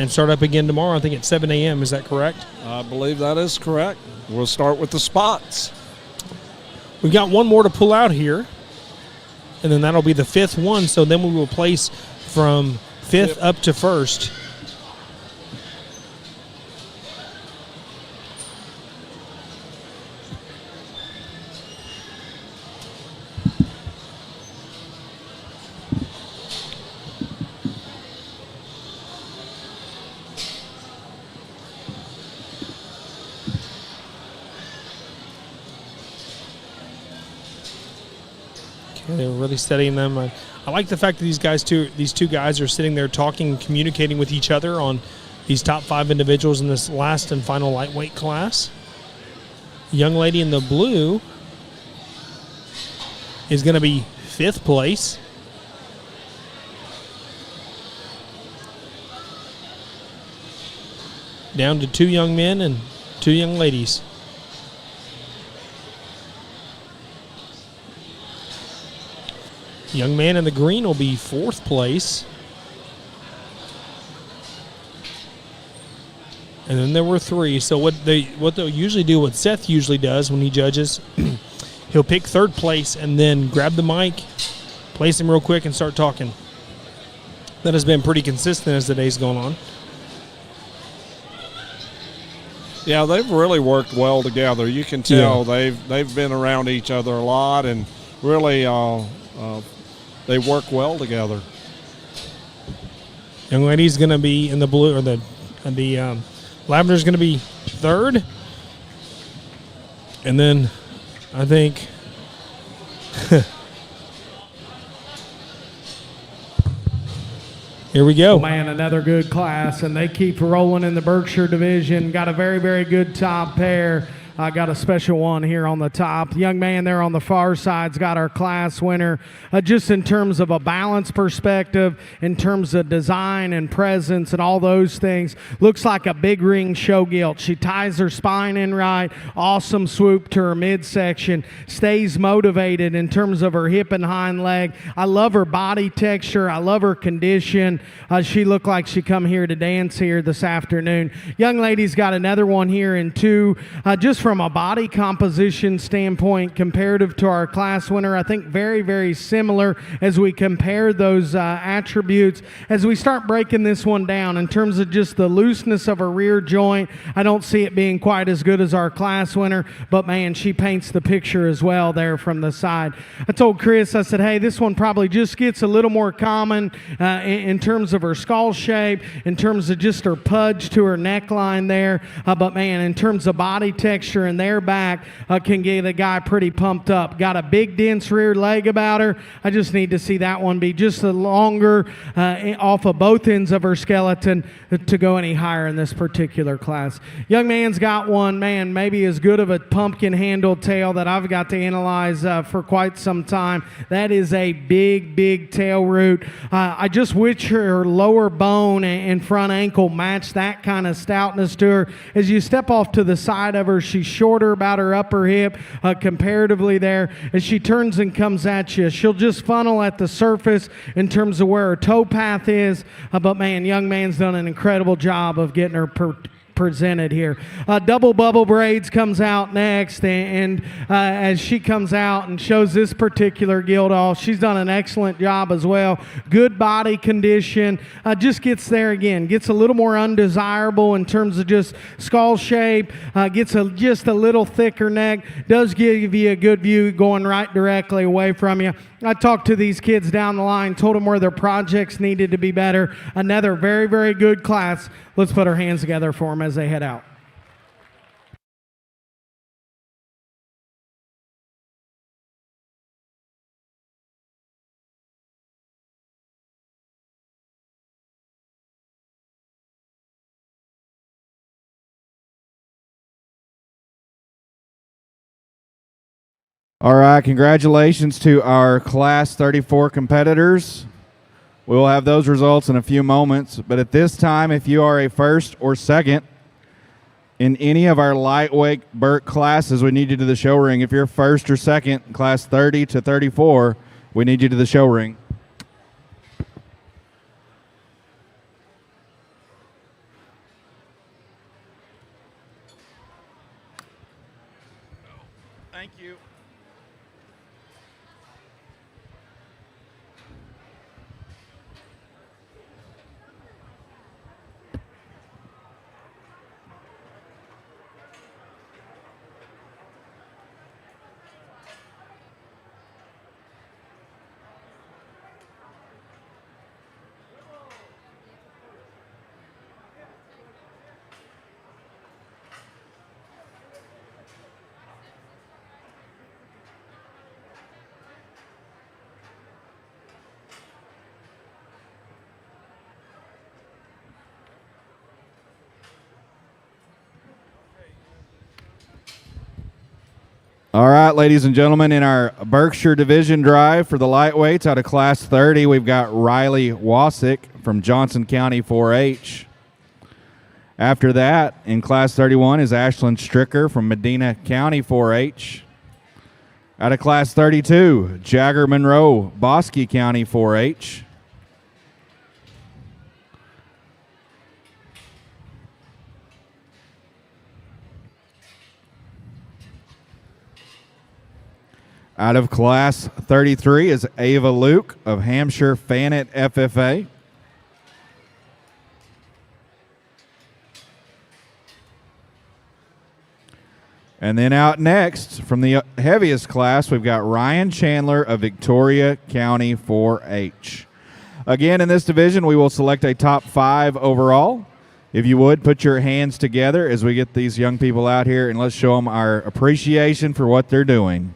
and start up again tomorrow, I think at 7 a.m. Is that correct? I believe that is correct. We'll start with the spots. We've got one more to pull out here, and then that'll be the 5th one. So then we will place from 5th up to 1st. They're really studying them. I like the fact that these two guys are sitting there talking and communicating with each other on these top 5 individuals in this last and final lightweight class. The young lady in the blue is going to be 5th place. Down to 2 young men and 2 young ladies. Young man in the green will be 4th place. And then there were 3. So what they'll usually do, what Seth usually does when he judges, he'll pick 3rd place and then grab the mic, place him real quick, and start talking. That has been pretty consistent as the day's gone on. Yeah, they've really worked well together. You can tell they've been around each other a lot, and really they work well together. Young lady's going to be in the blue, or the lavender's going to be 3rd. And then I think here we go. Oh, man, another good class, and they keep rolling in the Berkshire division. Got a very, very good top pair. I got a special one here on the top. The young man there on the far side's got our class winner. Just in terms of a balance perspective, in terms of design and presence and all those things, looks like a big ring show gilt. She ties her spine in right, awesome swoop to her midsection, stays motivated in terms of her hip and hind leg. I love her body texture. I love her condition. She looked like she come here to dance here this afternoon. Young lady's got another one here in 2. Just from a body composition standpoint, comparative to our class winner, I think very, very similar as we compare those attributes. As we start breaking this one down in terms of just the looseness of her rear joint, I don't see it being quite as good as our class winner, but man, she paints the picture as well there from the side. I told Chris, I said, hey, this one probably just gets a little more common in terms of her skull shape, in terms of just her pudge to her neckline there, but man, in terms of body texture and their back, can get a guy pretty pumped up. Got a big dense rear leg about her. I just need to see that one be just a longer off of both ends of her skeleton to go any higher in this particular class. Young man's got one, man, maybe as good of a pumpkin handled tail that I've got to analyze for quite some time. That is a big, big tail root. I just wish her lower bone and front ankle matched that kind of stoutness to her. As you step off to the side of her, she's shorter about her upper hip comparatively there. As she turns and comes at you, she'll just funnel at the surface in terms of where her toe path is. But man, young man's done an incredible job of getting her presented here. Double Bubble Braids comes out next, and as she comes out and shows this particular gilt off, she's done an excellent job as well. Good body condition, just gets there again, gets a little more undesirable in terms of just skull shape, gets just a little thicker neck, does give you a good view going right directly away from you. I talked to these kids down the line, told them where their projects needed to be better. Another very, very good class. Let's put our hands together for them as they head out. All right, congratulations to our Class 34 competitors. We will have those results in a few moments, but at this time, if you are a first or second in any of our lightweight Berk classes, we need you to the show ring. If you're first or second, Class 30 to 34, we need you to the show ring. Thank you. All right, ladies and gentlemen, in our Berkshire Division drive for the lightweights out of Class 30, we've got Riley Wasick from Johnson County 4-H. After that, in Class 31 is Ashlyn Stricker from Medina County 4-H. Out of Class 32, Jagger Monroe, Bosque County 4-H. Out of Class 33 is Ava Luke of Hampshire Fanet FFA. And then out next, from the heaviest class, we've got Ryan Chandler of Victoria County 4-H. Again, in this division, we will select a top 5 overall. If you would, put your hands together as we get these young people out here, and let's show them our appreciation for what they're doing.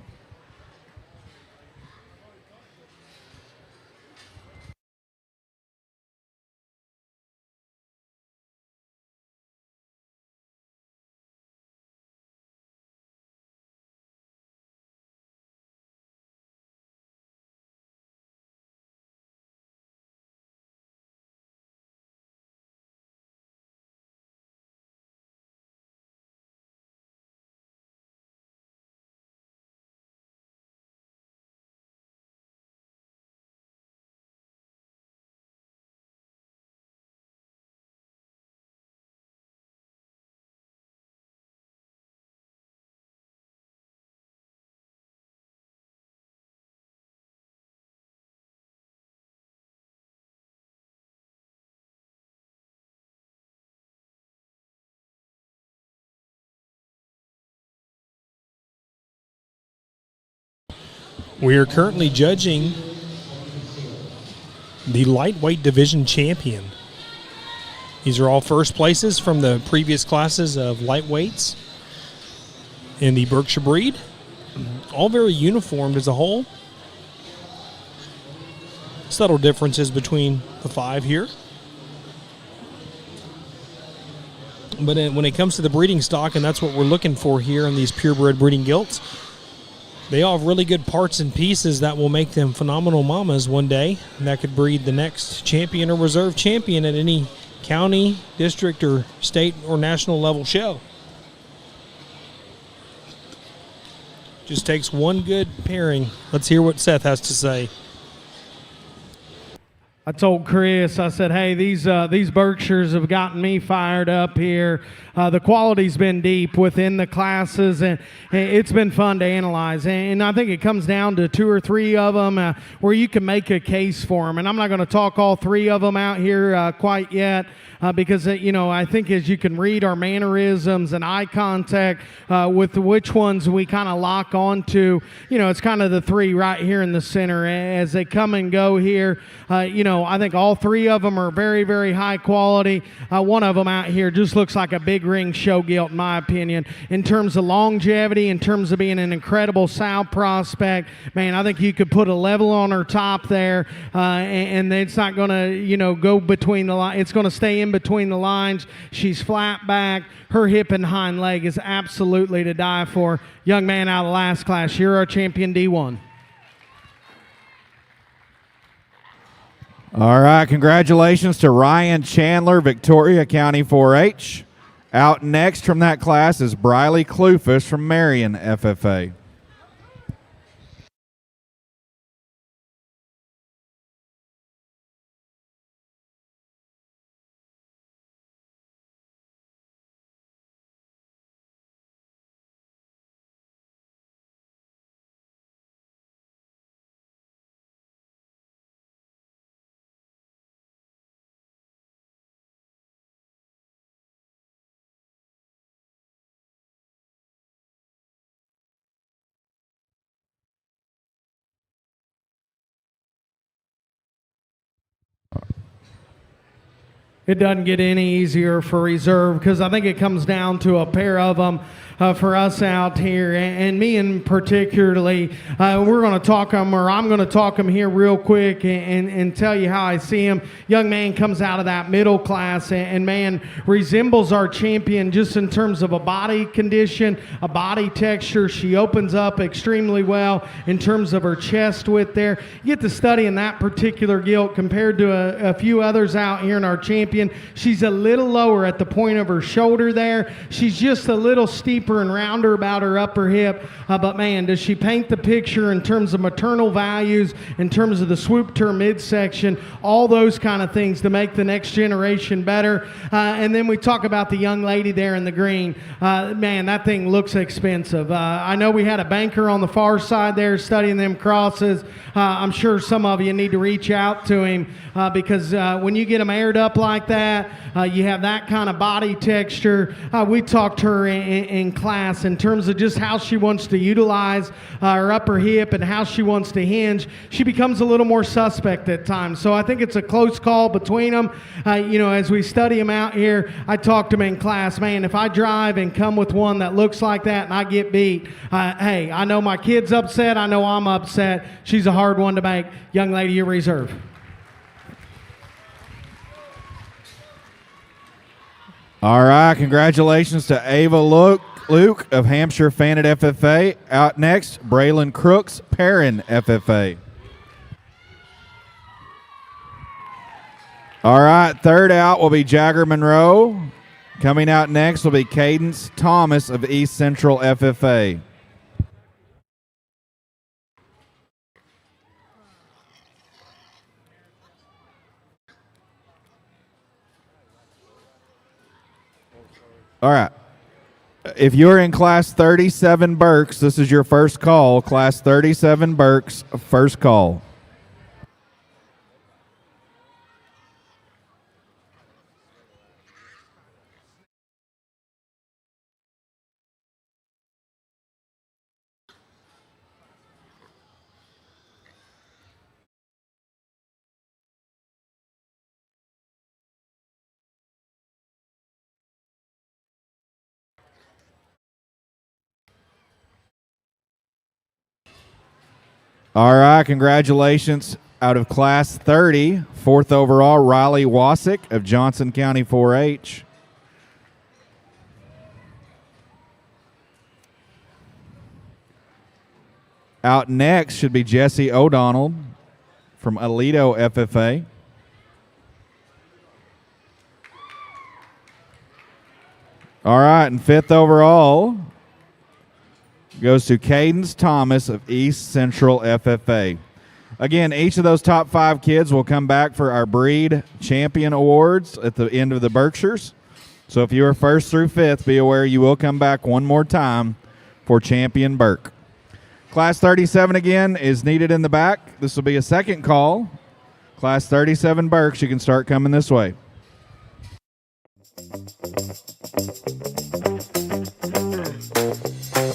We are currently judging the lightweight division champion. These are all first places from the previous classes of lightweights in the Berkshire breed. All very uniformed as a whole. Subtle differences between the 5 here. But when it comes to the breeding stock, and that's what we're looking for here in these purebred breeding gilts, they all have really good parts and pieces that will make them phenomenal mamas one day. And that could breed the next champion or reserve champion at any county, district, or state or national level show. Just takes one good pairing. Let's hear what Seth has to say. I told Chris, I said, hey, these Berkshires have gotten me fired up here. The quality's been deep within the classes, and it's been fun to analyze. And I think it comes down to 2 or 3 of them where you can make a case for them. And I'm not going to talk all 3 of them out here quite yet. Because, I think as you can read our mannerisms and eye contact with which ones we kind of lock on to, it's kind of the 3 right here in the center. As they come and go here, I think all 3 of them are very, very high quality. One of them out here just looks like a big ring show gilt, in my opinion. In terms of longevity, in terms of being an incredible sow prospect, man, I think you could put a level on her top there, and it's not going to, go between the lines. It's going to stay in between the lines. She's flat back. Her hip and hind leg is absolutely to die for. Young man out of the last class, you're our champion D1. All right, congratulations to Ryan Chandler, Victoria County 4-H. Out next from that class is Briley Clufus from Marion FFA. It doesn't get any easier for reserve because I think it comes down to a pair of them for us out here, and me in particularly. We're going to talk them, or I'm going to talk them here real quick and tell you how I see him. Young man comes out of that middle class and man, resembles our champion just in terms of a body condition, a body texture. She opens up extremely well in terms of her chest width there. You get to study in that particular gilt compared to a few others out here in our champion. She's a little lower at the point of her shoulder there. She's just a little steeper and rounder about her upper hip. But man, does she paint the picture in terms of maternal values, in terms of the swoop to her midsection, all those kind of things to make the next generation better. And then we talk about the young lady there in the green. Man, that thing looks expensive. I know we had a banker on the far side there studying them crosses. I'm sure some of you need to reach out to him because when you get them aired up like that, you have that kind of body texture. We talked to her in class in terms of just how she wants to utilize her upper hip and how she wants to hinge. She becomes a little more suspect at times. So I think it's a close call between them. As we study them out here, I talked to them in class. Man, if I drive and come with one that looks like that and I get beat, hey, I know my kid's upset. I know I'm upset. She's a hard one to make. Young lady, you're reserved. All right, congratulations to Ava Luke of Hampshire Fannet FFA. Out next, Braylon Crooks, Perrin FFA. All right, third out will be Jagger Monroe. Coming out next will be Cadence Thomas of East Central FFA. All right. If you're in Class 37 Berks, this is your first call. Class 37 Berks, first call. All right, congratulations. Out of Class 30, fourth overall, Riley Wasick of Johnson County 4-H. Out next should be Jesse O'Donnell from Alito FFA. All right, and fifth overall goes to Cadence Thomas of East Central FFA. Again, each of those top 5 kids will come back for our breed champion awards at the end of the Berkshires. So if you are 1st through 5th, be aware you will come back one more time for champion Burke. Class 37 again is needed in the back. This will be a second call. Class 37 Burks, you can start coming this way.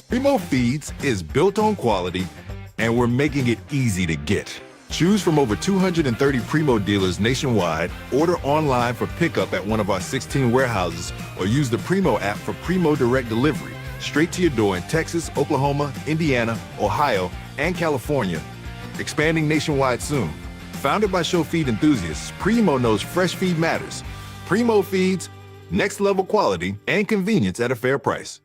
Primo Feeds is built on quality, and we're making it easy to get. Choose from over 230 Primo dealers nationwide, order online for pickup at one of our 16 warehouses, or use the Primo app for Primo Direct Delivery, straight to your door in Texas, Oklahoma, Indiana, Ohio, and California. Expanding nationwide soon. Founded by show feed enthusiasts, Primo knows fresh feed matters. Primo Feeds, next level quality and convenience at a fair price.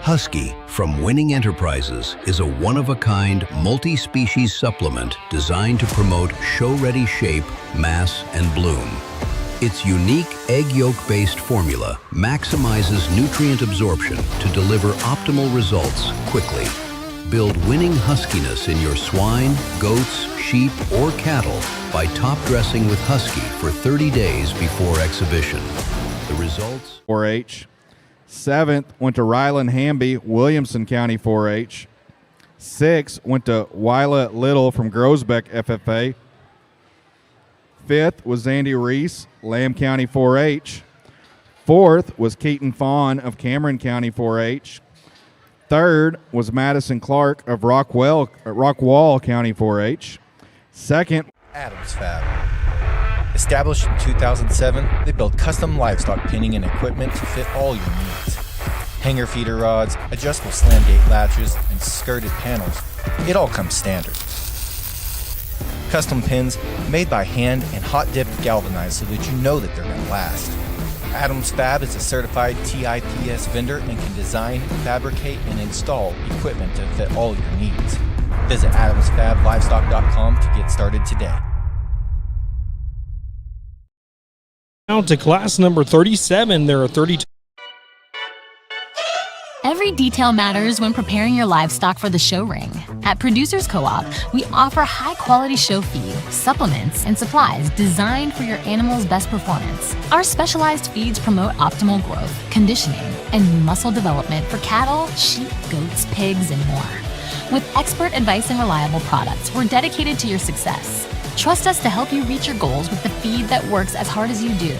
Husky from Winning Enterprises is a one-of-a-kind, multi-species supplement designed to promote show-ready shape, mass, and bloom. Its unique egg yolk-based formula maximizes nutrient absorption to deliver optimal results quickly. Build winning huskiness in your swine, goats, sheep, or cattle by top dressing with Husky for 30 days before exhibition. The results? 4-H. 7th went to Ryland Hamby, Williamson County 4-H. 6th went to Wyla Little from Grosbeck FFA. 5th was Zandy Reese, Lamb County 4-H. 4th was Keaton Fawn of Cameron County 4-H. 3rd was Madison Clark of Rockwall County 4-H. 2nd, Adams Fab. Established in 2007, they build custom livestock pinning and equipment to fit all your needs. Hanger feeder rods, adjustable slam gate latches, and skirted panels. It all comes standard. Custom pins made by hand and hot dipped galvanized so that you know that they're going to last. Adams Fab is a certified TIPS vendor and can design, fabricate, and install equipment to fit all your needs. Visit adamsfablivestock.com to get started today. Now to class number 37, there are 32. Every detail matters when preparing your livestock for the show ring. At Producers Co-op, we offer high-quality show feed, supplements, and supplies designed for your animal's best performance. Our specialized feeds promote optimal growth, conditioning, and muscle development for cattle, sheep, goats, pigs, and more. With expert advice and reliable products, we're dedicated to your success. Trust us to help you reach your goals with the feed that works as hard as you do.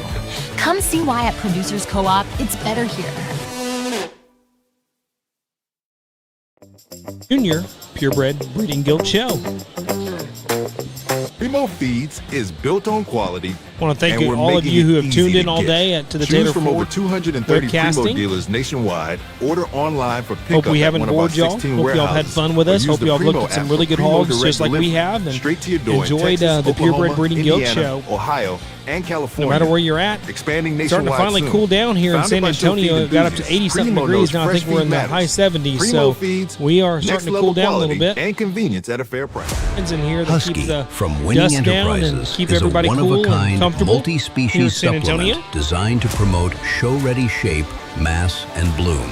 Come see why at Producers Co-op, it's better here. Junior Purebred Breeding Gilt Show. Primo Feeds is built on quality. I want to thank and we're all of making you who it have tuned easy in all get. day to the Choose Taylor from Ford over 230 Primo webcasting. dealers nationwide. Order online for Hope pickup we at haven't one of our bored y'all. 16 Hope y'all had warehouses, fun with or us. use Hope the y'all Primo looked at some app really for good Primo hogs Direct just like we Delivery, have, and straight to your door in enjoyed Texas, the Purebred Oklahoma, Breeding Gilt Indiana, Show. Ohio, and No California. matter where you're at, Expanding starting nationwide to finally soon. cool down here in Founded San by show feed Antonio. It got up to enthusiasts, 80-something Primo degrees knows now. I fresh think we're in feed the matters. high 70s, Primo so Feeds, we are next starting to level cool down a little quality bit. and convenience at a fair price. In here that Husky keeps the from Winning dust down and Enterprises keep is everybody a cool and one-of-a-kind, comfortable here in multi-species San Antonio. supplement designed to promote show-ready shape, mass, and bloom.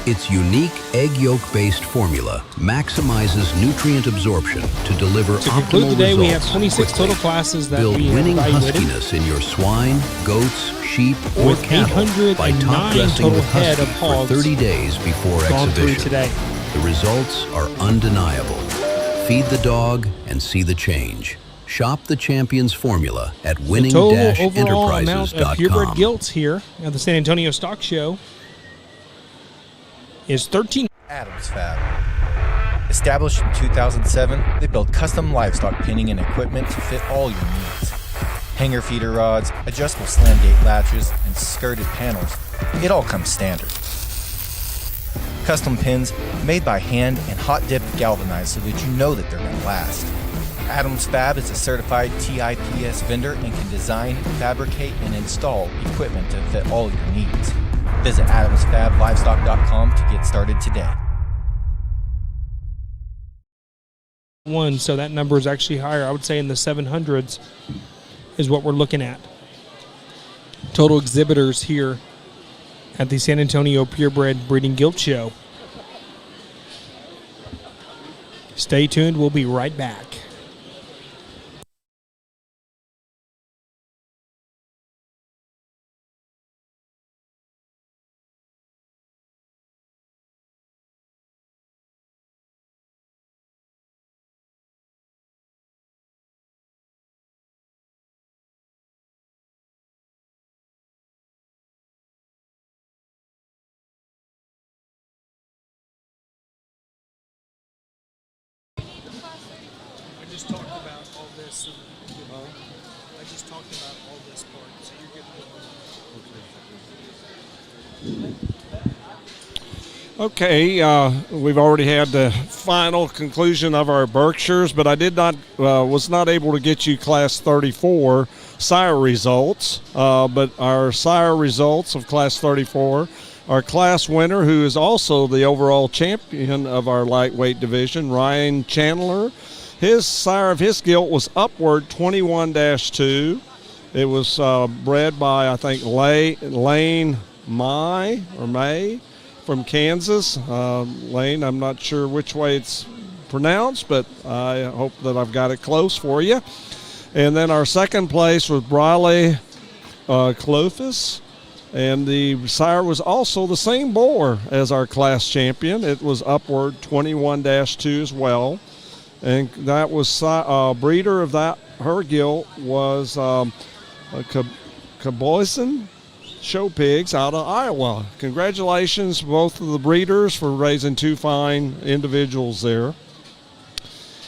Its unique egg yolk-based formula maximizes nutrient absorption to deliver To optimal conclude today, we have results 26 quickly. total classes that Build we have winning evaluated. huskiness in your swine, goats, sheep, or With cattle by 809 top dressing total with head Husky of for hogs 30 days before gone through exhibition. today. The results are undeniable. Feed the dog and see the change. Shop the Champions formula at The total overall amount of winning-enterprises.com. purebred gilts here at the San Antonio Stock Show is 13. Adams Fab. Established in 2007, they build custom livestock pinning and equipment to fit all your needs. Hanger feeder rods, adjustable slam gate latches, and skirted panels. It all comes standard. Custom pins made by hand and hot dipped galvanized so that you know that they're going to last. Adams Fab is a certified TIPS vendor and can design, fabricate, and install equipment to fit all your needs. Visit adamsfablivestock.com to get started today. So that number is actually higher. I would say in the 700s is what we're looking at. Total exhibitors here at the San Antonio Purebred Breeding Gilt Show. Stay tuned. We'll be right back. I just talked about all this. I just talked about all this part, so you're good to go. Okay, we've already had the final conclusion of our Berkshires, but I was not able to get you Class 34 sire results. But our sire results of Class 34, our class winner, who is also the overall champion of our lightweight division, Ryan Chandler. His sire of his gilt was Upward 21-2. It was bred by, I think, Lane May from Kansas. Lane, I'm not sure which way it's pronounced, but I hope that I've got it close for you. And then our second place was Briley Clofus, and the sire was also the same boar as our class champion. It was Upward 21-2 as well. And that was breeder of that. Her gilt was Caboyson Show Pigs out of Iowa. Congratulations, both of the breeders, for raising two fine individuals there.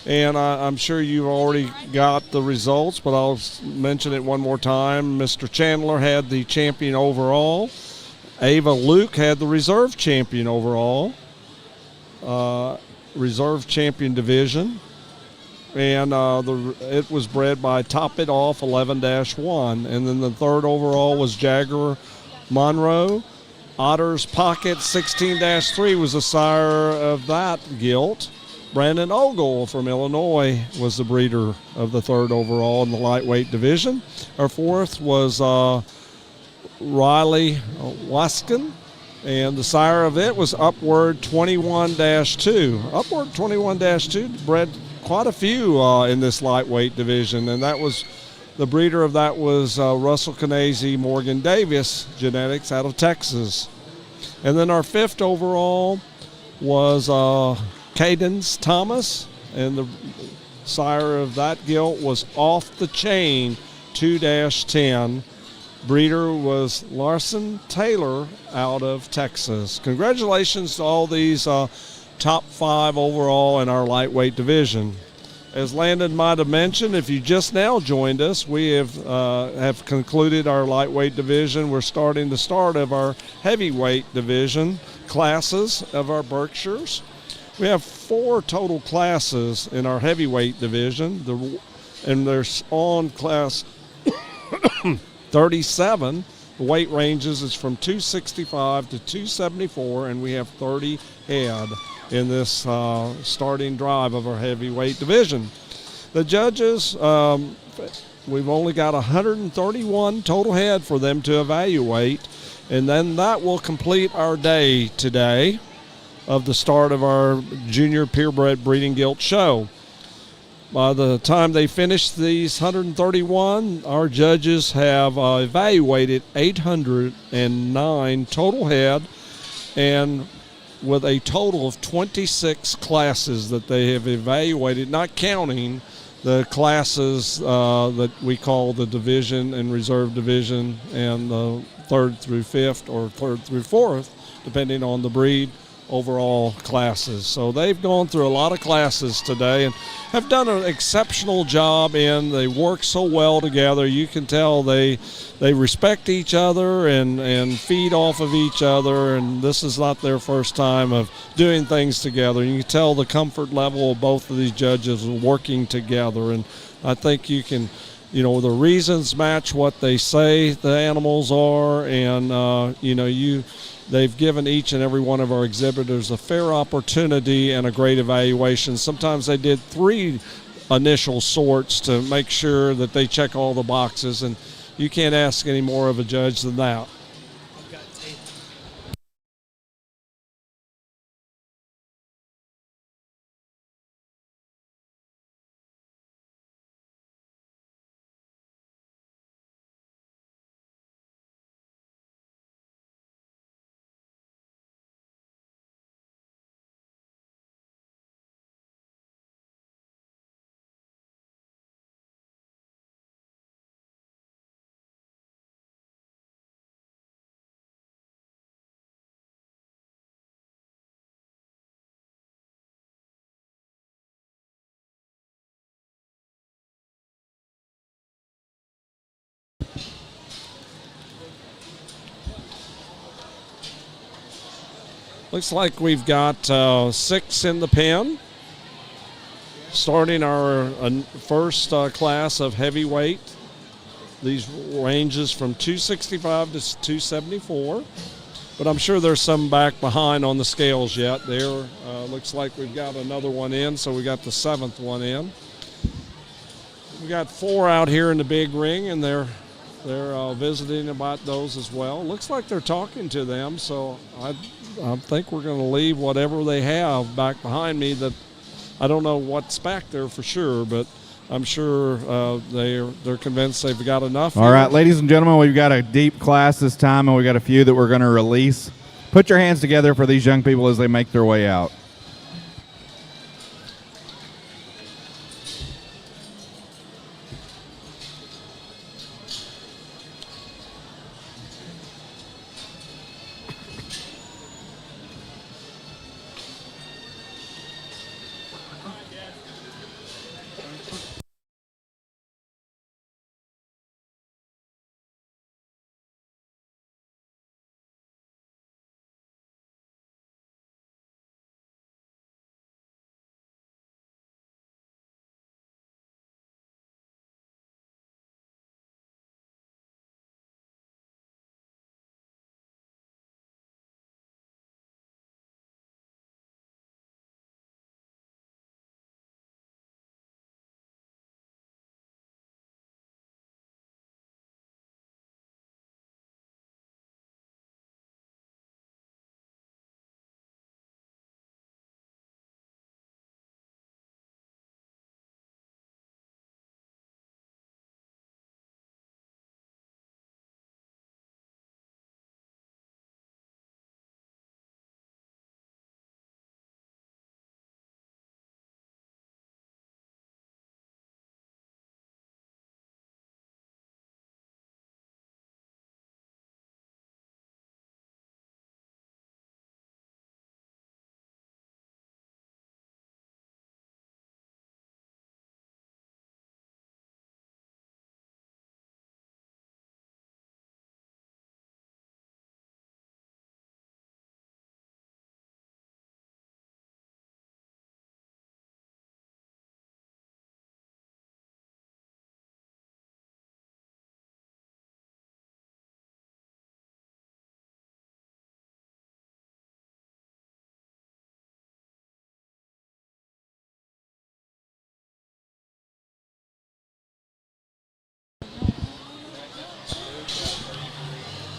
And I'm sure you've already got the results, but I'll mention it one more time. Mr. Chandler had the champion overall. Ava Luke had the reserve champion overall. Reserve champion division, and it was bred by Top It Off 11-1, and then the third overall was Jagger Monroe. Otter's Pocket 16-3 was the sire of that gilt. Brandon Ogle from Illinois was the breeder of the third overall in the lightweight division. Our fourth was Riley Waskin, and the sire of it was Upward 21-2. Upward 21-2 bred quite a few in this lightweight division, and that was the breeder of that was Russell Canese Morgan Davis Genetics out of Texas. And then our fifth overall was Cadence Thomas, and the sire of that gilt was Off the Chain 2-10. Breeder was Larson Taylor out of Texas. Congratulations to all these top five overall in our lightweight division. As Landon might have mentioned, if you just now joined us, we have concluded our lightweight division. We're starting the start of our heavyweight division classes of our Berkshires. We have 4 total classes in our heavyweight division, and there's on class 37. The weight ranges is from 265 to 274, and we have 30 head in this starting drive of our heavyweight division. The judges, we've only got 131 total head for them to evaluate, and then that will complete our day today of the start of our Junior Purebred Breeding Gilt Show. By the time they finish these 131, our judges have evaluated 809 total head, and with a total of 26 classes that they have evaluated, not counting the classes that we call the division and reserve division and the 3rd through 5th or 3rd through 4th, depending on the breed, overall classes. So they've gone through a lot of classes today and have done an exceptional job. They work so well together. You can tell they respect each other and feed off of each other, and this is not their first time of doing things together. You can tell the comfort level of both of these judges working together, and I think you can, the reasons match what they say the animals are, and they've given each and every one of our exhibitors a fair opportunity and a great evaluation. Sometimes they did 3 initial sorts to make sure that they check all the boxes, and you can't ask any more of a judge than that. Looks like we've got 6 in the pen. Starting our first class of heavyweight. These ranges from 265 to 274. But I'm sure there's some back behind on the scales yet. There looks like we've got another one in, so we got the 7th one in. We got 4 out here in the big ring, and they're visiting about those as well. Looks like they're talking to them, so I think we're going to leave whatever they have back behind me. That I don't know what's back there for sure, but I'm sure they're convinced they've got enough. All right, ladies and gentlemen, we've got a deep class this time, and we've got a few that we're going to release. Put your hands together for these young people as they make their way out.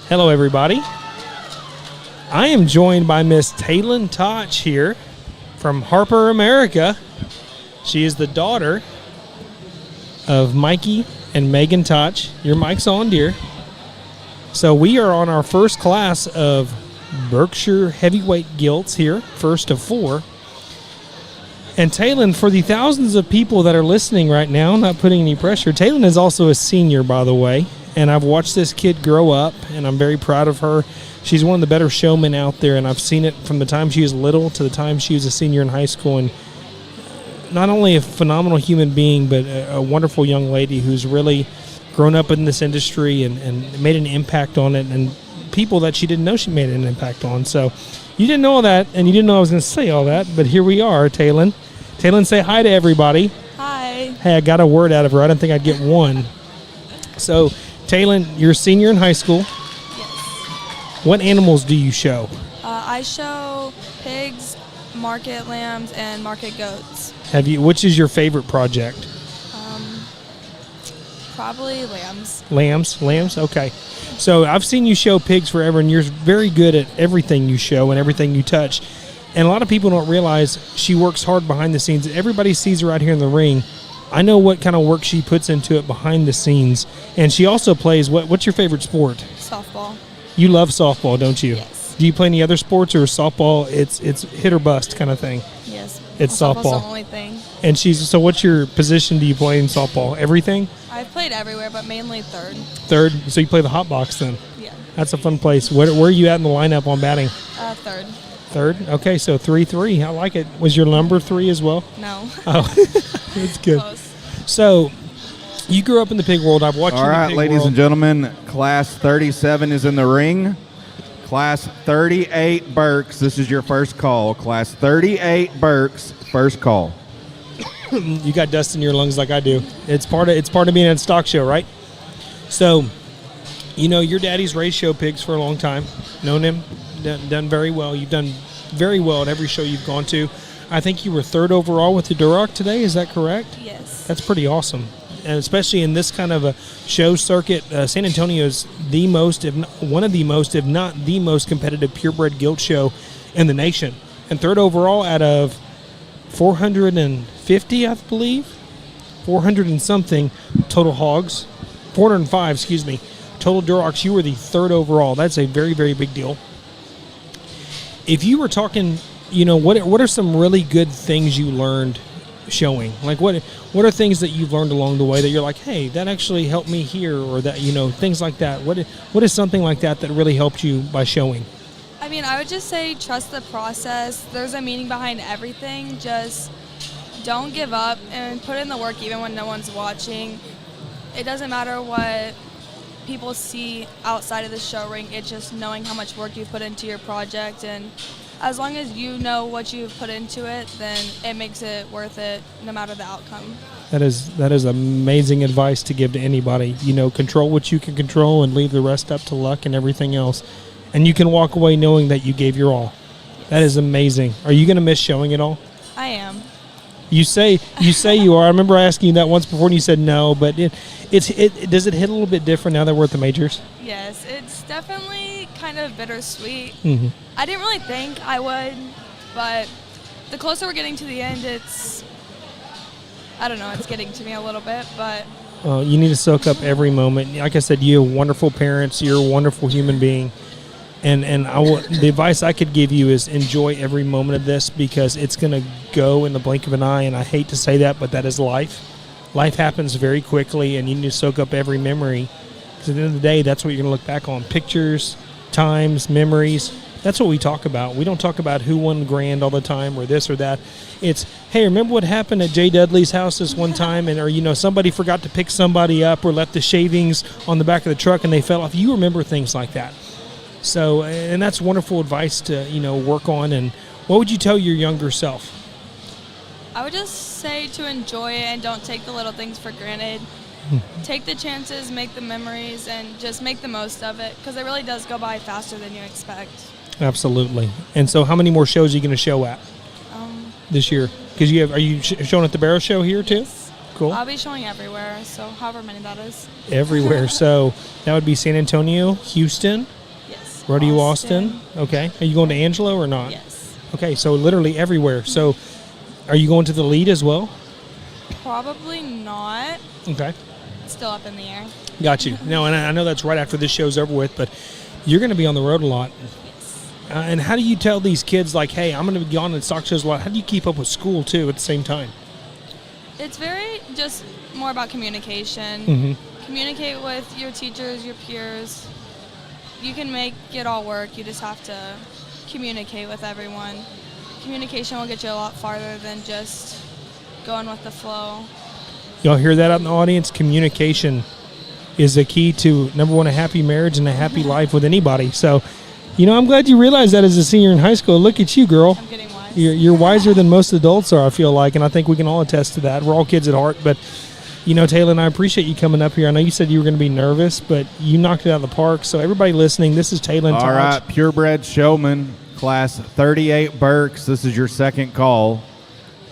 Hello, everybody. I am joined by Miss Taylin Toch here from Harper, America. She is the daughter of Mikey and Megan Toch. Your mic's on, dear. So we are on our first class of Berkshire heavyweight gilts here, first of 4. And Taylin, for the thousands of people that are listening right now, not putting any pressure, Taylin is also a senior, by the way. And I've watched this kid grow up, and I'm very proud of her. She's one of the better showmen out there, and I've seen it from the time she was little to the time she was a senior in high school. And not only a phenomenal human being, but a wonderful young lady who's really grown up in this industry and made an impact on it, and people that she didn't know she made an impact on. So you didn't know all that, and you didn't know I was going to say all that, but here we are, Taylin. Taylin, say hi to everybody. Hi. Hey, I got a word out of her. I didn't think I'd get one. So, Taylin, you're a senior in high school. Yes. What animals do you show? I show pigs, market lambs, and market goats. Which is your favorite project? Probably lambs. Lambs? Okay. So I've seen you show pigs forever, and you're very good at everything you show and everything you touch. And a lot of people don't realize she works hard behind the scenes. Everybody sees her out here in the ring. I know what kind of work she puts into it behind the scenes. And she also plays, what's your favorite sport? Softball. You love softball, don't you? Yes. Do you play any other sports, or softball, it's hit or bust kind of thing? Yes. It's Softball's softball. the only thing. And so what's your position do you play in softball? Everything? I've played everywhere, but mainly third. Third? So you play the hot box then? Yeah. That's a fun place. Where are you at in the lineup on batting? Third. Third? Okay, so 3-3. I like it. Was your number 3 as well? No. Oh, that's good. Close. So you grew up in the pig world. I've watched you All in the right, pig ladies world. and gentlemen, class 37 is in the ring. Class 38 Berks, this is your first call. Class 38 Berks, first call. You got dust in your lungs like I do. It's part of being at a stock show, right? So, your daddy's raised show pigs for a long time. Known him, done very well. You've done very well at every show you've gone to. I think you were 3rd overall with the Duroc today. Is that correct? Yes. That's pretty awesome. And especially in this kind of a show circuit, San Antonio is the most, one of the most, if not the most competitive purebred gilt show in the nation. And 3rd overall out of 450, I believe, 400 and something total hogs, 405, excuse me, total Durocs. You were the 3rd overall. That's a very, very big deal. If you were talking, what are some really good things you learned showing? Like what are things that you've learned along the way that you're like, hey, that actually helped me here, or that, things like that. What is something like that really helped you by showing? I mean, I would just say trust the process. There's a meaning behind everything. Just don't give up and put in the work even when no one's watching. It doesn't matter what people see outside of the show ring. It's just knowing how much work you've put into your project, and as long as you know what you've put into it, then it makes it worth it no matter the outcome. That is amazing advice to give to anybody. Control what you can control and leave the rest up to luck and everything else. And you can walk away knowing that you gave your all. Yes. That is amazing. Are you going to miss showing it all? I am. You say you are. I remember asking you that once before and you said no, but does it hit a little bit different now that we're at the majors? Yes, it's definitely kind of bittersweet. Mm-hmm. I didn't really think I would, but the closer we're getting to the end, it's getting to me a little bit, but you need to soak up every moment. Like I said, you have wonderful parents. You're a wonderful human being. And the advice I could give you is enjoy every moment of this, because it's going to go in the blink of an eye, and I hate to say that, but that is life. Life happens very quickly, and you need to soak up every memory, because at the end of the day, that's what you're going to look back on. Pictures, times, memories. That's what we talk about. We don't talk about who won grand all the time or this or that. It's, hey, remember what happened at Jay Dudley's house this one time, or somebody forgot to pick somebody up or left the shavings on the back of the truck and they fell off. You remember things like that. So, and that's wonderful advice to, work on. And what would you tell your younger self? I would just say to enjoy it and don't take the little things for granted. Take the chances, make the memories, and just make the most of it, because it really does go by faster than you expect. Absolutely. And so how many more shows are you going to show at this year? Because are you showing at the Barrow Show here too? Yes. Cool. I'll be showing everywhere, so however many that is. Everywhere. So that would be San Antonio, Houston. Yes. Rodeo Austin. Okay. Are you going to Angelo or not? Yes. Okay, so literally everywhere. So are you going to the lead as well? Probably not. Okay. It's still up in the air. Got you. No, and I know that's right after this show's over with, but you're going to be on the road a lot. Yes. And how do you tell these kids, like, hey, I'm going to be gone at stock shows a lot? How do you keep up with school, too, at the same time? It's very just more about communication. Mm-hmm. Communicate with your teachers, your peers. You can make it all work. You just have to communicate with everyone. Communication will get you a lot farther than just going with the flow. Y'all hear that out in the audience? Communication is a key to, number one, a happy marriage and a happy life with anybody. So, I'm glad you realized that as a senior in high school. Look at you, girl. I'm getting wise. You're wiser than most adults are, I feel like, and I think we can all attest to that. We're all kids at heart, but, Taylor, and I appreciate you coming up here. I know you said you were going to be nervous, but you knocked it out of the park. So everybody listening, this is Taylor and All right, purebred showman, class 38 Berks, this is your second call.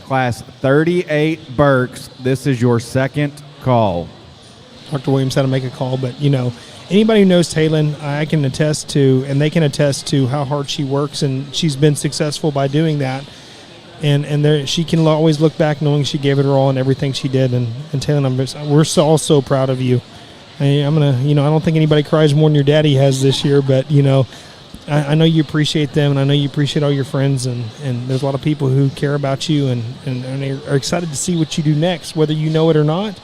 Class 38 Berks, this is your second call. Dr. Williams had to make a call, but, anybody who knows Taylor, I can attest to, and they can attest to how hard she works, and she's been successful by doing that. And she can always look back knowing she gave it her all in everything she did. And Taylor, we're all so proud of you. I'm going to, I don't think anybody cries more than your daddy has this year, but, I know you appreciate them, and I know you appreciate all your friends, and there's a lot of people who care about you and are excited to see what you do next, whether you know it or not.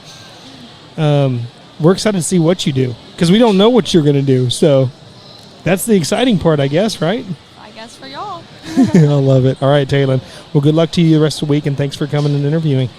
We're excited to see what you do, because we don't know what you're going to do. So that's the exciting part, I guess, right? I guess for y'all. I love it. All right, Taylor. Well, good luck to you the rest of the week, and thanks for coming and interviewing.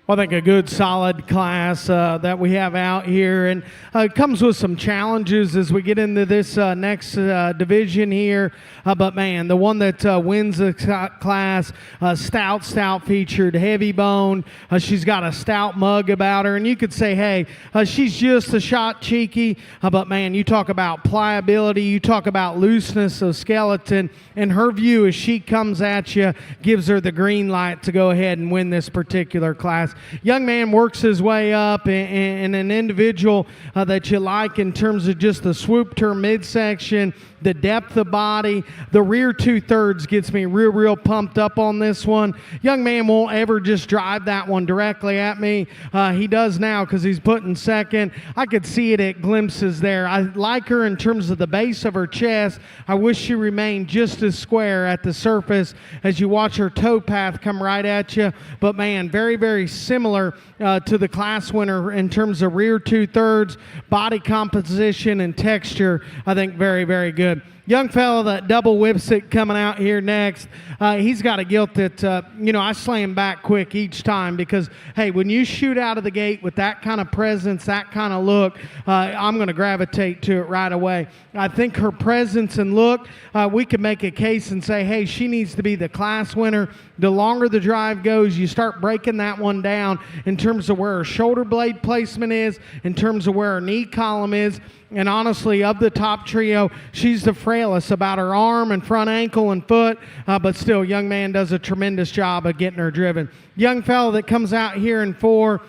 I think a good, solid class that we have out here, and it comes with some challenges as we get into this next division here. But man, the one that wins the class, stout featured, heavy bone. She's got a stout mug about her, and you could say, hey, she's just a shot cheeky. But man, you talk about pliability, you talk about looseness of skeleton, and her view as she comes at you gives her the green light to go ahead and win this particular class. Young man works his way up, and an individual that you like in terms of just the swoop to her midsection, the depth of body, the rear 2/3 gets me real pumped up on this one. Young man won't ever just drive that one directly at me. He does now because he's putting second. I could see it at glimpses there. I like her in terms of the base of her chest. I wish she remained just as square at the surface as you watch her toe path come right at you. But man, very similar to the class winner in terms of rear 2/3, body composition and texture. I think very good. Young fella that double whips it coming out here next. He's got a gilt that, I slam back quick each time because, hey, when you shoot out of the gate with that kind of presence, that kind of look, I'm going to gravitate to it right away. I think her presence and look, we can make a case and say, hey, she needs to be the class winner. The longer the drive goes, you start breaking that one down in terms of where her shoulder blade placement is, in terms of where her knee column is. And honestly, of the top trio, she's the frailest about her arm and front ankle and foot, but still, young man does a tremendous job of getting her driven. Young fellow that comes out here in 4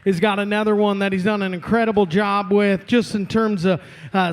has got another one that he's done an incredible job with, just in terms of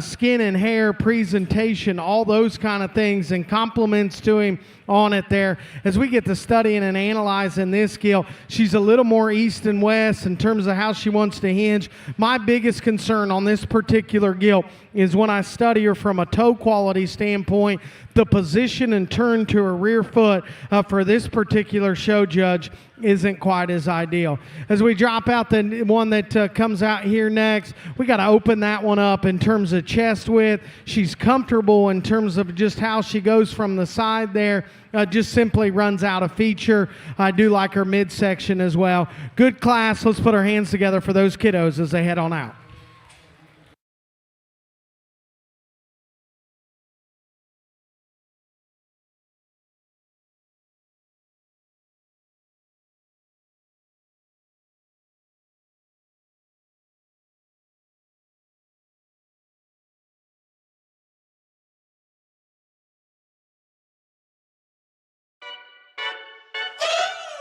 skin and hair, presentation, all those kind of things, and compliments to him on it there. As we get to studying and analyzing this gilt, she's a little more east and west in terms of how she wants to hinge. My biggest concern on this particular gilt is when I study her from a toe quality standpoint, the position and turn to her rear foot for this particular show judge isn't quite as ideal. As we drop out the one that comes out here next, we got to open that one up in terms of chest width. She's comfortable in terms of just how she goes from the side there. Just simply runs out of feature. I do like her midsection as well. Good class. Let's put our hands together for those kiddos as they head on out.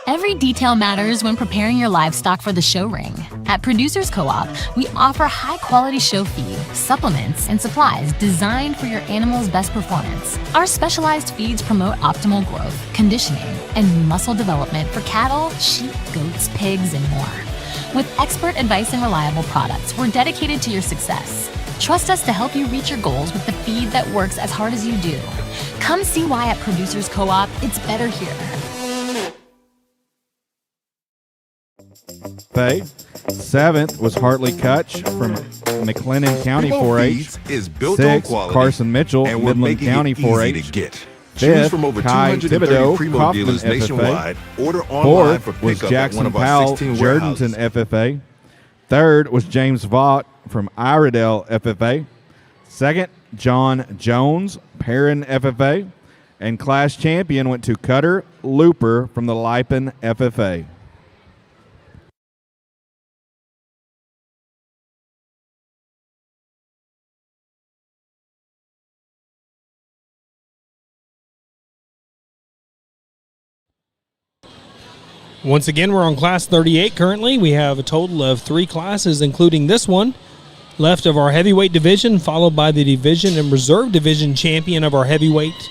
Every detail matters when preparing your livestock for the show ring. At Producers Co-op, we offer high-quality show feed, supplements, and supplies designed for your animal's best performance. Our specialized feeds promote optimal growth, conditioning, and muscle development for cattle, sheep, goats, pigs, and more. With expert advice and reliable products, we're dedicated to your success. Trust us to help you reach your goals with the feed that works as hard as you do. Come see why at Producers Co-op, it's better here. Faye. 7th was Hartley Kutch from McLennan County Primo 4-H. Feeds is built on 6th, quality, Carson Mitchell, and we're Midland making County it easy 4-H. to get. Choose 5th, from over Kai 230 Thibodeau, Primo Kaufman dealers FFA. nationwide. Order online for 4th was pickup at one Jackson of our Powell, 16 Jordanton warehouses. FFA. 3rd was James Vaught from Iredell FFA. 2nd, John Jones, Perrin FFA. And class champion went to Cutter Looper from the Lipen FFA. Once again, we're on Class 38 currently. We have a total of 3 classes, including this one, left of our heavyweight division, followed by the division and reserve division champion of our heavyweight,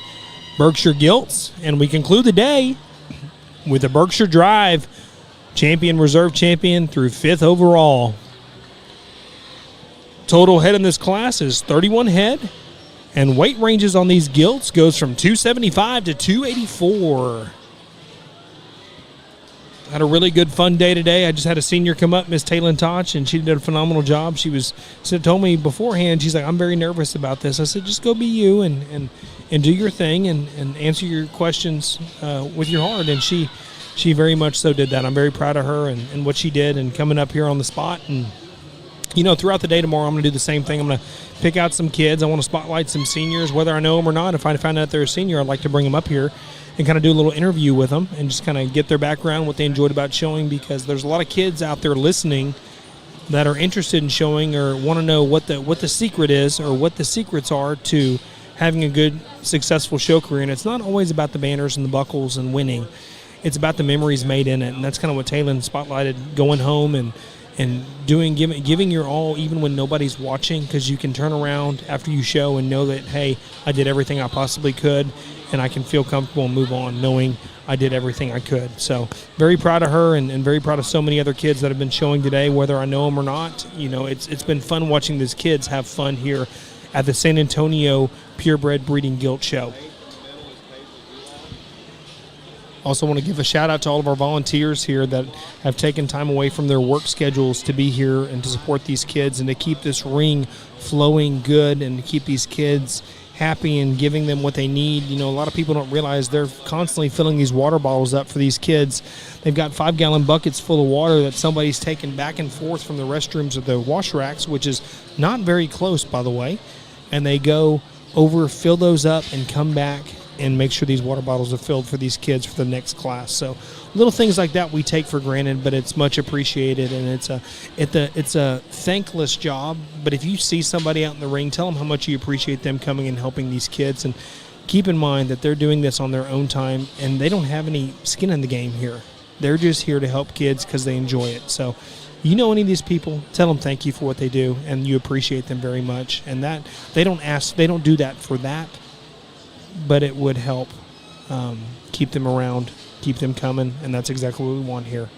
Berkshire Gilts. And we conclude the day with the Berkshire Drive champion, reserve champion through 5th overall. Total head in this class is 31 head, and weight ranges on these gilts goes from 275 to 284. Had a really good, fun day today. I just had a senior come up, Miss Taylor Toch, and she did a phenomenal job. She told me beforehand, she's like, I'm very nervous about this. I said, just go be you and do your thing and answer your questions with your heart. And she she very much so did that. I'm very proud of her and what she did and coming up here on the spot. And, throughout the day tomorrow, I'm going to do the same thing. I'm going to pick out some kids. I want to spotlight some seniors, whether I know them or not. If I find out they're a senior, I'd like to bring them up here and kind of do a little interview with them and just kind of get their background, what they enjoyed about showing, because there's a lot of kids out there listening that are interested in showing or want to know what the secret is or what the secrets are to having a good, successful show career. And it's not always about the banners and the buckles and winning. It's about the memories made in it, and that's kind of what Taylor spotlighted, going home and giving your all even when nobody's watching, because you can turn around after you show and know that, hey, I did everything I possibly could, and I can feel comfortable and move on knowing I did everything I could. So very proud of her and very proud of so many other kids that have been showing today, whether I know them or not. It's been fun watching these kids have fun here at the San Antonio Purebred Breeding Gilt Show. Also want to give a shout out to all of our volunteers here that have taken time away from their work schedules to be here and to support these kids and to keep this ring flowing good and to keep these kids happy and giving them what they need. A lot of people don't realize they're constantly filling these water bottles up for these kids. They've got 5-gallon buckets full of water that somebody's taken back and forth from the restrooms or the wash racks, which is not very close, by the way. And they go over, fill those up, and come back and make sure these water bottles are filled for these kids for the next class. So little things like that we take for granted, but it's much appreciated, and it's a thankless job. But if you see somebody out in the ring, tell them how much you appreciate them coming and helping these kids, and keep in mind that they're doing this on their own time, and they don't have any skin in the game here. They're just here to help kids because they enjoy it. So any of these people, tell them thank you for what they do, and you appreciate them very much. And that they don't do that for that, but it would help keep them around, keep them coming, and that's exactly what we want here.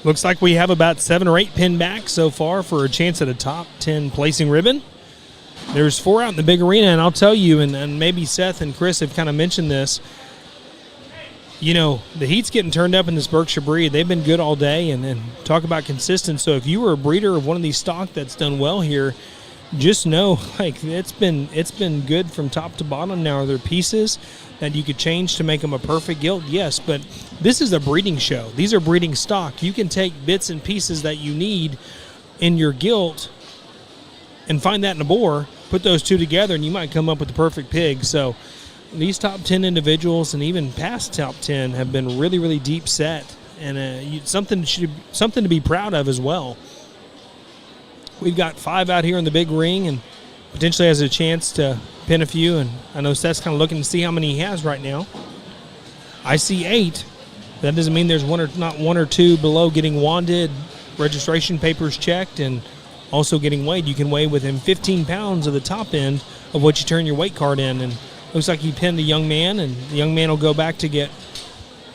Looks like we have about 7 or 8 pinned back so far for a chance at a top 10 placing ribbon. There's 4 out in the big arena, and I'll tell you, and maybe Seth and Chris have kind of mentioned this, the heat's getting turned up in this Berkshire breed. They've been good all day, and talk about consistent. So if you were a breeder of one of these stock that's done well here, just know, it's been good from top to bottom. Now, are there pieces that you could change to make them a perfect gilt? Yes, but this is a breeding show. These are breeding stock. You can take bits and pieces that you need in your gilt and find that in a boar, put those two together, and you might come up with the perfect pig. So these top 10 individuals and even past top 10 have been really, really deep set, and something to be proud of as well. We've got 5 out here in the big ring, and potentially has a chance to pin a few. And I know Seth's kind of looking to see how many he has right now. I see 8. That doesn't mean there's not one or two below getting wanded, registration papers checked, and also getting weighed. You can weigh within 15 pounds of the top end of what you turn your weight card in. And looks like he pinned a young man, and the young man will go back to get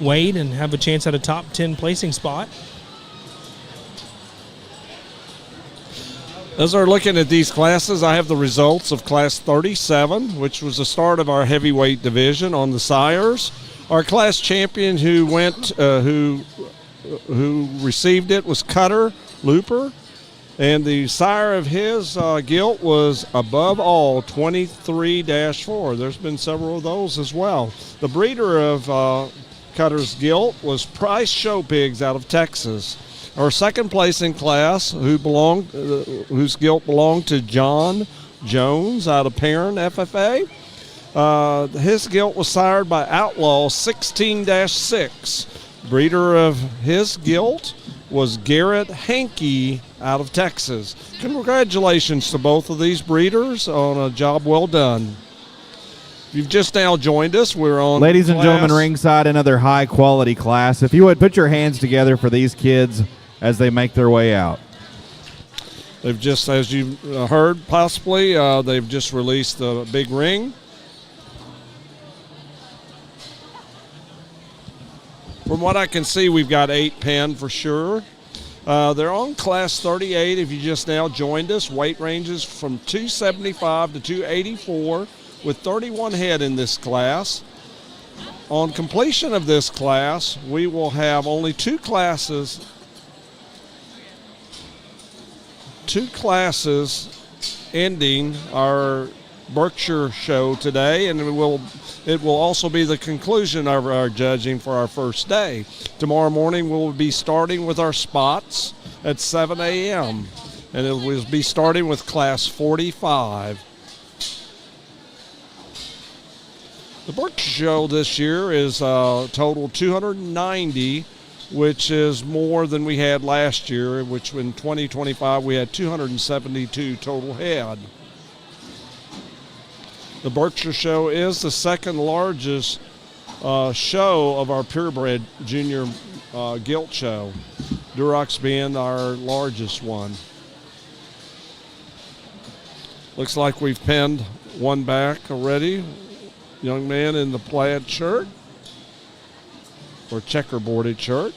weighed and have a chance at a top 10 placing spot. As we're looking at these classes, I have the results of Class 37, which was the start of our heavyweight division on the sires. Our class champion who received it was Cutter Looper, and the sire of his gilt was Above All 23-4. There's been several of those as well. The breeder of Cutter's gilt was Price Show Pigs out of Texas. Our second placing class, whose gilt belonged to John Jones out of Perrin FFA. His gilt was sired by Outlaw 16-6. Breeder of his gilt was Garrett Hankey out of Texas. Congratulations to both of these breeders on a job well done. If you've just now joined us, we're on Ladies and gentlemen, ringside, another high-quality class. If you would, put your hands together for these kids as they make their way out. They've just, as you heard, possibly, they've just released the big ring. From what I can see, we've got 8 pinned for sure. They're on Class 38 if you just now joined us. Weight ranges from 275 to 284 with 31 head in this class. On completion of this class, we will have only two classes ending our Berkshire show today, and it will also be the conclusion of our judging for our first day. Tomorrow morning we'll be starting with our spots at 7 a.m. and it will be starting with Class 45. The Berkshire show this year is total 290, which is more than we had last year, which in 2025 we had 272 total head. The Berkshire show is the second largest show of our Purebred Junior Gilt show, Durox being our largest one. Looks like we've pinned one back already. Young man in the plaid shirt or checkerboarded shirt.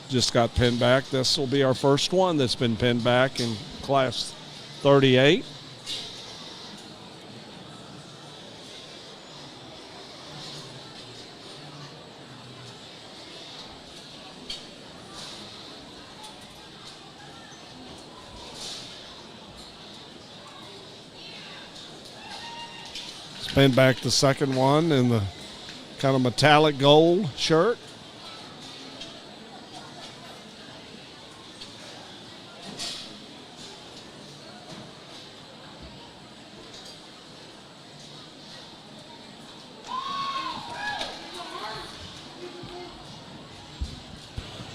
Just got pinned back. This will be our first one that's been pinned back in Class 38. Pinned back the second one in the kind of metallic gold shirt.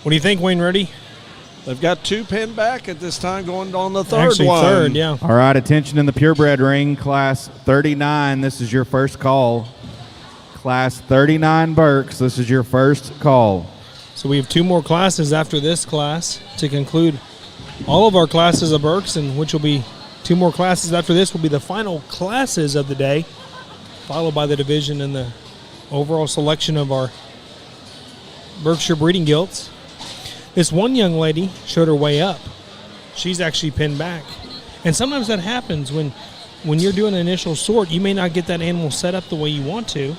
What do you think, Wayne Reddy? They've got two pinned back at this time, going on the third Actually, one. third, yeah. All right, attention in the Purebred ring, Class 39. This is your first call. Class 39 Berks, this is your first call. So we have two more classes after this class to conclude all of our classes of Berks, and which will be two more classes after this will be the final classes of the day, followed by the division and the overall selection of our Berkshire breeding gilts. This one young lady showed her way up. She's actually pinned back. And sometimes that happens when when you're doing an initial sort, you may not get that animal set up the way you want to.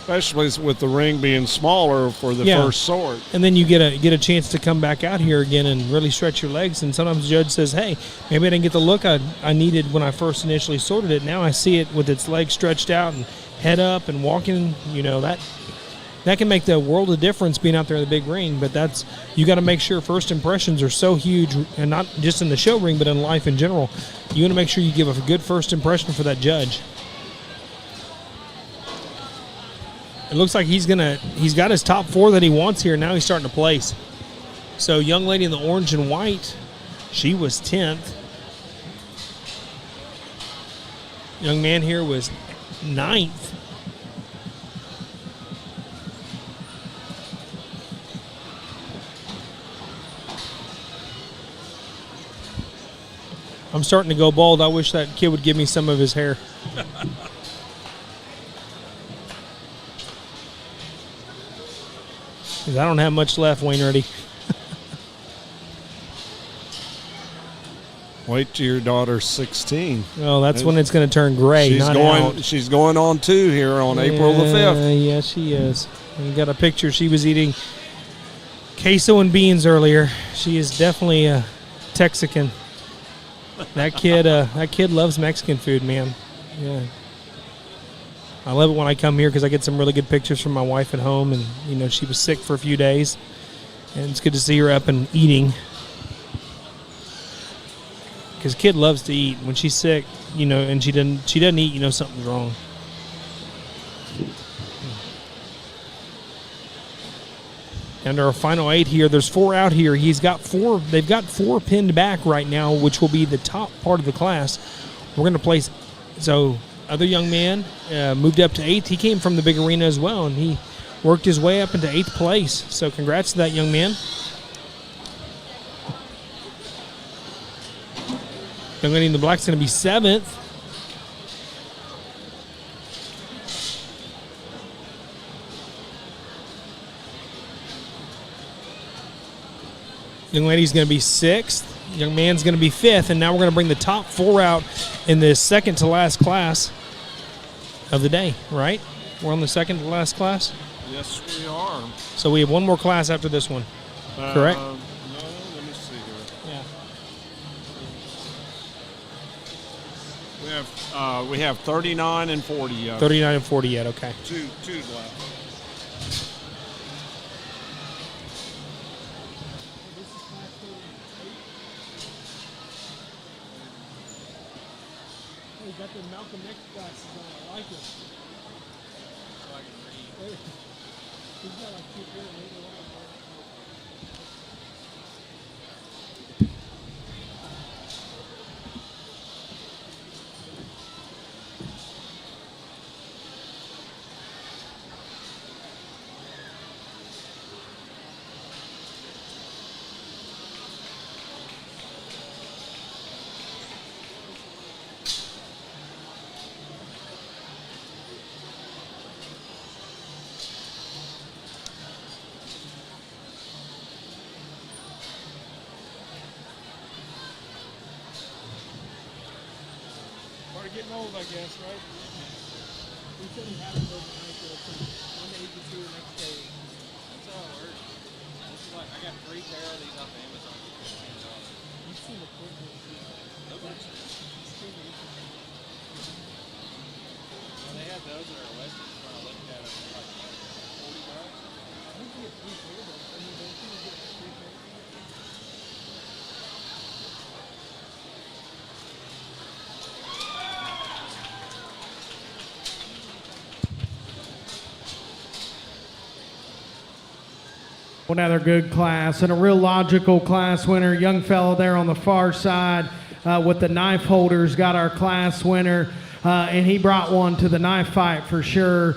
Especially with the ring being smaller for the first sort. And then you get a chance to come back out here again and really stretch your legs. And sometimes the judge says, hey, maybe I didn't get the look I needed when I first initially sorted it. Now I see it with its legs stretched out and head up and walking. That can make the world of difference being out there in the big ring. But you got to make sure first impressions are so huge, and not just in the show ring, but in life in general. You want to make sure you give a good first impression for that judge. It looks like he's got his top 4 that he wants here. Now he's starting to place. So young lady in the orange and white, she was 10th. Young man here was 9th. I'm starting to go bald. I wish that kid would give me some of his hair. I don't have much left, Wayne Reddy. Wait till your daughter's 16. Well, that's when it's going to turn gray. She's going on 2 here on April the 5th. Yeah, she is. We got a picture. She was eating queso and beans earlier. She is definitely a Texican. That kid loves Mexican food, man. Yeah. I love it when I come here because I get some really good pictures from my wife at home, and she was sick for a few days, and it's good to see her up and eating. Because kid loves to eat. When she's sick, and she doesn't eat, something's wrong. And our final 8 here, there's 4 out here. He's got 4. They've got 4 pinned back right now, which will be the top part of the class. We're going to place. So other young man moved up to 8th. He came from the big arena as well, and he worked his way up into 8th place. So congrats to that young man. Young lady in the black is going to be 7th. Young lady's going to be 6th. Young man's going to be 5th. And now we're going to bring the top 4 out in the second to last class of the day, right? We're on the second to last class? Yes, we are. So we have one more class after this one, correct? No, let me see here. Yeah. We have 39 and 40 yet. 39 and 40 yet, okay. Two left. Got the Malcolm X glasses on. I like it. So I can read. He's got like 2 pairs. Getting old, I guess, right? We said he had it overnight, so one day you can see the next day. That's how it works. This is like, I got 3 pair of these off Amazon. You've seen the quick ones too. Well, they have those that are Western when I looked at them. They're like $40. I think you get 3 pair of those. I mean, don't you get 3 pair of those? Another good class and a real logical class winner. Young fellow there on the far side with the knife holders got our class winner, and he brought one to the knife fight for sure.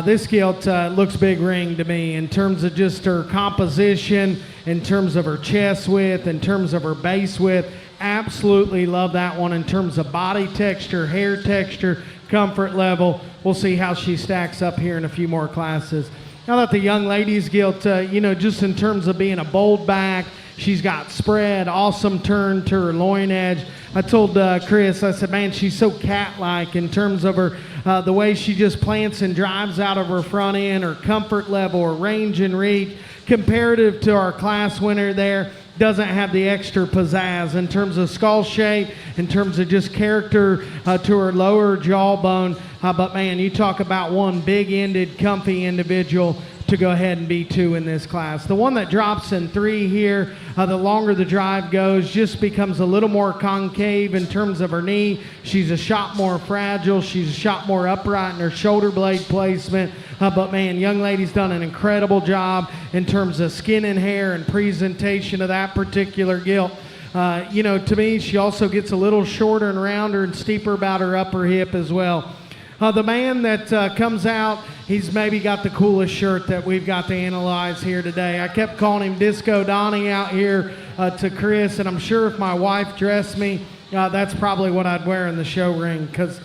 This gilt looks big ring to me in terms of just her composition, in terms of her chest width, in terms of her base width. Absolutely love that one in terms of body texture, hair texture, comfort level. We'll see how she stacks up here in a few more classes. Now that the young ladies gilt, just in terms of being a bold back, She's got spread, awesome turn to her loin edge. I told Chris, I said, man, she's so cat-like in terms of her the way she just plants and drives out of her front end, her comfort level, her range and reach, comparative to our class winner there. Doesn't have the extra pizzazz in terms of skull shape, in terms of just character to her lower jawbone. But man, you talk about one big-ended, comfy individual to go ahead and be 2 in this class. The one that drops in 3 here, the longer the drive goes, just becomes a little more concave in terms of her knee. She's a shot more fragile. She's a shot more upright in her shoulder blade placement. But man, young lady's done an incredible job in terms of skin and hair and presentation of that particular gilt. To me, she also gets a little shorter and rounder and steeper about her upper hip as well. The man that comes out, he's maybe got the coolest shirt that we've got to analyze here today. I kept calling him Disco Donnie out here to Chris, and I'm sure if my wife dressed me, that's probably what I'd wear in the show ring, because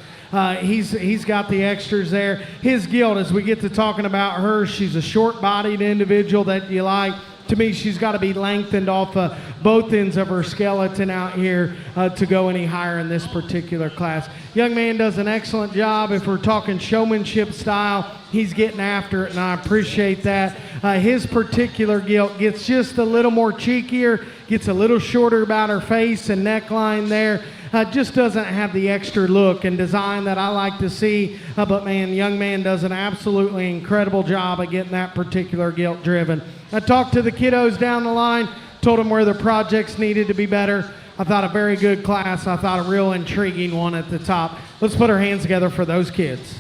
he's got the extras there. His gilt, as we get to talking about her, she's a short-bodied individual that you like. To me, she's got to be lengthened off both ends of her skeleton out here to go any higher in this particular class. Young man does an excellent job. If we're talking showmanship style, he's getting after it, and I appreciate that. His particular gilt gets just a little more cheekier, gets a little shorter about her face and neckline there. Just doesn't have the extra look and design that I like to see. But man, young man does an absolutely incredible job of getting that particular gilt driven. I talked to the kiddos down the line, told them where their projects needed to be better. I thought a very good class. I thought a real intriguing one at the top. Let's put our hands together for those kids.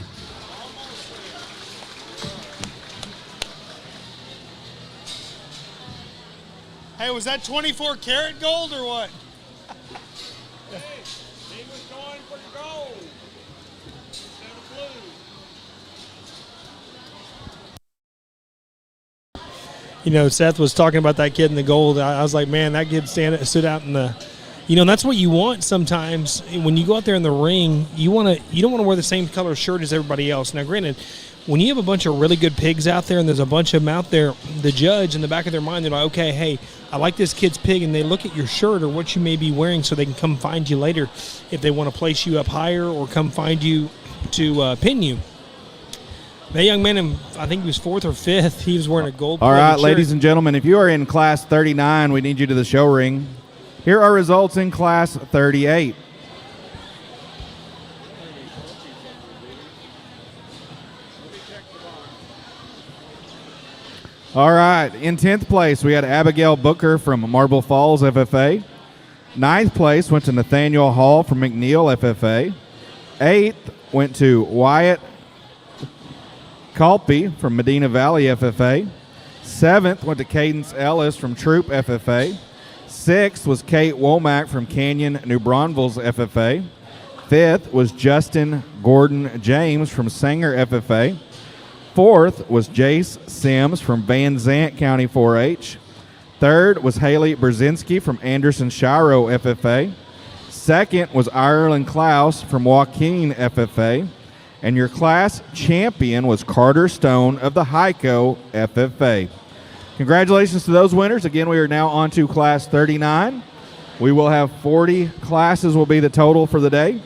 Hey, was that 24 karat gold or what? He was going for gold instead of blue. Seth was talking about that kid in the gold. I was like, man, that kid stood out in the, and that's what you want sometimes when you go out there in the ring. You don't want to wear the same color shirt as everybody else. Now, granted, when you have a bunch of really good pigs out there and there's a bunch of them out there, the judge in the back of their mind, they're like, okay, hey, I like this kid's pig, and they look at your shirt or what you may be wearing so they can come find you later if they want to place you up higher or come find you to pin you. That young man, I think he was 4th or 5th. He was wearing a gold. All right, shirt. ladies and gentlemen, if you are in class 39, we need you to the show ring. Here are results in class 38. All right, in 10th place, we had Abigail Booker from Marble Falls, FFA. 9th place went to Nathaniel Hall from McNeil, FFA. 8th went to Wyatt Calpe from Medina Valley, FFA. 7th went to Cadence Ellis from Troop, FFA. 6th was Kate Womack from Canyon, New Braunfels, FFA. 5th was Justin Gordon James from Sanger, FFA. 4th was Jace Sims from Van Zant County 4-H. 3rd was Haley Brzezinski from Anderson Shiro, FFA. 2nd was Ireland Klaus from Joaquin, FFA. And your class champion was Carter Stone of the Heiko, FFA. Congratulations to those winners. Again, we are now on to class 39. We will have 40 classes will be the total for the day.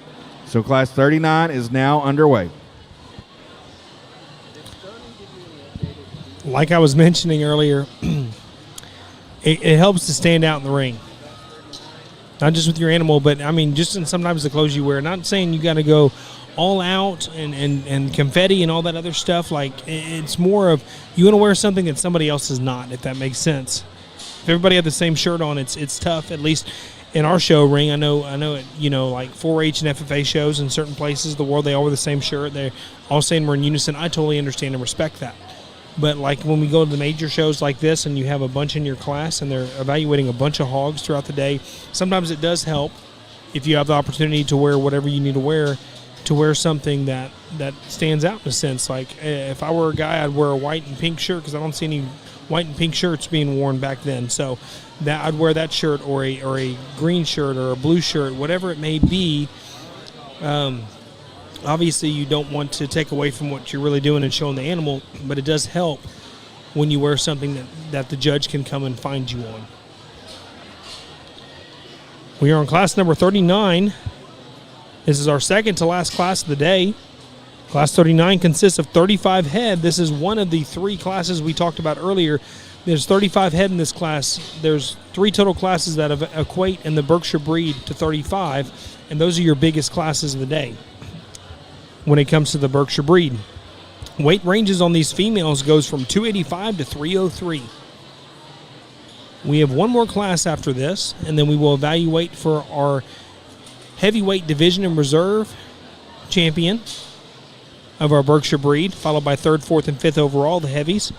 So class 39 is now underway. Like I was mentioning earlier, it helps to stand out in the ring. Not just with your animal, but I mean, just in sometimes the clothes you wear. Not saying you got to go all out and confetti and all that other stuff. Like, it's more of you want to wear something that somebody else is not, if that makes sense. If everybody had the same shirt on, it's tough. At least in our show ring, I know it, like 4-H and FFA shows in certain places of the world, they all wear the same shirt. They're all saying we're in unison. I totally understand and respect that. But like when we go to the major shows like this and you have a bunch in your class and they're evaluating a bunch of hogs throughout the day, sometimes it does help if you have the opportunity to wear whatever you need to wear something that stands out in a sense. Like if I were a guy, I'd wear a white and pink shirt because I don't see any white and pink shirts being worn back then. So that I'd wear that shirt or a green shirt or a blue shirt, whatever it may be. Obviously, you don't want to take away from what you're really doing and showing the animal, but it does help when you wear something that the judge can come and find you on. We are on class number 39. This is our second to last class of the day. Class 39 consists of 35 head. This is one of the 3 classes we talked about earlier. There's 35 head in this class. There's 3 total classes that equate in the Berkshire breed to 35, and those are your biggest classes of the day when it comes to the Berkshire breed. Weight ranges on these females goes from 285 to 303. We have one more class after this, and then we will evaluate for our heavyweight division and reserve champion of our Berkshire breed, followed by 3rd, 4th, and 5th overall, the heavies.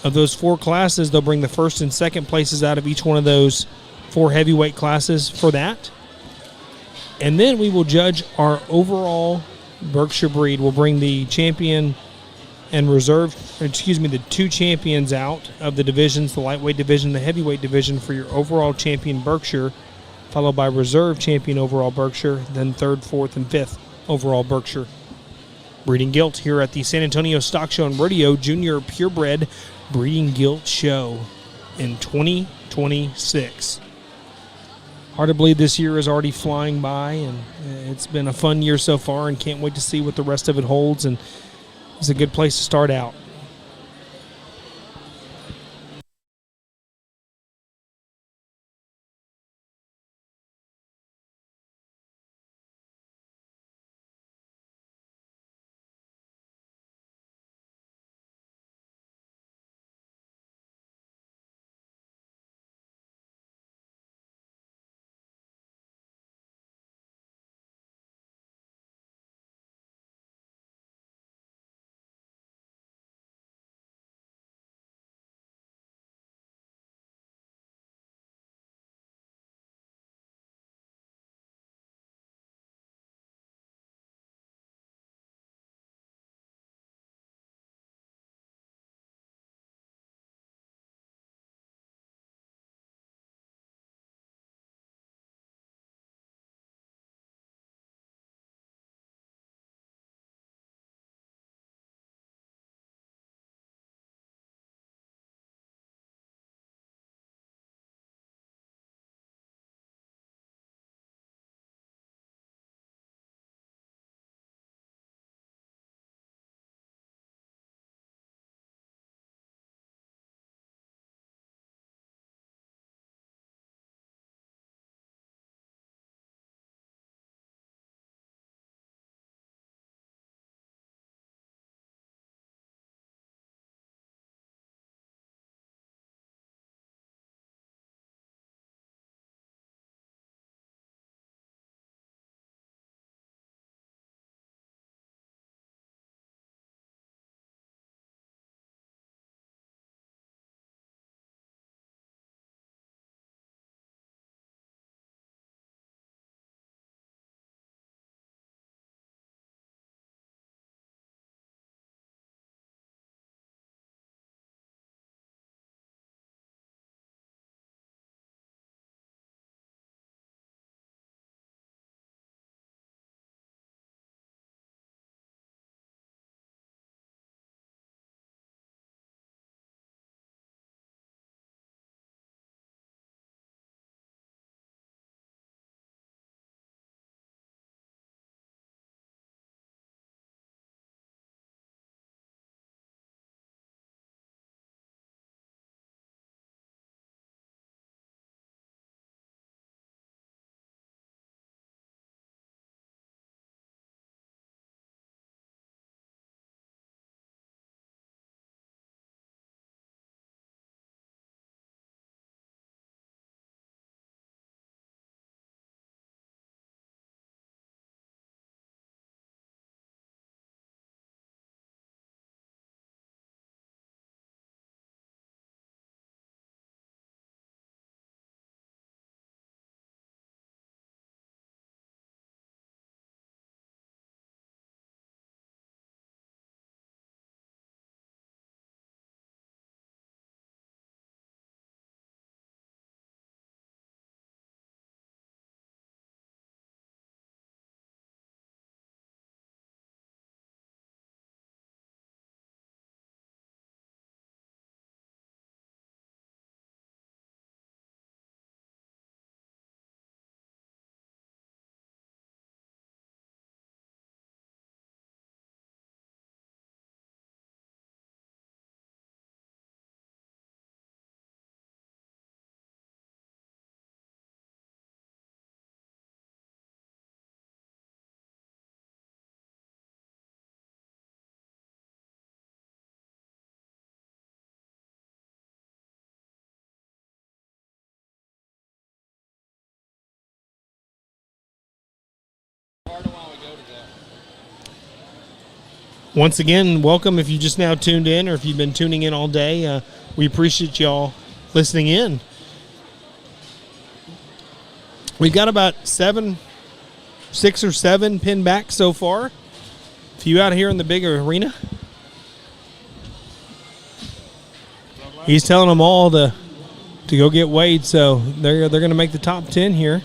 Of those 4 classes, they'll bring the 1st and 2nd places out of each one of those 4 heavyweight classes for that. And then we will judge our overall Berkshire breed. We'll bring the champion and the 2 champions out of the divisions, the lightweight division, the heavyweight division, for your overall champion Berkshire, followed by reserve champion overall Berkshire, then 3rd, 4th, and 5th overall Berkshire. Breeding Gilt here at the San Antonio Stock Show and Rodeo Junior Purebred Breeding Gilt Show in 2026. Hard to believe this year is already flying by, and it's been a fun year so far, and can't wait to see what the rest of it holds, and it's a good place to start out. Once again, welcome if you just now tuned in or if you've been tuning in all day. We appreciate y'all listening in. We've got about 6 or 7 pinned back so far. A few out here in the big arena. He's telling them all to go get weighed, so they're going to make the top 10 here.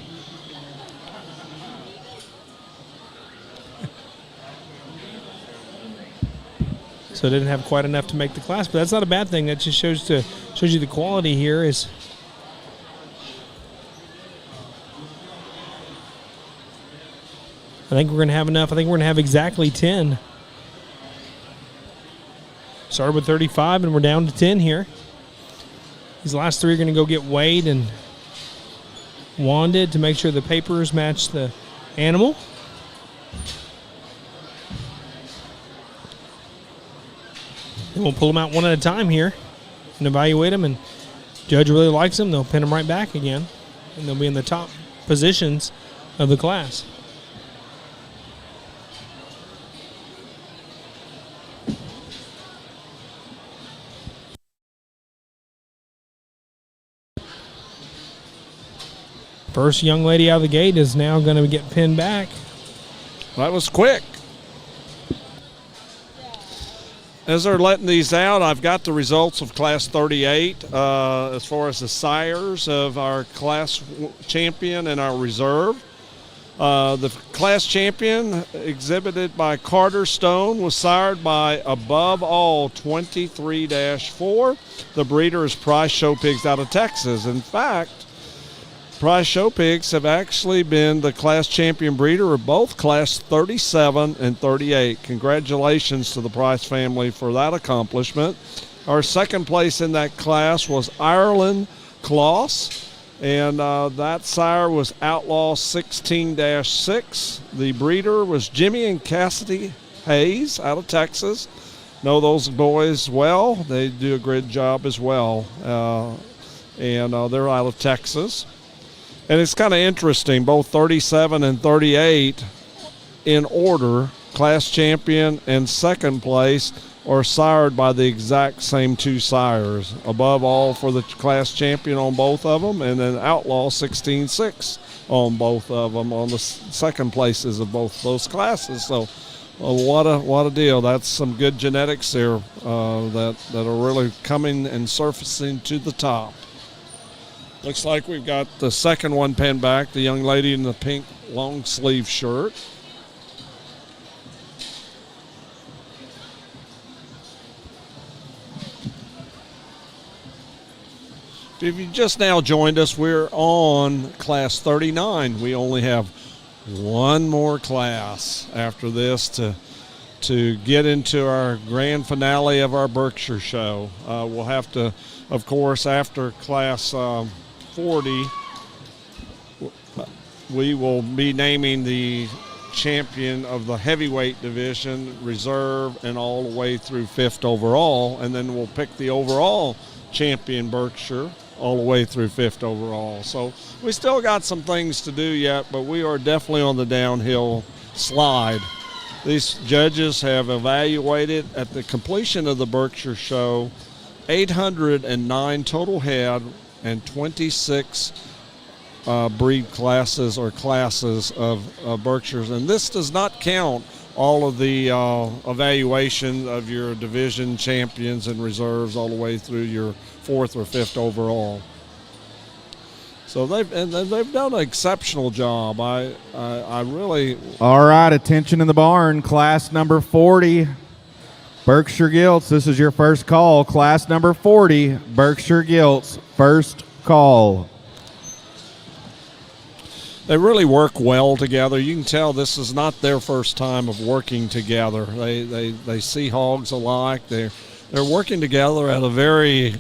So didn't have quite enough to make the class, but that's not a bad thing. That just shows you the quality here is. I think we're going to have enough. I think we're going to have exactly 10. Started with 35, and we're down to 10 here. These last 3 are going to go get weighed and wanded to make sure the papers match the animal. And we'll pull them out one at a time here and evaluate them. And judge really likes them, they'll pin them right back again. And they'll be in the top positions of the class. First young lady out of the gate is now going to get pinned back. That was quick. As they're letting these out, I've got the results of Class 38 as far as the sires of our class champion and our reserve. The class champion, exhibited by Carter Stone, was sired by Above All 23-4. The breeder is Price Show Pigs out of Texas. In fact, Price Show Pigs have actually been the class champion breeder of both Class 37 and 38. Congratulations to the Price family for that accomplishment. Our second place in that class was Ireland Kloss, and that sire was Outlaw 16-6. The breeder was Jimmy and Cassidy Hayes out of Texas. Know those boys well. They do a great job as well, and they're out of Texas. And it's kind of interesting, both 37 and 38 in order, class champion and second place, are sired by the exact same 2 sires. Above All for the class champion on both of them, and then Outlaw 16-6 on both of them on the second places of both those classes. So what a deal. That's some good genetics there that are really coming and surfacing to the top. Looks like we've got the second one pinned back, the young lady in the pink long sleeve shirt. If you just now joined us, we're on Class 39. We only have one more class after this to get into our grand finale of our Berkshire show. We'll have to, of course, after Class 40, we will be naming the champion of the heavyweight division, reserve, and all the way through 5th overall, and then we'll pick the overall champion Berkshire all the way through 5th overall. So we still got some things to do yet, but we are definitely on the downhill slide. These judges have evaluated at the completion of the Berkshire show 809 total head and 26 breed classes or classes of Berkshires. And this does not count all of the evaluation of your division champions and reserves all the way through your 4th or 5th overall. So they've done an exceptional job. I really. All right, attention in the barn. Class number 40, Berkshire Gilts. This is your first call. Class number 40, Berkshire Gilts. First call. They really work well together. You can tell this is not their first time of working together. They see hogs alike. They're working together at a very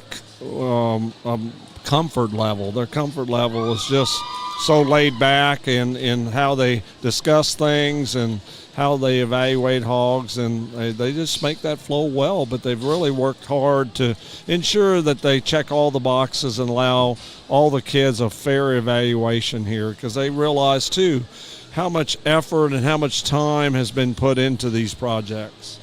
comfort level. Their comfort level is just so laid back in how they discuss things and how they evaluate hogs, and they just make that flow well. But they've really worked hard to ensure that they check all the boxes and allow all the kids a fair evaluation here, because they realize too how much effort and how much time has been put into these projects.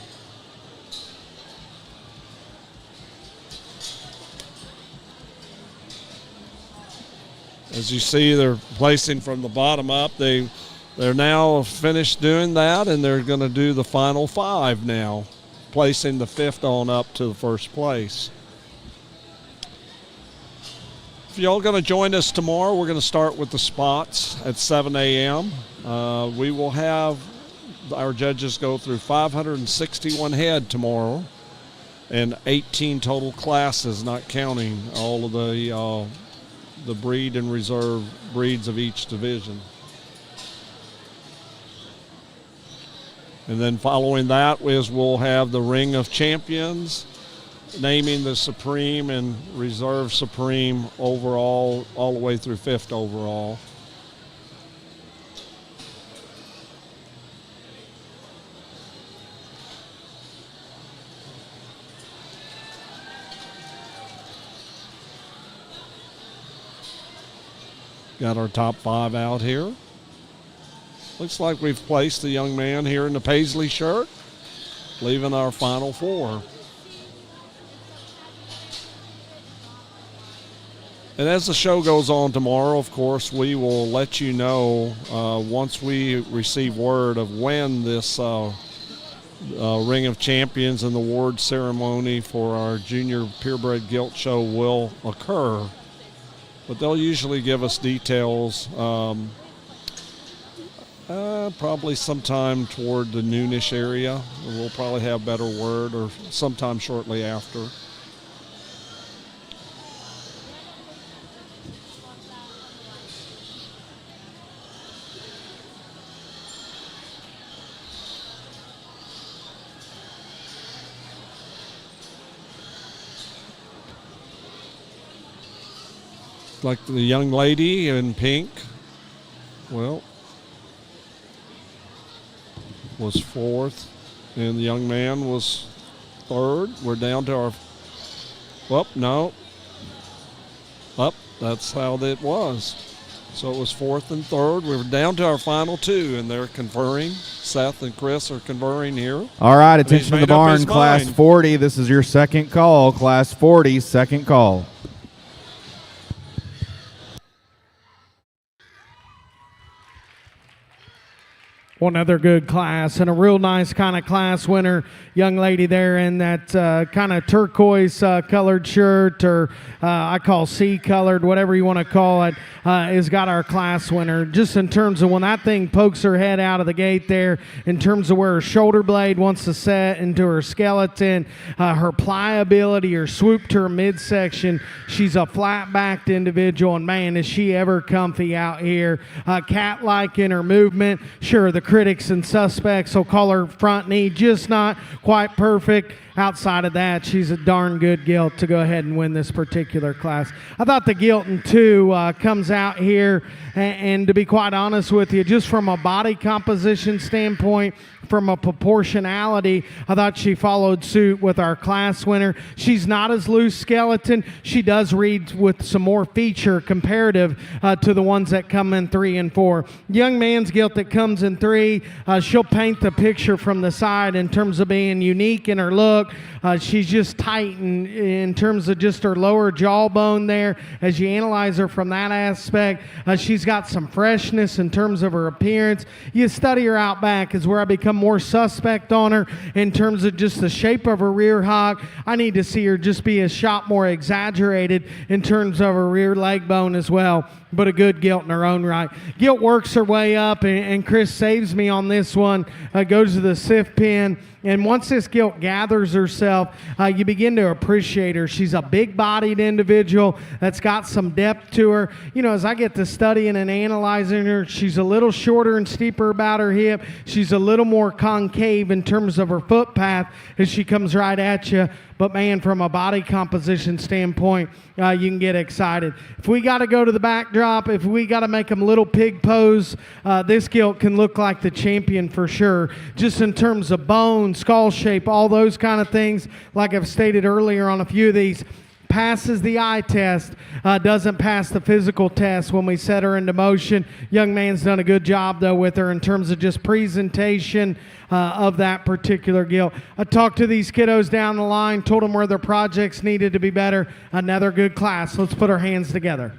As you see, they're placing from the bottom up. They're now finished doing that, and they're going to do the final 5 now, placing the 5th on up to the first place. If y'all going to join us tomorrow, we're going to start with the spots at 7 a.m. We will have our judges go through 561 head tomorrow and 18 total classes, not counting all of the breed and reserve breeds of each division. And then following that is we'll have the Ring of Champions, naming the Supreme and Reserve Supreme overall, all the way through 5th overall. Got our top 5 out here. Looks like we've placed the young man here in the paisley shirt, leaving our final 4. And as the show goes on tomorrow, of course, we will let you know once we receive word of when this Ring of Champions and the award ceremony for our Junior Purebred Gilt show will occur. But they'll usually give us details probably sometime toward the noonish area. We'll probably have better word, or sometime shortly after. Like the young lady in pink, well, was 4th, and the young man was 3rd. We're down to our, that's how it was. So it was 4th and 3rd. We were down to our final 2, and they're conferring. Seth and Chris are conferring here. All right, attention to the barn, Class 40. This is your second call. Class 40, second call. Well, another good class and a real nice kind of class winner. Young lady there in that kind of turquoise colored shirt, or I call sea colored, whatever you want to call it, has got our class winner. Just in terms of when that thing pokes her head out of the gate there, in terms of where her shoulder blade wants to set into her skeleton, her pliability, her swoop to her midsection. She's a flat-backed individual, and man, is she ever comfy out here. Cat-like in her movement. Sure, the critics and suspects will call her front knee just not quite perfect. Outside of that, she's a darn good gilt to go ahead and win this particular class. I thought the gilt in 2 comes out here, and to be quite honest with you, just from a body composition standpoint, from a proportionality, I thought she followed suit with our class winner. She's not as loose skeleton. She does read with some more feature comparative to the ones that come in 3 and 4. Young man's gilt that comes in 3, she'll paint the picture from the side in terms of being unique in her look. She's just tight in terms of just her lower jawbone there. As you analyze her from that aspect, she's got some freshness in terms of her appearance. You study her out back is where I become more suspect on her in terms of just the shape of her rear hock. I need to see her just be a shot more exaggerated in terms of her rear leg bone as well. But a good gilt in her own right. Gilt works her way up, and Chris saves me on this one. Goes to the sift pin. And once this gilt gathers herself, you begin to appreciate her. She's a big-bodied individual that's got some depth to her. You know, as I get to studying and analyzing her, she's a little shorter and steeper about her hip. She's a little more concave in terms of her footpath as she comes right at you. But, man, from a body composition standpoint, you can get excited. If we got to go to the backdrop, if we got to make them little pig pose, this gilt can look like the champion for sure. Just in terms of bone, skull shape, all those kind of things, like I've stated earlier on a few of these, passes the eye test, doesn't pass the physical test when we set her into motion. Young man's done a good job, though, with her in terms of just presentation of that particular gilt. I talked to these kiddos down the line, told them where their projects needed to be better. Another good class. Let's put our hands together.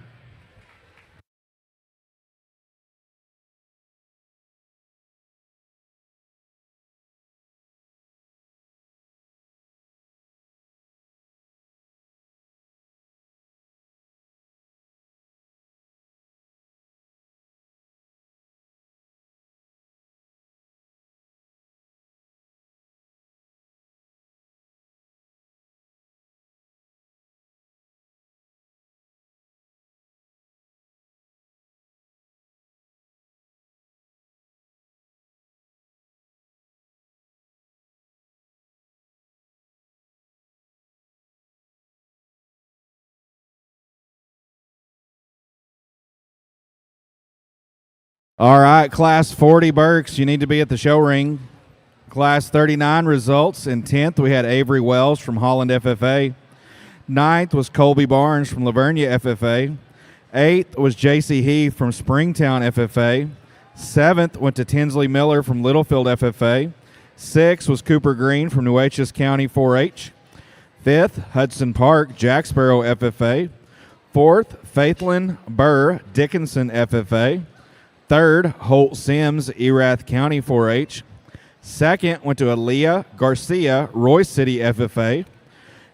All right, Class 40 Berks, you need to be at the show ring. Class 39 results. In 10th, we had Avery Wells from Holland FFA. 9th was Colby Barnes from Lavernia FFA. 8th was J.C. Heath from Springtown FFA. 7th went to Tinsley Miller from Littlefield FFA. 6th was Cooper Green from Nueces County 4-H. 5th, Hudson Park, Jack Sparrow FFA. 4th, Faithlin Burr, Dickinson FFA. 3rd, Holt Sims, Erath County 4-H. 2nd went to Aaliyah Garcia, Royce City FFA.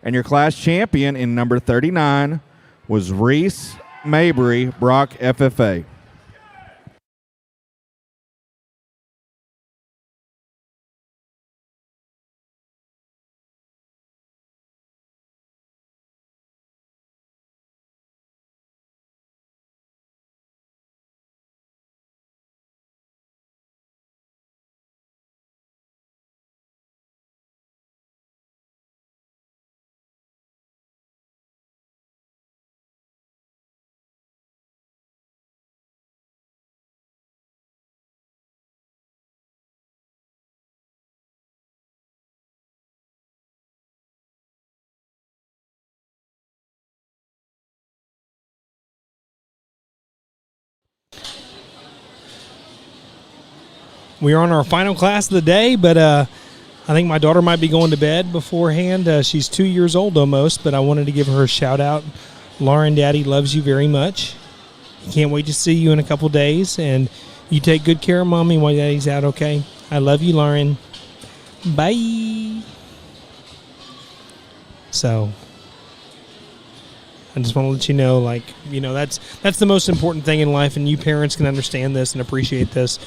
And your class champion in number 39 was Reese Mabry, Brock FFA. We are on our final class of the day, but I think my daughter might be going to bed beforehand. She's 2 years old almost, but I wanted to give her a shout out. Lauren, Daddy loves you very much. He can't wait to see you in a couple days, and you take good care of Mommy while Daddy's out, okay? I love you, Lauren. Bye. So I just want to let you know, that's the most important thing in life, and you parents can understand this and appreciate this.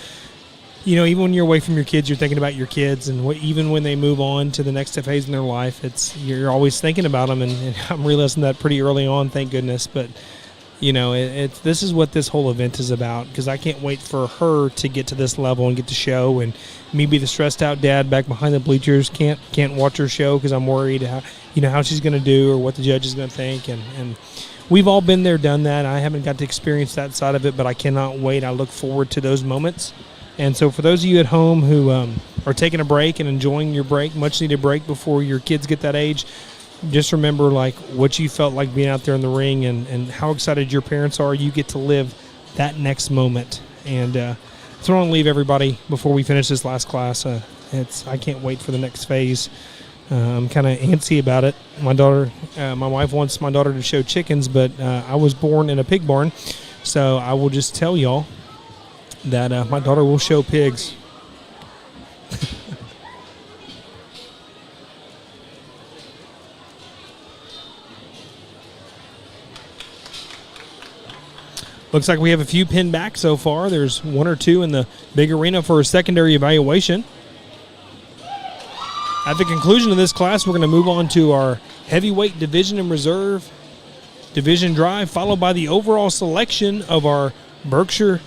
Even when you're away from your kids, you're thinking about your kids, and even when they move on to the next phase in their life, you're always thinking about them, and I'm realizing that pretty early on, thank goodness. But this is what this whole event is about, because I can't wait for her to get to this level and get to show, and me be the stressed out dad back behind the bleachers, can't watch her show because I'm worried how she's going to do or what the judge is going to think, and we've all been there, done that. I haven't got to experience that side of it, but I cannot wait. I look forward to those moments. And so for those of you at home who are taking a break and enjoying your break, much needed break before your kids get that age, just remember what you felt like being out there in the ring and how excited your parents are. You get to live that next moment. And so I want to leave everybody before we finish this last class. I can't wait for the next phase. I'm kind of antsy about it. My wife wants my daughter to show chickens, but I was born in a pig barn. So I will just tell y'all that my daughter will show pigs. Looks like we have a few pinned back so far. There's one or two in the big arena for a secondary evaluation. At the conclusion of this class, we're going to move on to our heavyweight division and reserve division drive, followed by the overall selection of our Berkshire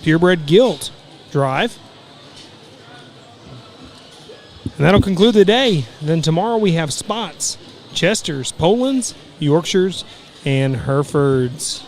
Purebred Gilt drive. And that'll conclude the day. Then tomorrow we have Spots, Chesters, Polands, Yorkshires, and Herefords.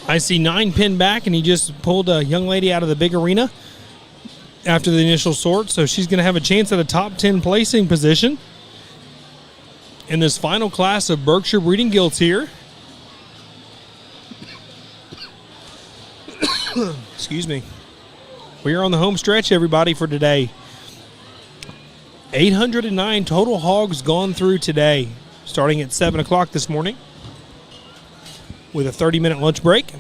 I see 9 pinned back, and he just pulled a young lady out of the big arena after the initial sort, so she's going to have a chance at a top 10 placing position in this final class of Berkshire breeding gilts here. Excuse me. We are on the home stretch, everybody, for today. 809 total hogs gone through today, starting at 7 o'clock this morning with a 30-minute lunch break.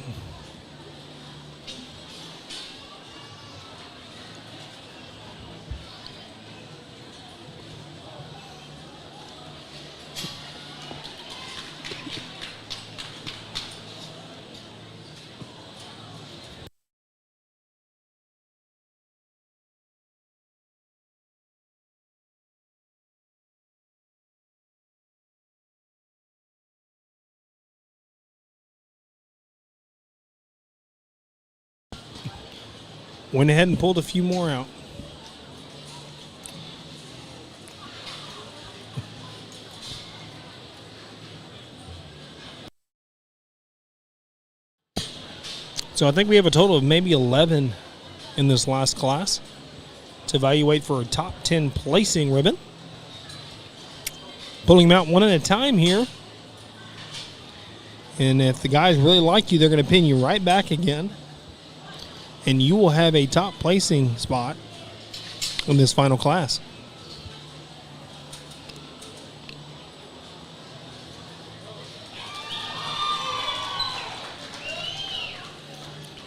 Went ahead and pulled a few more out. So I think we have a total of maybe 11 in this last class to evaluate for a top 10 placing ribbon. Pulling them out one at a time here. And if the guys really like you, they're going to pin you right back again. And you will have a top placing spot in this final class.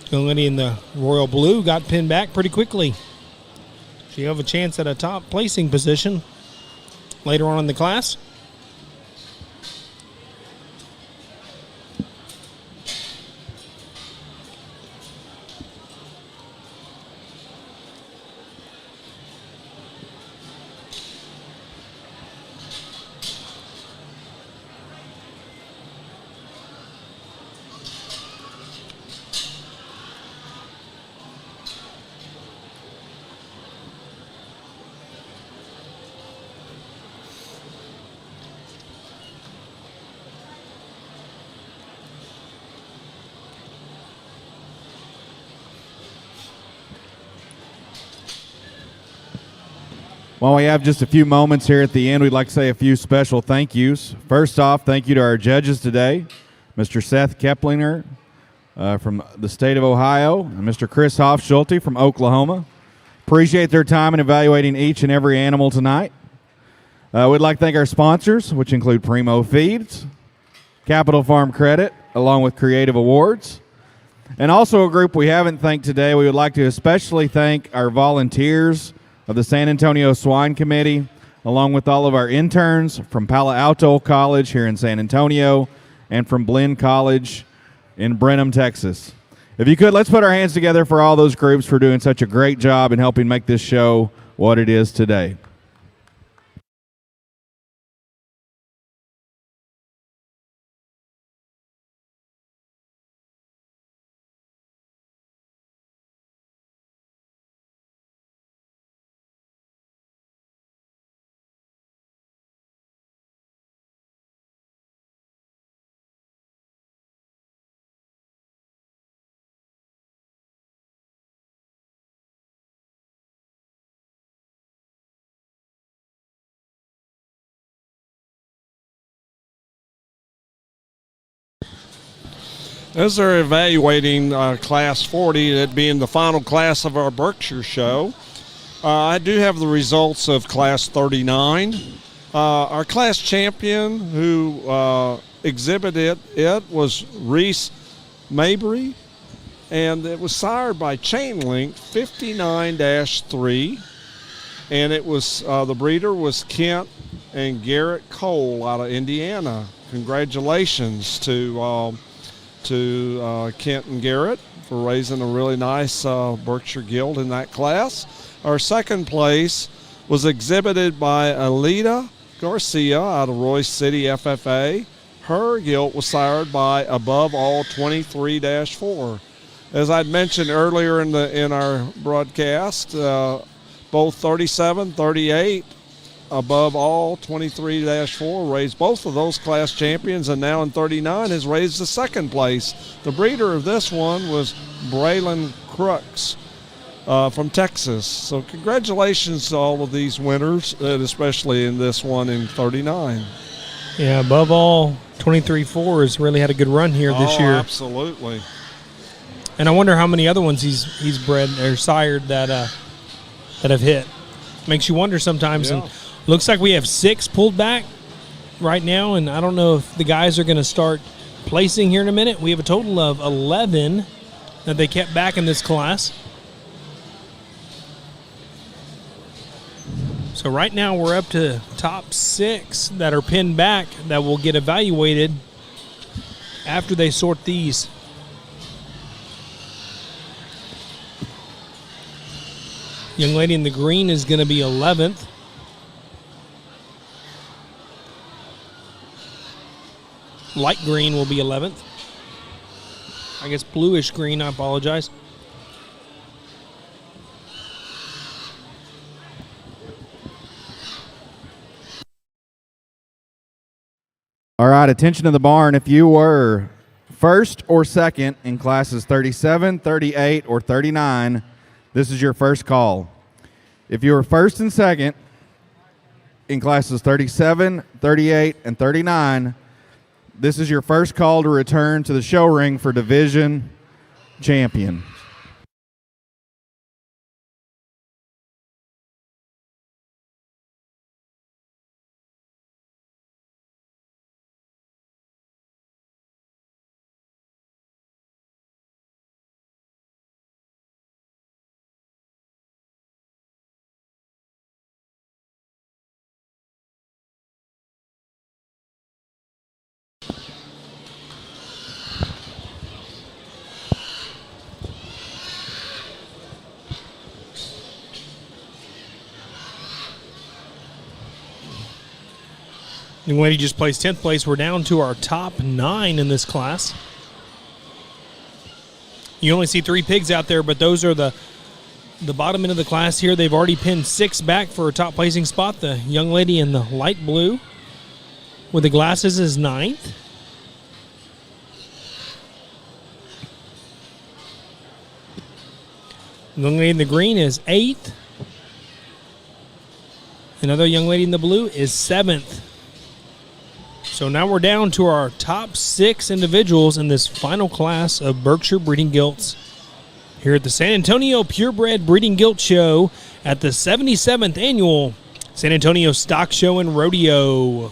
Young lady in the royal blue got pinned back pretty quickly. She'll have a chance at a top placing position later on in the class. While we have just a few moments here at the end, we'd like to say a few special thank yous. First off, thank you to our judges today, Mr. Seth Keplinger from the state of Ohio, and Mr. Chris Hofschulte from Oklahoma. Appreciate their time in evaluating each and every animal tonight. We'd like to thank our sponsors, which include Primo Feeds, Capital Farm Credit, along with Creative Awards. And also a group we haven't thanked today, we would like to especially thank our volunteers of the San Antonio Swine Committee, along with all of our interns from Palo Alto College here in San Antonio and from Blinn College in Brenham, Texas. If you could, let's put our hands together for all those groups for doing such a great job in helping make this show what it is today. As they're evaluating Class 40, that being the final class of our Berkshire show, I do have the results of Class 39. Our class champion who exhibited it was Reese Mabry, and it was sired by Chain Link 59-3, and it was the breeder was Kent and Garrett Cole out of Indiana. Congratulations to Kent and Garrett for raising a really nice Berkshire Gilt in that class. Our second place was exhibited by Alita Garcia out of Royce City FFA. Her gilt was sired by Above All 23-4. As I'd mentioned earlier in our broadcast, both 37, 38 above all 23-4 raised both of those class champions, and now in 39 has raised the second place. The breeder of this one was Braylon Crooks from Texas. So congratulations to all of these winners, and especially in this one in 39. Yeah, above all, 23-4 has really had a good run here this year. Absolutely. And I wonder how many other ones he's bred or sired that have hit. Makes you wonder sometimes. Yeah. And looks like we have 6 pulled back right now, and I don't know if the guys are going to start placing here in a minute. We have a total of 11 that they kept back in this class. So right now we're up to top 6 that are pinned back that will get evaluated after they sort these. Young lady in the green is going to be 11th. Light green will be 11th. I guess bluish green, I apologize. All right, attention to the barn. If you were first or second in classes 37, 38, or 39, this is your first call. If you were first and second in classes 37, 38, and 39, this is your first call to return to the show ring for division champion. Young lady just placed 10th place. We're down to our top 9 in this class. You only see 3 pigs out there, but those are the bottom end of the class here. They've already pinned 6 back for a top placing spot. The young lady in the light blue with the glasses is 9th. The young lady in the green is 8th. Another young lady in the blue is 7th. So now we're down to our top 6 individuals in this final class of Berkshire breeding gilts here at the San Antonio Purebred Breeding Gilt Show at the 77th Annual San Antonio Stock Show and Rodeo.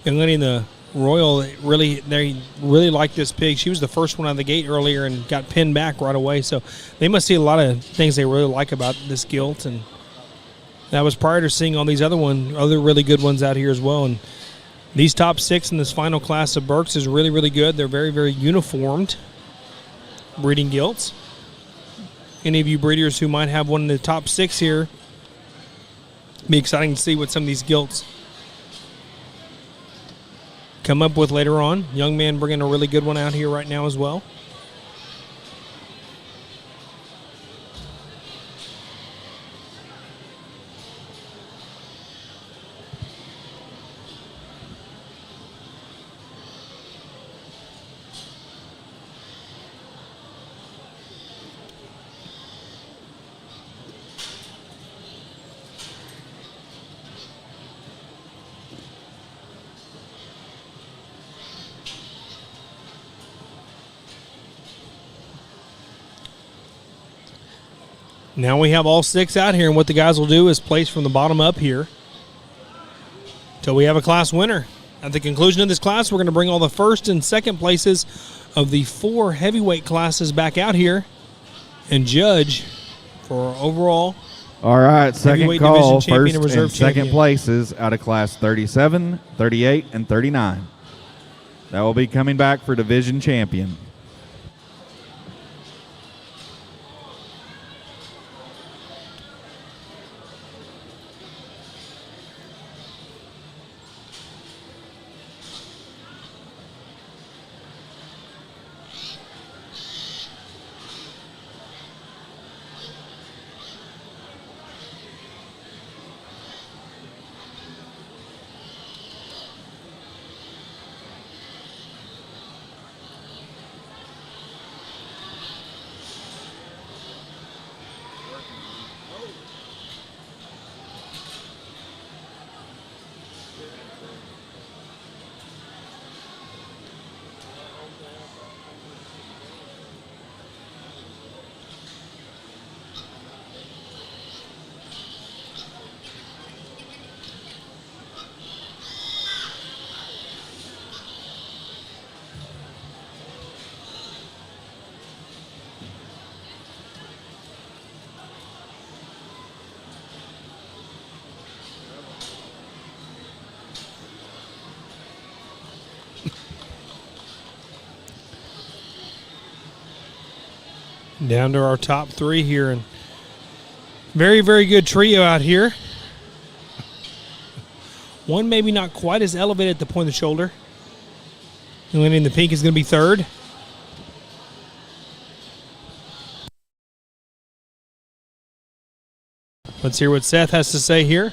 Young lady in the Royal, they really like this pig. She was the first one out of the gate earlier and got pinned back right away. So they must see a lot of things they really like about this gilt, and that was prior to seeing all these other really good ones out here as well. And these top 6 in this final class of Berks is really, really good. They're very, very uniformed breeding gilts. Any of you breeders who might have one in the top 6 here, it'd be exciting to see what some of these gilts come up with later on. Young man bringing a really good one out here right now as well. Now we have all 6 out here, and what the guys will do is place from the bottom up here until we have a class winner. At the conclusion of this class, we're going to bring all the first and second places of the 4 heavyweight classes back out here and judge for our overall. All right, second call, first and reserve second places out of class 37, 38, and 39. That will be coming back for division champion. Down to our top three here. And very, very good trio out here. One maybe not quite as elevated at the point of the shoulder. And landing in the pink is going to be third. Let's hear what Seth has to say here.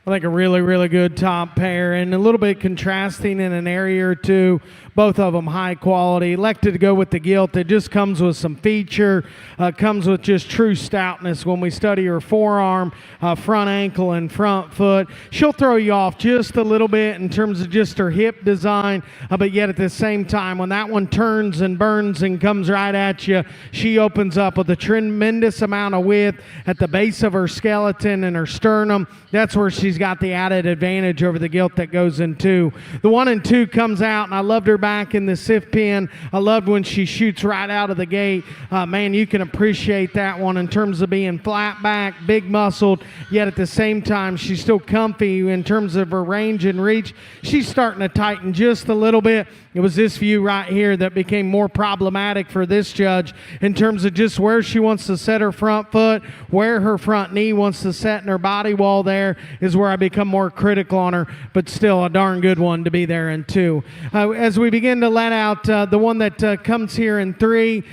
I think a really, really good top pair, and a little bit contrasting in an area or two. Both of them high quality. Elected to go with the gilt that just comes with some feature, comes with just true stoutness. When we study her forearm, front ankle, and front foot, she'll throw you off just a little bit in terms of just her hip design, but yet at the same time, when that one turns and burns and comes right at you, she opens up with a tremendous amount of width at the base of her skeleton and her sternum. That's where she's got the added advantage over the gilt that goes in two. The 1 and 2 comes out, and I loved her back in the sif pin. I loved when she shoots right out of the gate. Man, you can appreciate that one in terms of being flat back, big muscled, yet at the same time, she's still comfy in terms of her range and reach. She's starting to tighten just a little bit. It was this view right here that became more problematic for this judge in terms of just where she wants to set her front foot, where her front knee wants to set in her body wall. There is where I become more critical on her, but still a darn good one to be there in two. As we begin to let out the one that comes here in three,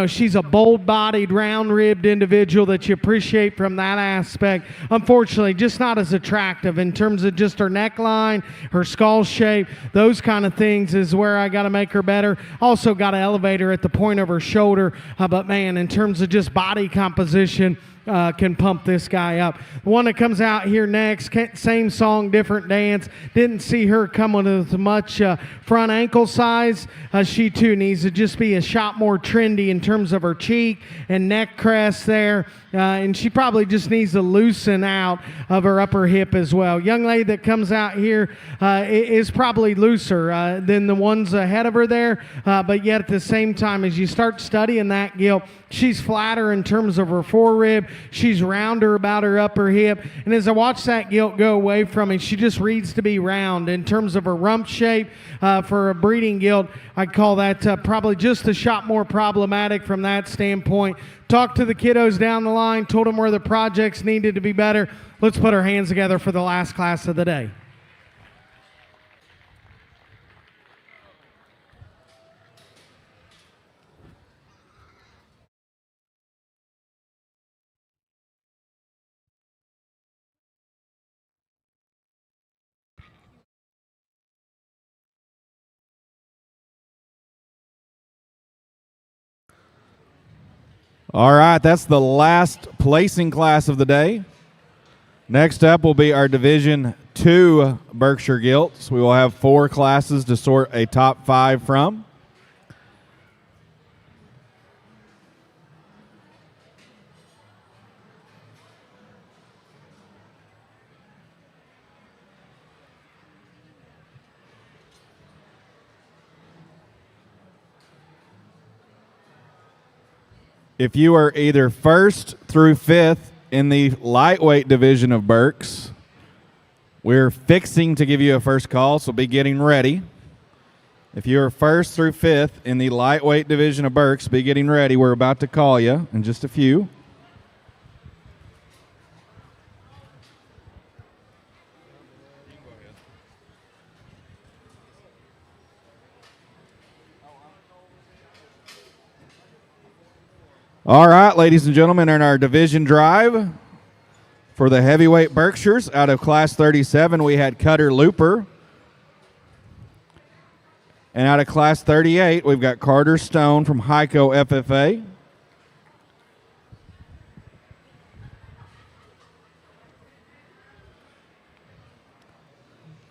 she's a bold-bodied, round-ribbed individual that you appreciate from that aspect. Unfortunately, just not as attractive in terms of just her neckline, her skull shape, those kind of things is where I got to make her better. Also got to elevate her at the point of her shoulder, but man, in terms of just body composition, can pump this guy up. The one that comes out here next, same song, different dance. Didn't see her come with much front ankle size. She too needs to just be a shot more trendy in terms of her cheek and neck crest there. And she probably just needs to loosen out of her upper hip as well. Young lady that comes out here is probably looser than the ones ahead of her there. But yet at the same time, as you start studying that gilt, she's flatter in terms of her forerib. She's rounder about her upper hip. And as I watch that gilt go away from me, she just reads to be round in terms of her rump shape. For a breeding gilt, I'd call that probably just a shot more problematic from that standpoint. Talked to the kiddos down the line, told them where the projects needed to be better. Let's put our hands together for the last class of the day. All right, that's the last placing class of the day. Next up will be our Division II Berkshire Gilts. We will have 4 classes to sort a top 5 from. If you are either 1st through 5th in the lightweight division of Berks, We're fixing to give you a first call, so be getting ready. If you're first through fifth in the lightweight division of Berks, be getting ready. We're about to call you in just a few. All right, ladies and gentlemen, in our division drive for the heavyweight Berkshires out of Class 37, we had Cutter Looper. And out of Class 38, we've got Carter Stone from Heiko FFA.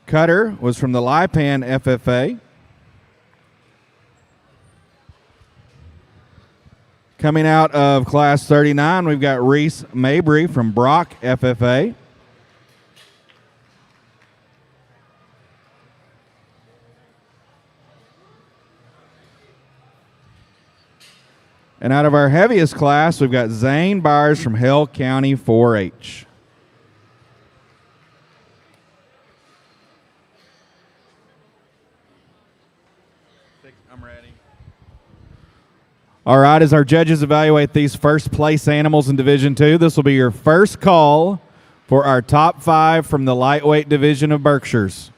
Cutter was from the Lipan FFA. Coming out of Class 39, we've got Reese Mabry from Brock FFA. And out of our heaviest class, we've got Zane Byers from Hale County 4-H. I'm ready. All right, as our judges evaluate these first place animals in Division 2, this will be your first call for our top 5 from the lightweight division of Berkshires.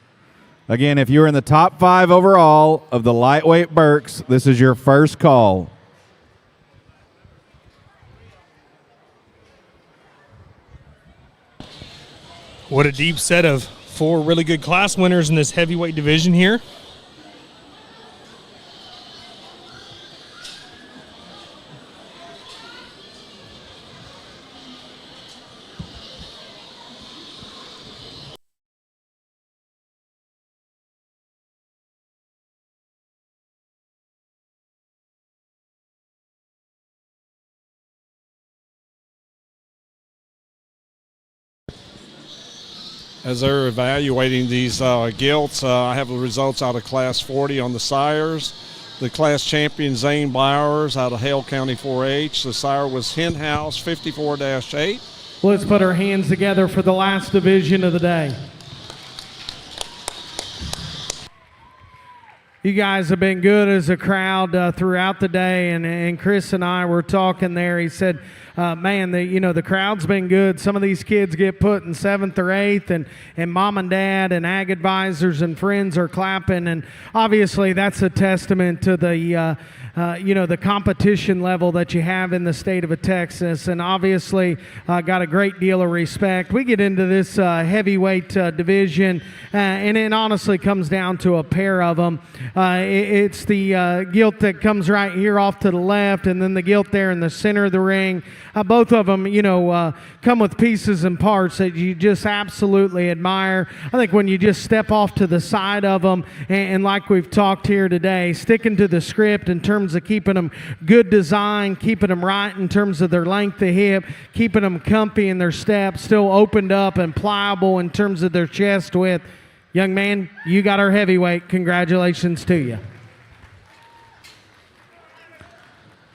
Again, if you're in the top 5 overall of the lightweight Berks, this is your first call. What a deep set of 4 really good class winners in this heavyweight division here. As they're evaluating these gilts, I have the results out of Class 40 on the sires. The class champion, Zane Byers, out of Hale County 4-H. The sire was Henhouse 54-8. Let's put our hands together for the last division of the day. You guys have been good as a crowd throughout the day, and Chris and I were talking there. He said, man, the crowd's been good. Some of these kids get put in 7th or 8th, and mom and dad and ag advisors and friends are clapping, and obviously that's a testament to the competition level that you have in the state of Texas, and obviously got a great deal of respect. We get into this heavyweight division, and it honestly comes down to a pair of them. It's the gilt that comes right here off to the left, and then the gilt there in the center of the ring. Both of them, come with pieces and parts that you just absolutely admire. I think when you just step off to the side of them, and like we've talked here today, sticking to the script in terms of keeping them good design, keeping them right in terms of their length of hip, keeping them comfy in their step, still opened up and pliable in terms of their chest width. Young man, you got our heavyweight. Congratulations to you.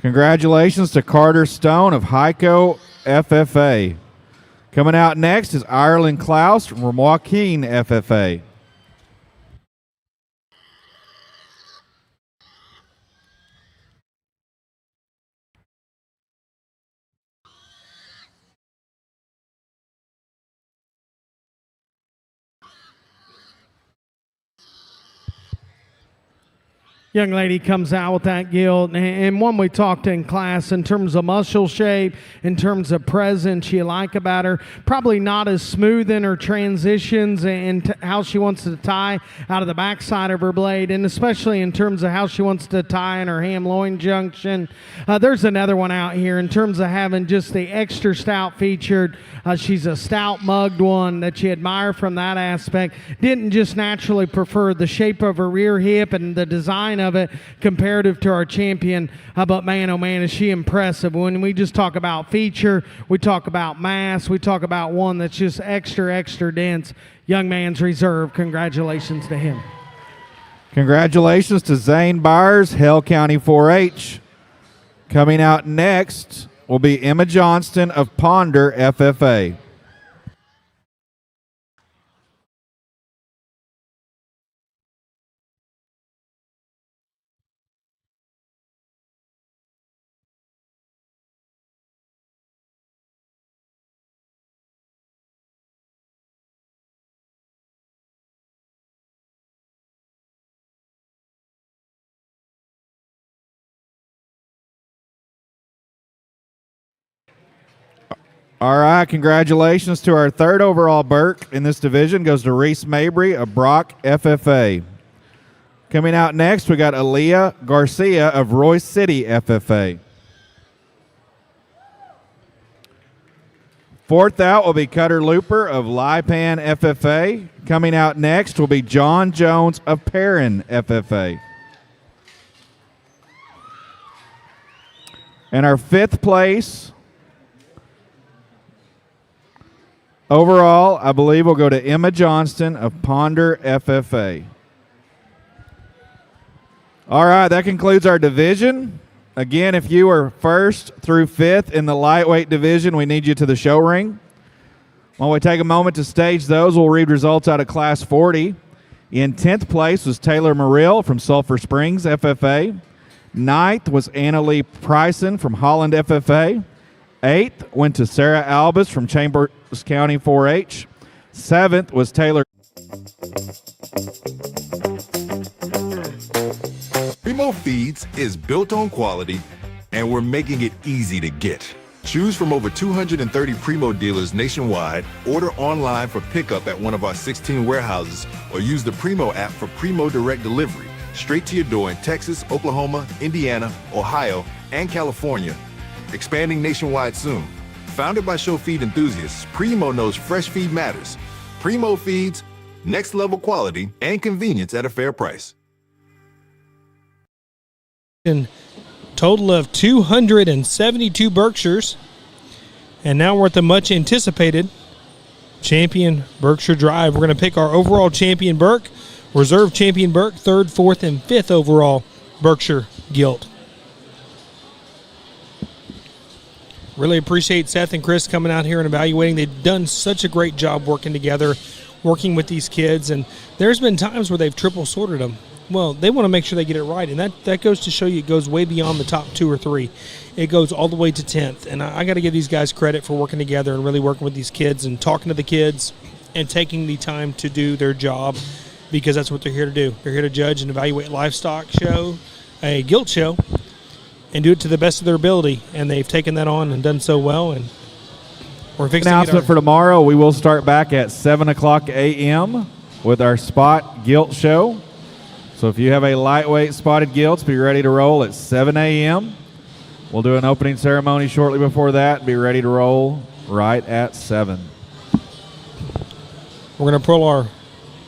Congratulations to Carter Stone of Heiko FFA. Coming out next is Ireland Klaus from Joaquin FFA. Young lady comes out with that gilt, and one we talked in class in terms of muscle shape, in terms of presence you like about her. Probably not as smooth in her transitions and how she wants to tie out of the backside of her blade, and especially in terms of how she wants to tie in her ham-loin junction. There's another one out here in terms of having just the extra stout featured. She's a stout mugged one that you admire from that aspect. Didn't just naturally prefer the shape of her rear hip and the design of it comparative to our champion, but man, oh man, is she impressive. When we just talk about feature, we talk about mass, we talk about one that's just extra dense. Young man's reserve. Congratulations to him. Congratulations to Zane Byers, Hale County 4-H. Coming out next will be Emma Johnston of Ponder FFA. All right, congratulations to our third overall Burke in this division. Goes to Reese Mabry of Brock FFA. Coming out next, we got Aaliyah Garcia of Royce City FFA. Fourth out will be Cutter Looper of Lipan FFA. Coming out next will be John Jones of Perrin FFA. And our fifth place overall, I believe, will go to Emma Johnston of Ponder FFA. All right, that concludes our division. Again, if you are first through fifth in the lightweight division, we need you to the show ring. While we take a moment to stage those, we'll read results out of Class 40. In 10th place was Taylor Murill from Sulphur Springs FFA. 9th was Annalie Pryson from Holland FFA. 8th went to Sarah Albus from Chambers County 4-H. 7th was Taylor. Primo Feeds is built on quality, and we're making it easy to get. Choose from over 230 Primo dealers nationwide, order online for pickup at one of our 16 warehouses, or use the Primo app for Primo Direct Delivery, straight to your door in Texas, Oklahoma, Indiana, Ohio, and California. Expanding nationwide soon. Founded by show feed enthusiasts, Primo knows fresh feed matters. Primo Feeds, next level quality and convenience at a fair price. Total of 272 Berkshires. And now we're at the much anticipated Champion Berkshire Drive. We're going to pick our overall champion Burke, reserve champion Burke, 3rd, 4th, and 5th overall Berkshire Gilt. Really appreciate Seth and Chris coming out here and evaluating. They've done such a great job working together, working with these kids. And there's been times where they've triple sorted them. Well, they want to make sure they get it right, and that goes to show you it goes way beyond the top 2 or 3. It goes all the way to 10th, and I got to give these guys credit for working together and really working with these kids and talking to the kids and taking the time to do their job, because that's what they're here to do. They're here to judge and evaluate livestock show, a gilt show, and do it to the best of their ability, and they've taken that on and done so well, and we're fixing Announcement for tomorrow, we will start back at 7 o'clock a.m. with our Spot Gilt Show. So if you have a lightweight spotted gilts, be ready to roll at 7 a.m. We'll do an opening ceremony shortly before that. Be ready to roll right at 7. We're going to pull our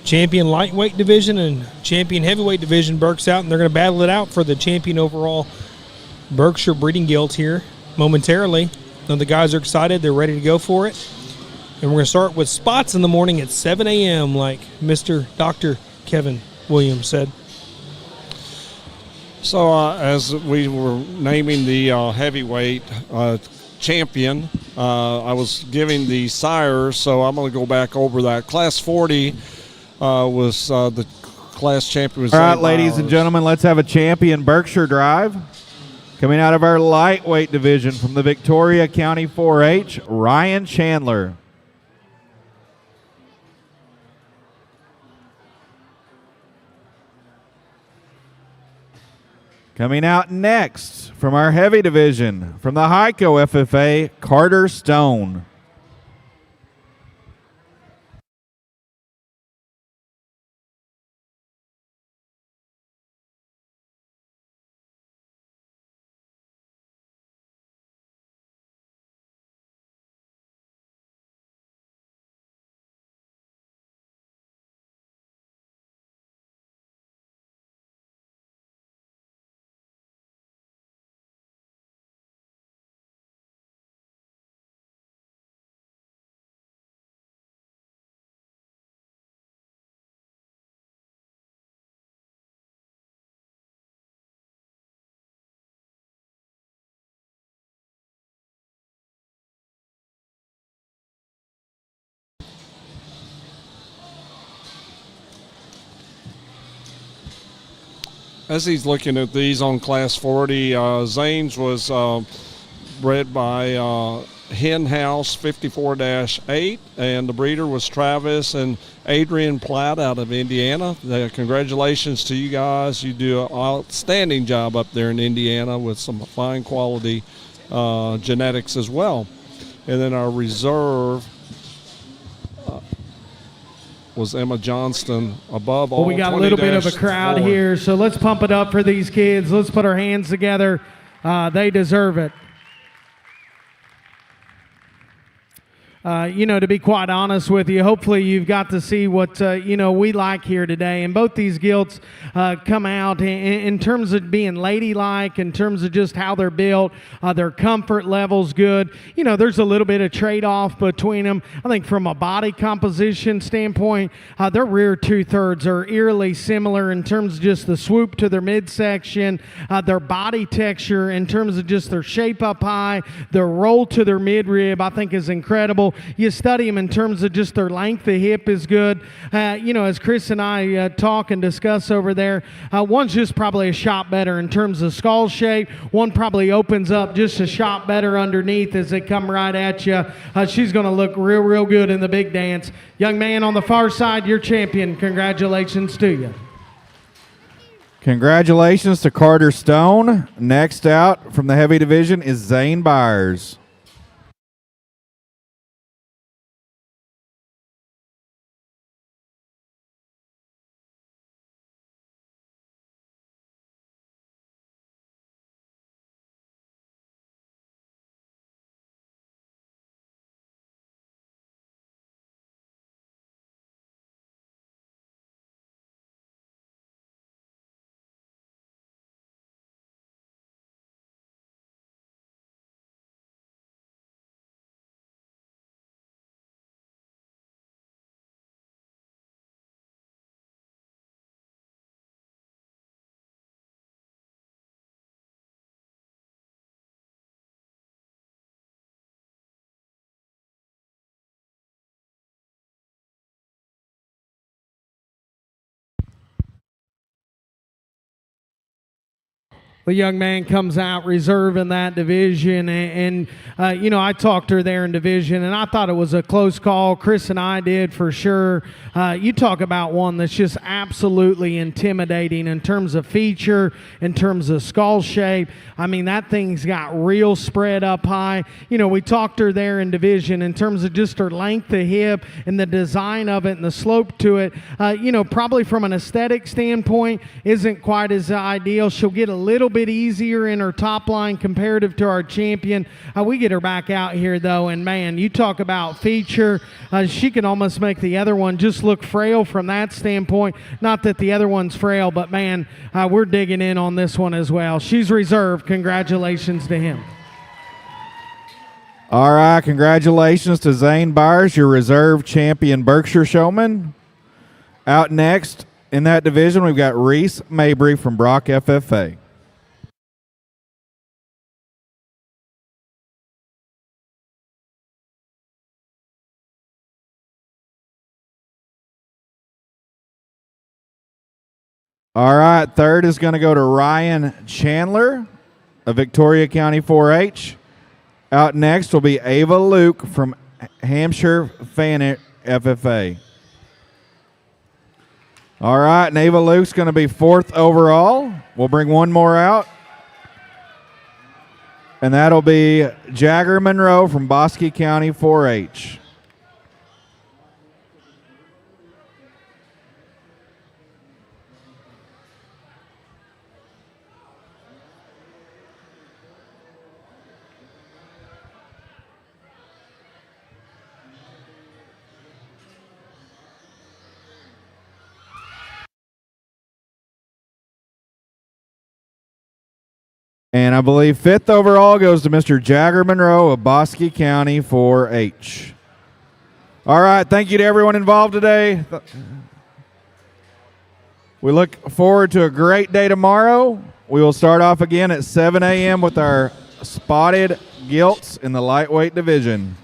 champion lightweight division and champion heavyweight division Burks out, and they're going to battle it out for the champion overall Berkshire breeding gilt here momentarily. Now the guys are excited. They're ready to go for it. And we're going to start with spots in the morning at 7 a.m. like Mr. Dr. Kevin Williams said. So as we were naming the heavyweight champion, I was giving the sires, so I'm going to go back over that. Class 40 was the class champion. Was all right, ladies and gentlemen, let's have a champion Berkshire Drive. Coming out of our lightweight division from the Victoria County 4-H, Ryan Chandler. Coming out next from our heavy division, from the Heiko FFA, Carter Stone. As he's looking at these on Class 40, Zanes was bred by Hen House 54-8, and the breeder was Travis and Adrian Platt out of Indiana. Congratulations to you guys. You do an outstanding job up there in Indiana with some fine quality genetics as well. And then our reserve was Emma Johnston above all. Well, we got a little bit of a crowd here, so let's pump it up for these kids. Let's put our hands together. They deserve it. To be quite honest with you, hopefully you've got to see what, we like here today. And both these gilts come out in terms of being ladylike, in terms of just how they're built, their comfort level's good. There's a little bit of trade-off between them. I think from a body composition standpoint, their rear two-thirds are eerily similar in terms of just the swoop to their midsection, their body texture in terms of just their shape up high, their roll to their midrib, I think is incredible. You study them in terms of just their length of hip is good. As Chris and I talk and discuss over there, one's just probably a shot better in terms of skull shape. One probably opens up just a shot better underneath as they come right at you. She's going to look real, real good in the big dance. Young man on the far side, you're champion. Congratulations to you. Congratulations to Carter Stone. Next out from the heavy division is Zane Byers. The young man comes out reserve in that division, and I talked to her there in division, and I thought it was a close call. Chris and I did for sure. You talk about one that's just absolutely intimidating in terms of feature, in terms of skull shape. I mean, that thing's got real spread up high. We talked to her there in division in terms of just her length of hip and the design of it and the slope to it. Probably from an aesthetic standpoint, isn't quite as ideal. She'll get a little bit easier in her top line comparative to our champion. We get her back out here though, and man, you talk about feature. She can almost make the other one just look frail from that standpoint. Not that the other one's frail, but man, we're digging in on this one as well. She's reserved. Congratulations to him. All right, congratulations to Zane Byers, your reserve champion Berkshire showman. Out next in that division, we've got Reese Mabry from Brock FFA. All right, third is going to go to Ryan Chandler of Victoria County 4-H. Out next will be Ava Luke from Hampshire Fan FFA. All right, and Ava Luke's going to be fourth overall. We'll bring one more out. And that'll be Jagger Monroe from Bosque County 4-H. And I believe fifth overall goes to Mr. Jagger Monroe of Bosque County 4-H. All right, thank you to everyone involved today. We look forward to a great day tomorrow. We will start off again at 7 a.m. with our spotted gilts in the lightweight division.